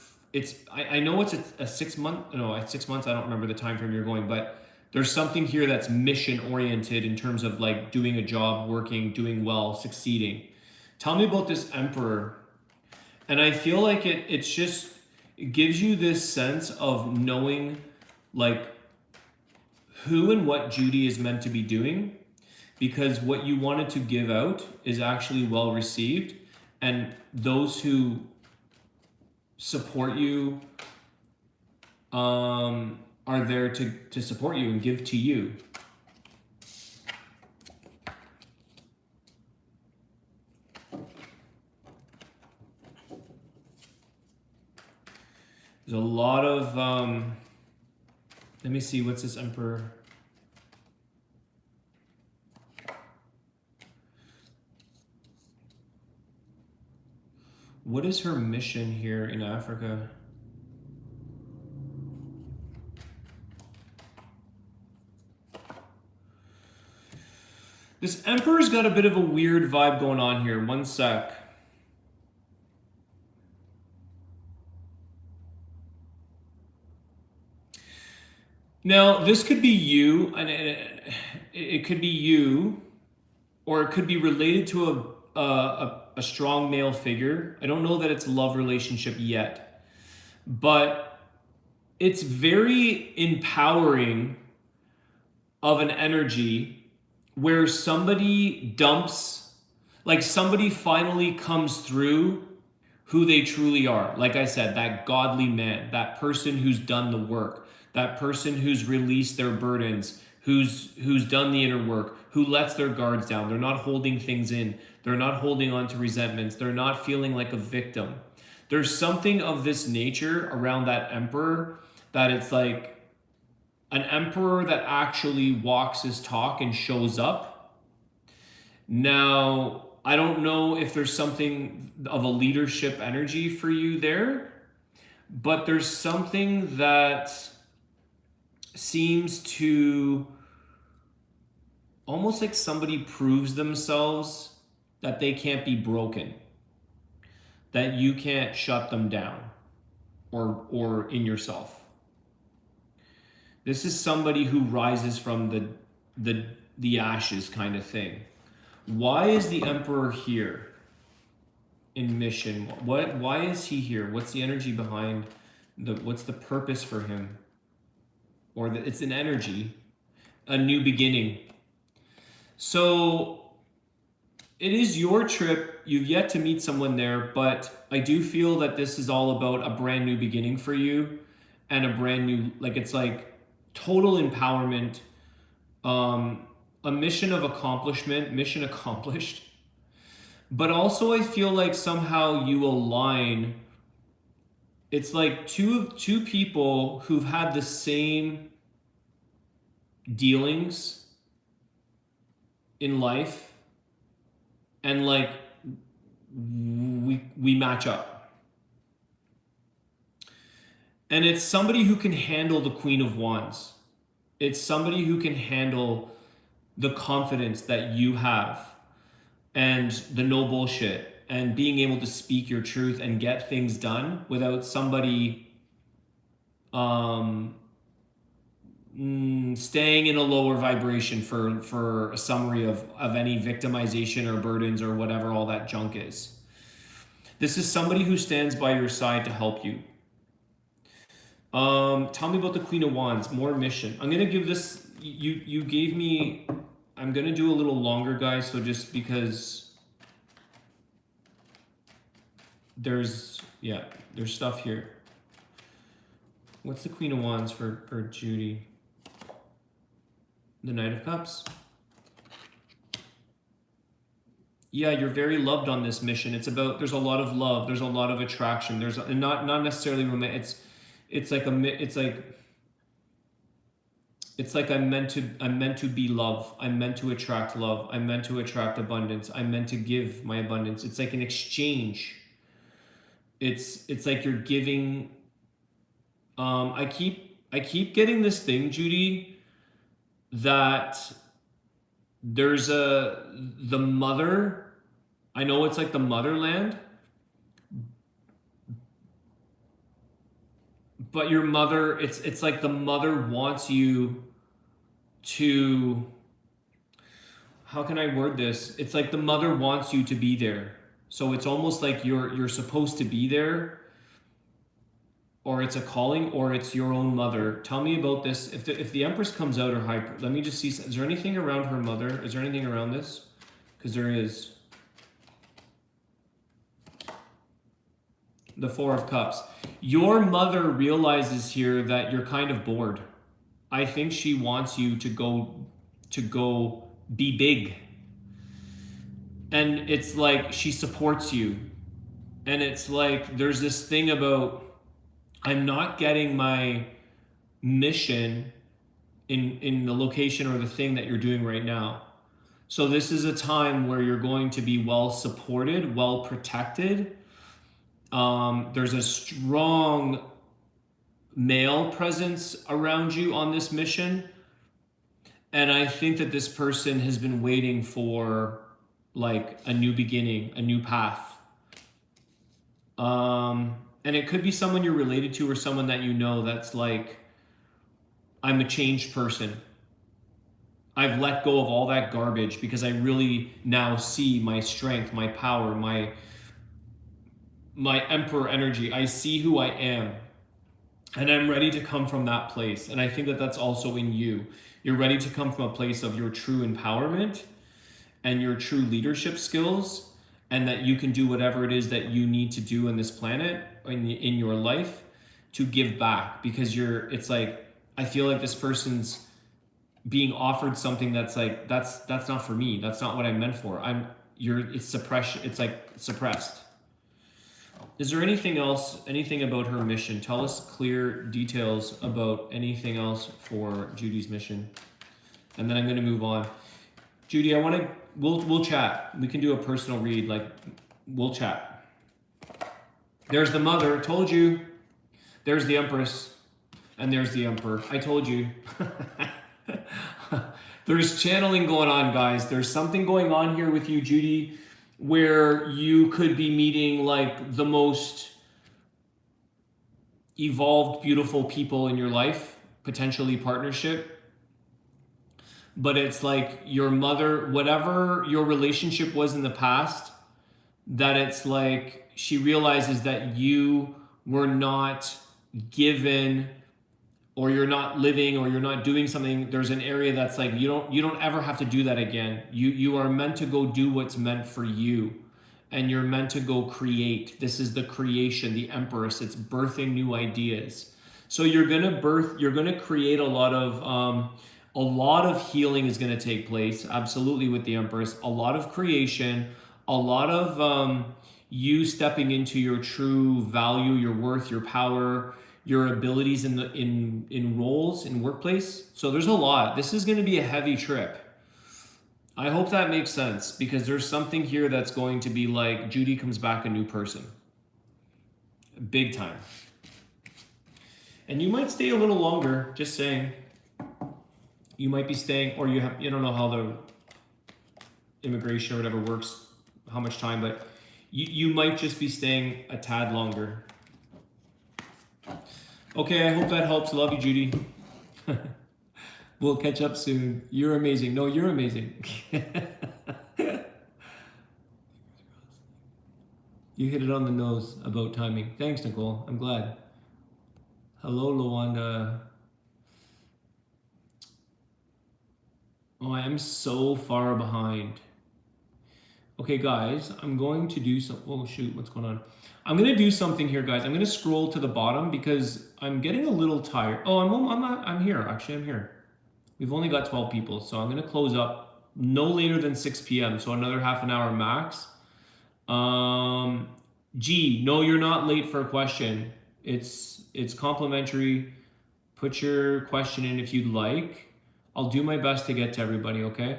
I know it's a 6 month, no, at 6 months, I don't remember the time frame you're going, but there's something here that's mission oriented in terms of like doing a job, working, doing well, succeeding. Tell me about this Emperor. And I feel like it gives you this sense of knowing like who and what Judy is meant to be doing, because what you wanted to give out is actually well received, and those who support you are there to support you and give to you. There's a lot of, let me see, what's this Emperor? What is her mission here in Africa? This Emperor's got a bit of a weird vibe going on here. One sec. Now, this could be you, and it could be you, or it could be related to a strong male figure. I don't know that it's a love relationship yet, but it's very empowering of an energy where somebody dumps, like somebody finally comes through who they truly are. Like I said, that godly man, that person who's done the work, that person who's released their burdens, who's done the inner work, who lets their guards down. They're not holding things in. They're not holding on to resentments. They're not feeling like a victim. There's something of this nature around that Emperor that it's like an Emperor that actually walks his talk and shows up. Now, I don't know if there's something of a leadership energy for you there, but there's something that seems to almost like somebody proves themselves that they can't be broken, that you can't shut them down or in yourself. This is somebody who rises from the ashes kind of thing, Why is the Emperor here in mission? Why is he here? What's the energy behind what's the purpose for him? Or it's an energy, a new beginning. So it is your trip. You've yet to meet someone there, but I do feel that this is all about a brand new beginning for you and a brand new, like it's like total empowerment, a mission of accomplishment, mission accomplished. But also I feel like somehow you align. It's like two people who've had the same dealings in life, and like we match up. And it's somebody who can handle the Queen of Wands. It's somebody who can handle the confidence that you have and the no bullshit and being able to speak your truth and get things done without somebody staying in a lower vibration for a summary of any victimization or burdens or whatever all that junk is. This is somebody who stands by your side to help you. Tell me about the Queen of Wands, more mission. I'm going to give this, you gave me, I'm going to do a little longer, guys, so just because there's stuff here. What's the Queen of Wands for Judy? The Knight of Cups. Yeah, you're very loved on this mission. It's about, there's a lot of love, there's a lot of attraction. There's not necessarily romantic. It's like I'm meant to be love. I'm meant to attract love. I'm meant to attract abundance. I'm meant to give my abundance. It's like an exchange. It's like you're giving. I keep getting this thing, Judy, that there's the mother. I know it's like the motherland, but your mother, it's like the mother wants you to, how can I word this? It's like the mother wants you to be there. So it's almost like you're supposed to be there, or it's a calling, or it's your own mother. Tell me about this. If the Empress comes out or hyper, let me just see. Is there anything around her mother? Is there anything around this? Because there is. The Four of Cups. Your mother realizes here that you're kind of bored. I think she wants you to go be big. And it's like she supports you. And it's like there's this thing about, I'm not getting my mission in the location or the thing that you're doing right now. So this is a time where you're going to be well supported, well protected. There's a strong male presence around you on this mission. And I think that this person has been waiting for like a new beginning, a new path. And it could be someone you're related to or someone that you know that's like, I'm a changed person. I've let go of all that garbage because I really now see my strength, my power, my emperor energy. I see who I am. And I'm ready to come from that place. And I think that that's also in you. You're ready to come from a place of your true empowerment and your true leadership skills, and that you can do whatever it is that you need to do in this planet, in your life, to give back. Because it's like, I feel like this person's being offered something that's like, that's not for me. That's not what I'm meant for. It's suppression. It's like suppressed. Is there anything else, anything about her mission? Tell us clear details about anything else for Judy's mission. And then I'm going to move on. Judy, we'll chat. We can do a personal read, like we'll chat. There's the mother, told you. There's the Empress, and there's the Emperor. I told you. There's channeling going on, guys. There's something going on here with you, Judy, where you could be meeting like the most evolved, beautiful people in your life, potentially partnership. but it's like your mother, whatever your relationship was in the past, that it's like she realizes that you were not given, or you're not living, or you're not doing something. There's an area that's like you don't ever have to do that again. You are meant to go do what's meant for you, and you're meant to go create. This is the creation, the Empress. It's birthing new ideas. So you're gonna create a lot of healing is gonna take place, absolutely, with the Empress. A lot of creation, a lot of you stepping into your true value, your worth, your power, your abilities in roles in workplace. So there's a lot. This is gonna be a heavy trip. I hope that makes sense, because there's something here that's going to be like Judy comes back a new person. Big time. And you might stay a little longer, just saying. You might be staying, or you don't know how the immigration or whatever works, how much time, but you might just be staying a tad longer. Okay, I hope that helps. Love you, Judy. We'll catch up soon. You're amazing. No, you're amazing. You hit it on the nose about timing. Thanks, Nicole. I'm glad. Hello, Luanda. Oh, I am so far behind. Okay, guys, I'm going to do some. Oh, shoot, what's going on? I'm going to do something here, guys. I'm going to scroll to the bottom because I'm getting a little tired. Oh, I'm here. Actually, I'm here. We've only got 12 people, so I'm going to close up no later than 6 p.m., so another half an hour max. G, no, you're not late for a question. It's complimentary. Put your question in if you'd like. I'll do my best to get to everybody, okay?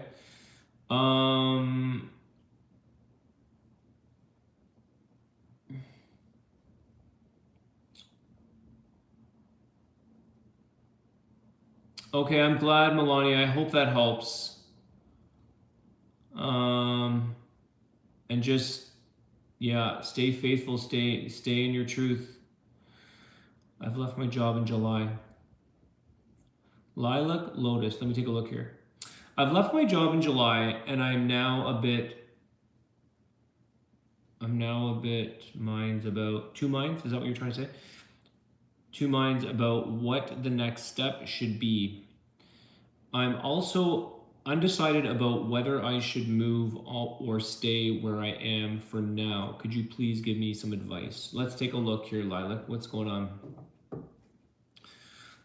Okay, I'm glad, Melania. I hope that helps. And just, yeah, stay faithful, stay in your truth. I've left my job in July. Lilac, Lotus. Let me take a look here. I've left my job in July, and I'm now a bit minds about, two minds, is that what you're trying to say? Two minds about what the next step should be. I'm also undecided about whether I should move or stay where I am for now. Could you please give me some advice? Let's take a look here, Lilac. What's going on?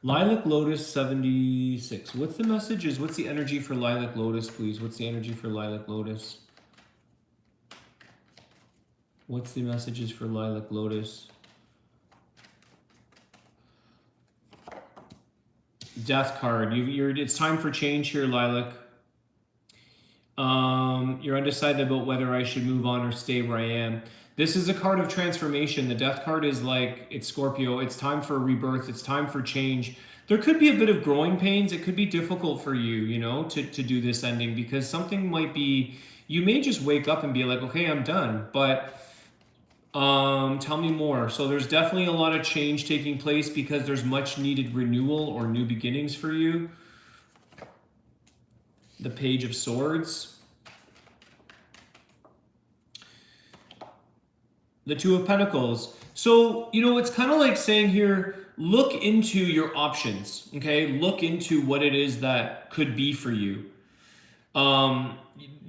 Lilac Lotus 76. What's the messages? What's the energy for Lilac Lotus, please? What's the energy for Lilac Lotus? What's the messages for Lilac Lotus? Death card. It's time for change here, Lilac. You're undecided about whether I should move on or stay where I am. This is a card of transformation. The Death card is like, it's Scorpio. It's time for rebirth. It's time for change. There could be a bit of growing pains. It could be difficult for you, you know, to do this ending, because something might be, you may just wake up and be like, okay, I'm done. But tell me more. So there's definitely a lot of change taking place because there's much needed renewal or new beginnings for you. The Page of Swords. The Two of Pentacles. So, you know, it's kind of like saying here, look into your options, okay? Look into what it is that could be for you.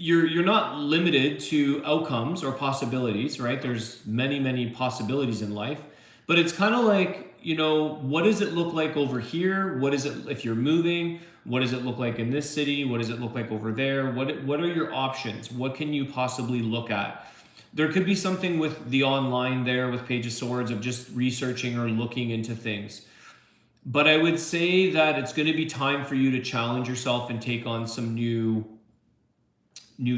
You're not limited to outcomes or possibilities, right? There's many possibilities in life, but it's kind of like, you know, what does it look like over here? What is it if you're moving? What does it look like in this city? What does it look like over there? What are your options? What can you possibly look at? There could be something with the online there with Page of Swords of just researching or looking into things. But I would say that it's going to be time for you to challenge yourself and take on some new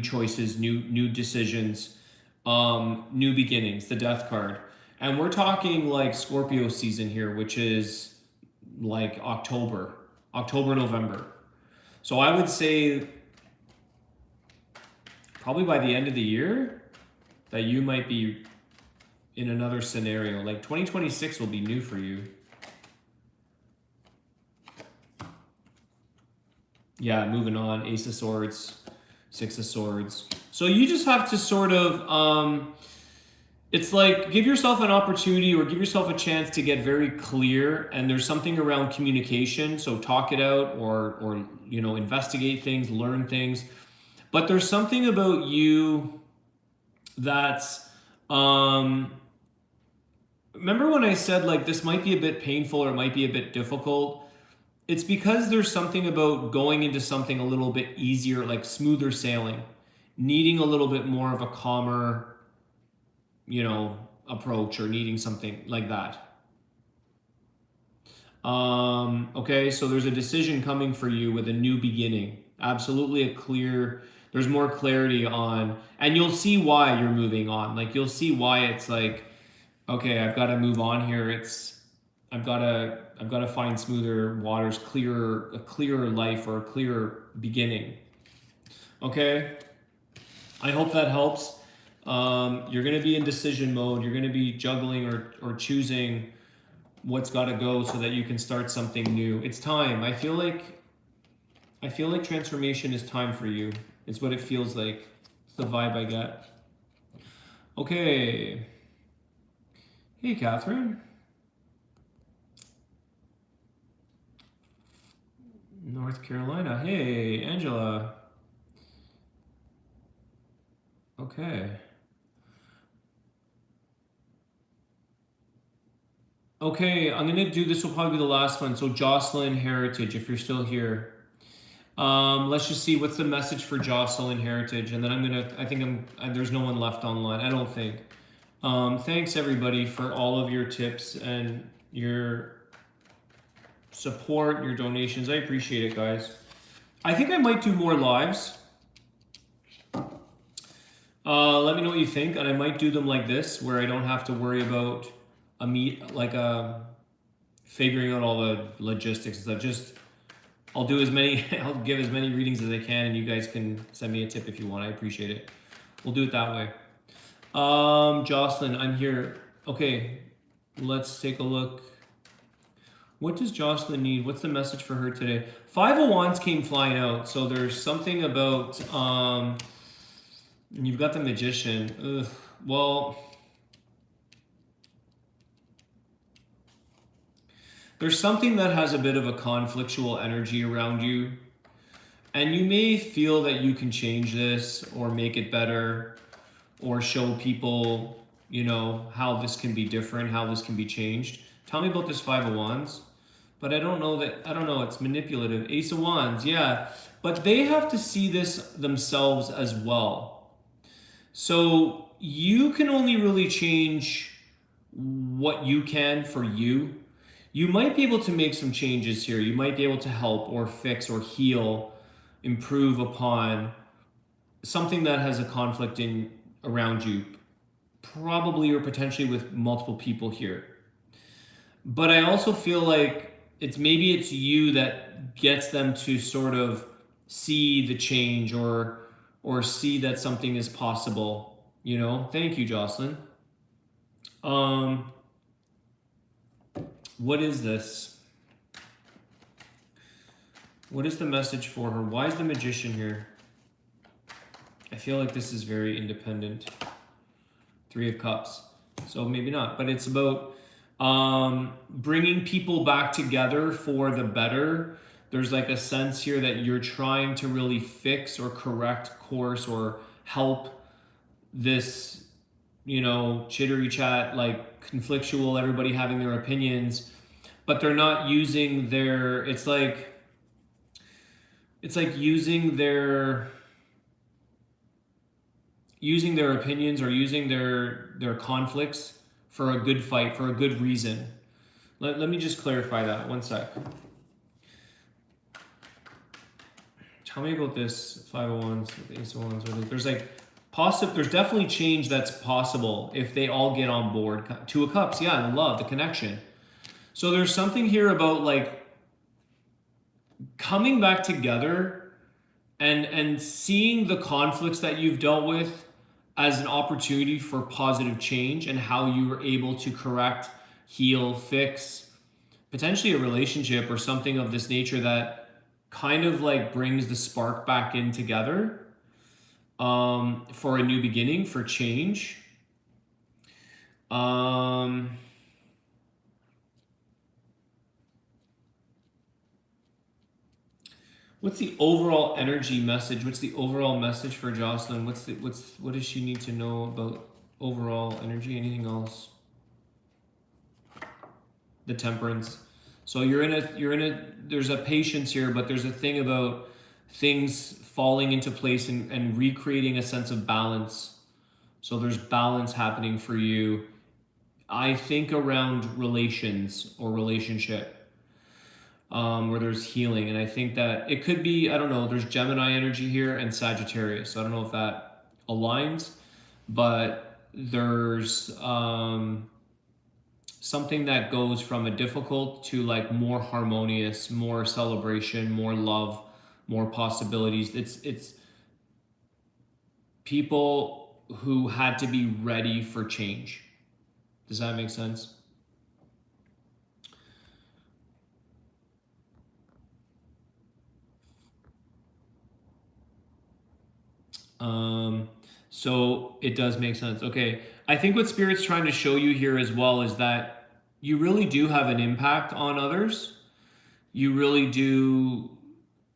choices, new decisions, new beginnings, the Death card. And we're talking like Scorpio season here, which is like October, November. So I would say probably by the end of the year that you might be in another scenario. Like 2026 will be new for you. Yeah, moving on. Ace of Swords, Six of Swords. So you just have to sort of, it's like give yourself an opportunity or give yourself a chance to get very clear. And there's something around communication. So talk it out or you know, investigate things, learn things. But there's something about you that's, remember when I said like this might be a bit painful or it might be a bit difficult? It's because there's something about going into something a little bit easier, like smoother sailing, needing a little bit more of a calmer, you know, approach or needing something like that. Okay, so there's a decision coming for you with a new beginning. Absolutely a clear, there's more clarity on, and you'll see why you're moving on. Like you'll see why it's like, okay, I've got to move on here. I've got to find smoother waters, a clearer life or a clearer beginning. Okay, I hope that helps. You're going to be in decision mode. You're going to be juggling or choosing what's got to go so that you can start something new. It's time. I feel like transformation is time for you. It's what it feels like. It's the vibe I get. Okay. Hey, Catherine. North Carolina. Hey, Angela. Okay. Okay, I'm gonna do, this will probably be the last one. So Joselyn Heritage, if you're still here. Let's just see what's the message for Joselyn Heritage, and then there's no one left online, I don't think. Thanks everybody for all of your tips and your support, your donations. I appreciate it, guys. I think I might do more lives. Let me know what you think, and I might do them like this, where I don't have to worry about figuring out all the logistics and stuff. I'll do I'll give as many readings as I can, and you guys can send me a tip if you want. I appreciate it. We'll do it that way. Jocelyn, I'm here. Okay, let's take a look. What does Jocelyn need? What's the message for her today? 5 of Wands came flying out, so there's something about, you've got the Magician. Ugh. Well, there's something that has a bit of a conflictual energy around you, and you may feel that you can change this or make it better or show people, you know, how this can be different, how this can be changed. Tell me about this 5 of Wands. But I don't know, it's manipulative. Ace of Wands, yeah. But they have to see this themselves as well. So you can only really change what you can for you. You might be able to make some changes here. You might be able to help or fix or heal, improve upon something that has a conflict around you, probably or potentially with multiple people here. But I also feel like maybe it's you that gets them to sort of see the change or see that something is possible, you know? Thank you, Jocelyn. What is this? What is the message for her? Why is the Magician here? I feel like this is very independent. 3 of Cups. So maybe not, but it's about bringing people back together for the better. There's like a sense here that you're trying to really fix or correct course or help this, you know, chittery chat, like conflictual, everybody having their opinions, but they're not using their, it's like using their opinions or using their conflicts for a good fight, for a good reason. Let me just clarify that. One sec. Tell me about this 5 of Wands, Ace of Wands. There's there's definitely change that's possible if they all get on board. 2 of Cups, yeah, the love, the connection. So there's something here about like coming back together and seeing the conflicts that you've dealt with as an opportunity for positive change and how you were able to correct, heal, fix, potentially a relationship or something of this nature that kind of like brings the spark back in together for a new beginning, for change. What's the overall energy message? What's the overall message for Joselyn? What does she need to know about overall energy? Anything else? The temperance. So there's a patience here, but there's a thing about things falling into place and recreating a sense of balance. So there's balance happening for you. I think around relations or relationship. Where there's healing, and I think that it could be, I don't know, there's Gemini energy here and Sagittarius, so I don't know if that aligns, but there's something that goes from a difficult to like more harmonious, more celebration, more love, more possibilities. It's people who had to be ready for change. Does that make sense? So it does make sense. Okay. I think what Spirit's trying to show you here as well is that you really do have an impact on others. You really do,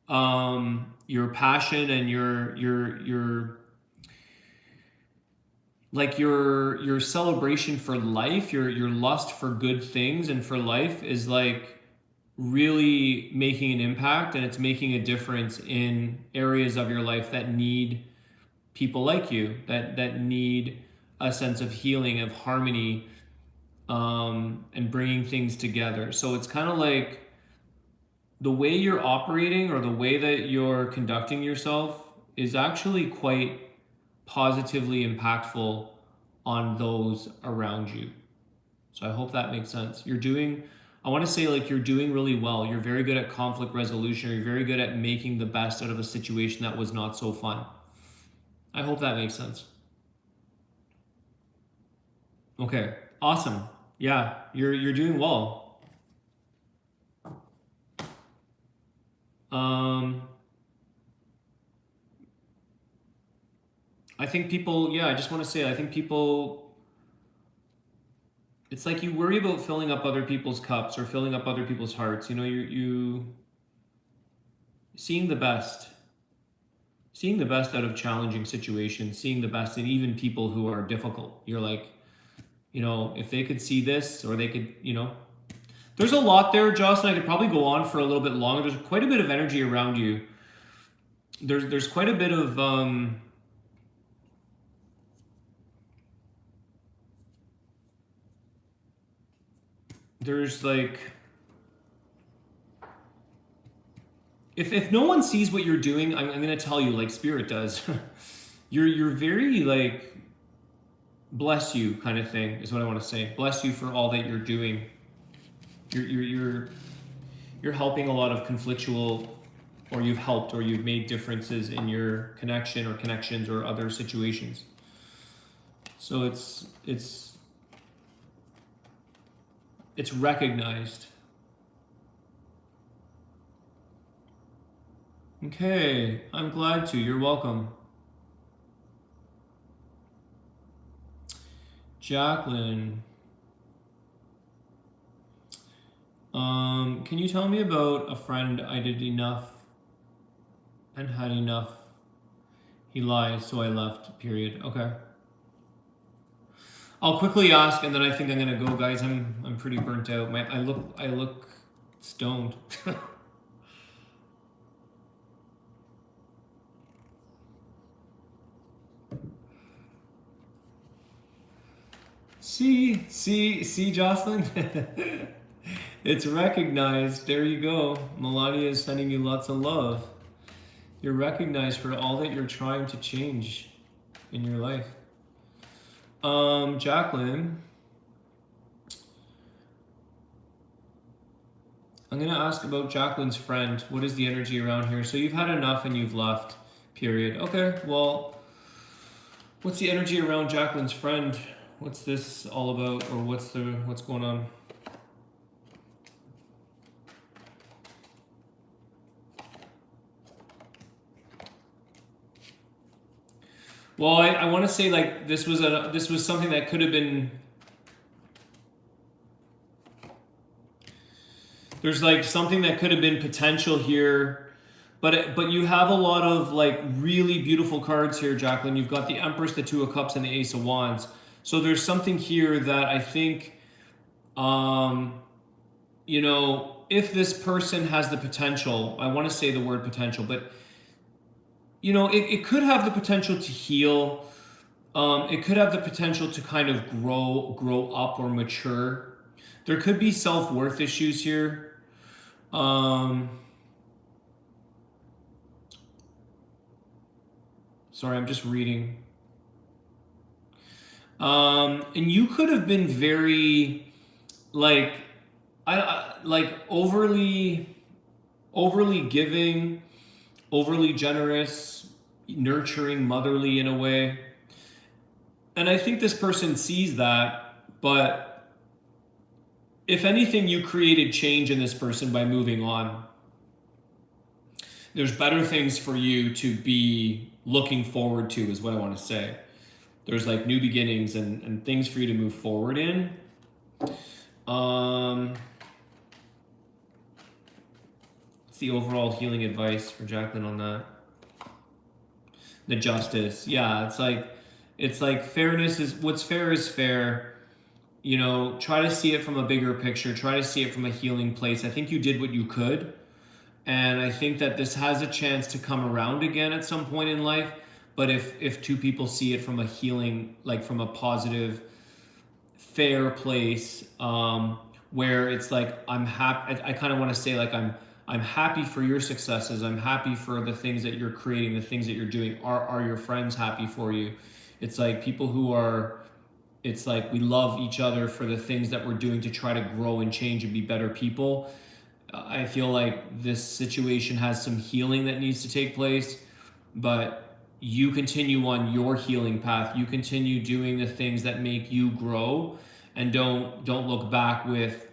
your passion and your like your celebration for life, your lust for good things and for life is like really making an impact, and it's making a difference in areas of your life that need people like you, that need a sense of healing, of harmony, and bringing things together. So it's kind of like the way you're operating or the way that you're conducting yourself is actually quite positively impactful on those around you. So I hope that makes sense. I want to say like you're doing really well. You're very good at conflict resolution. You're very good at making the best out of a situation that was not so fun. I hope that makes sense. Okay, awesome. Yeah, you're doing well. I think people, yeah, I just want to say, I think people, it's like you worry about filling up other people's cups or filling up other people's hearts. You know, you seeing the best out of challenging situations, seeing the best in even people who are difficult. You're like, you know, if they could see this, or they could, you know, there's a lot there, Jocelyn. I could probably go on for a little bit longer. There's quite a bit of energy around you. There's quite a bit of there's like, if no one sees what you're doing, I'm gonna tell you, like Spirit does. you're very like, bless you kind of thing is what I want to say. Bless you for all that you're doing. You're helping a lot of conflictual, or you've helped, or you've made differences in your connection or connections or other situations. So it's recognized. Okay, I'm glad to. You're welcome. Jacqueline. Can you tell me about a friend I did enough and had enough? He lies, so I left, period. Okay. I'll quickly ask, and then I think I'm gonna go, guys. I'm pretty burnt out. I look stoned. See, Jocelyn? It's recognized. There you go. Melania is sending you lots of love. You're recognized for all that you're trying to change in your life. Jacqueline, I'm gonna ask about Jacqueline's friend. What is the energy around here? So you've had enough and you've left, period. Okay, well, what's the energy around Jacqueline's friend? What's this all about, or what's going on? Well, I want to say like this was something that could have been. There's like something that could have been potential here, but you have a lot of like really beautiful cards here, Jacqueline. You've got the Empress, the Two of Cups, and the Ace of Wands. So there's something here that I think, you know, if this person has the potential, I want to say the word potential, but you know, it could have the potential to heal. It could have the potential to kind of grow up or mature. There could be self-worth issues here. Sorry, I'm just reading. And you could have been very, like, like overly giving, overly generous, nurturing, motherly in a way. And I think this person sees that, but if anything, you created change in this person by moving on. There's better things for you to be looking forward to, is what I want to say. There's like new beginnings and things for you to move forward in. What's the overall healing advice for Jacqueline on that? The justice. Yeah, it's like fairness is, what's fair is fair. You know, try to see it from a bigger picture. Try to see it from a healing place. I think you did what you could. And I think that this has a chance to come around again at some point in life. But if two people see it from a healing, like from a positive, fair place, where it's like, I'm happy, I kind of want to say like, I'm happy for your successes. I'm happy for the things that you're creating, the things that you're doing. Are your friends happy for you? It's like people who are, it's like we love each other for the things that we're doing to try to grow and change and be better people. I feel like this situation has some healing that needs to take place, but you continue on your healing path. You continue doing the things that make you grow, and don't look back with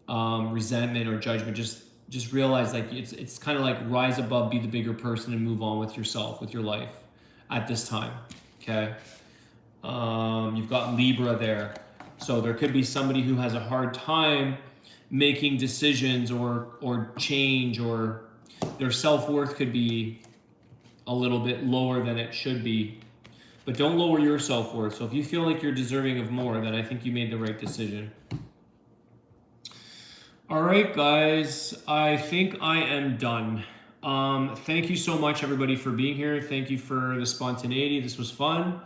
resentment or judgment. Just realize like it's kind of like rise above, be the bigger person, and move on with yourself, with your life at this time. Okay. You've got Libra there. So there could be somebody who has a hard time making decisions or change, or their self-worth could be a little bit lower than it should be. But don't lower your self-worth. So if you feel like you're deserving of more, then I think you made the right decision. All right, guys, I think I am done. Thank you so much, everybody, for being here. Thank you for the spontaneity. This was fun.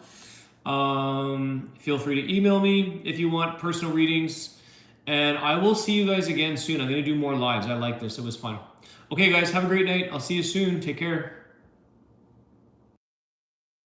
Feel free to email me if you want personal readings. And I will see you guys again soon. I'm going to do more lives. I like this. It was fun. Okay, guys, have a great night. I'll see you soon. Take care.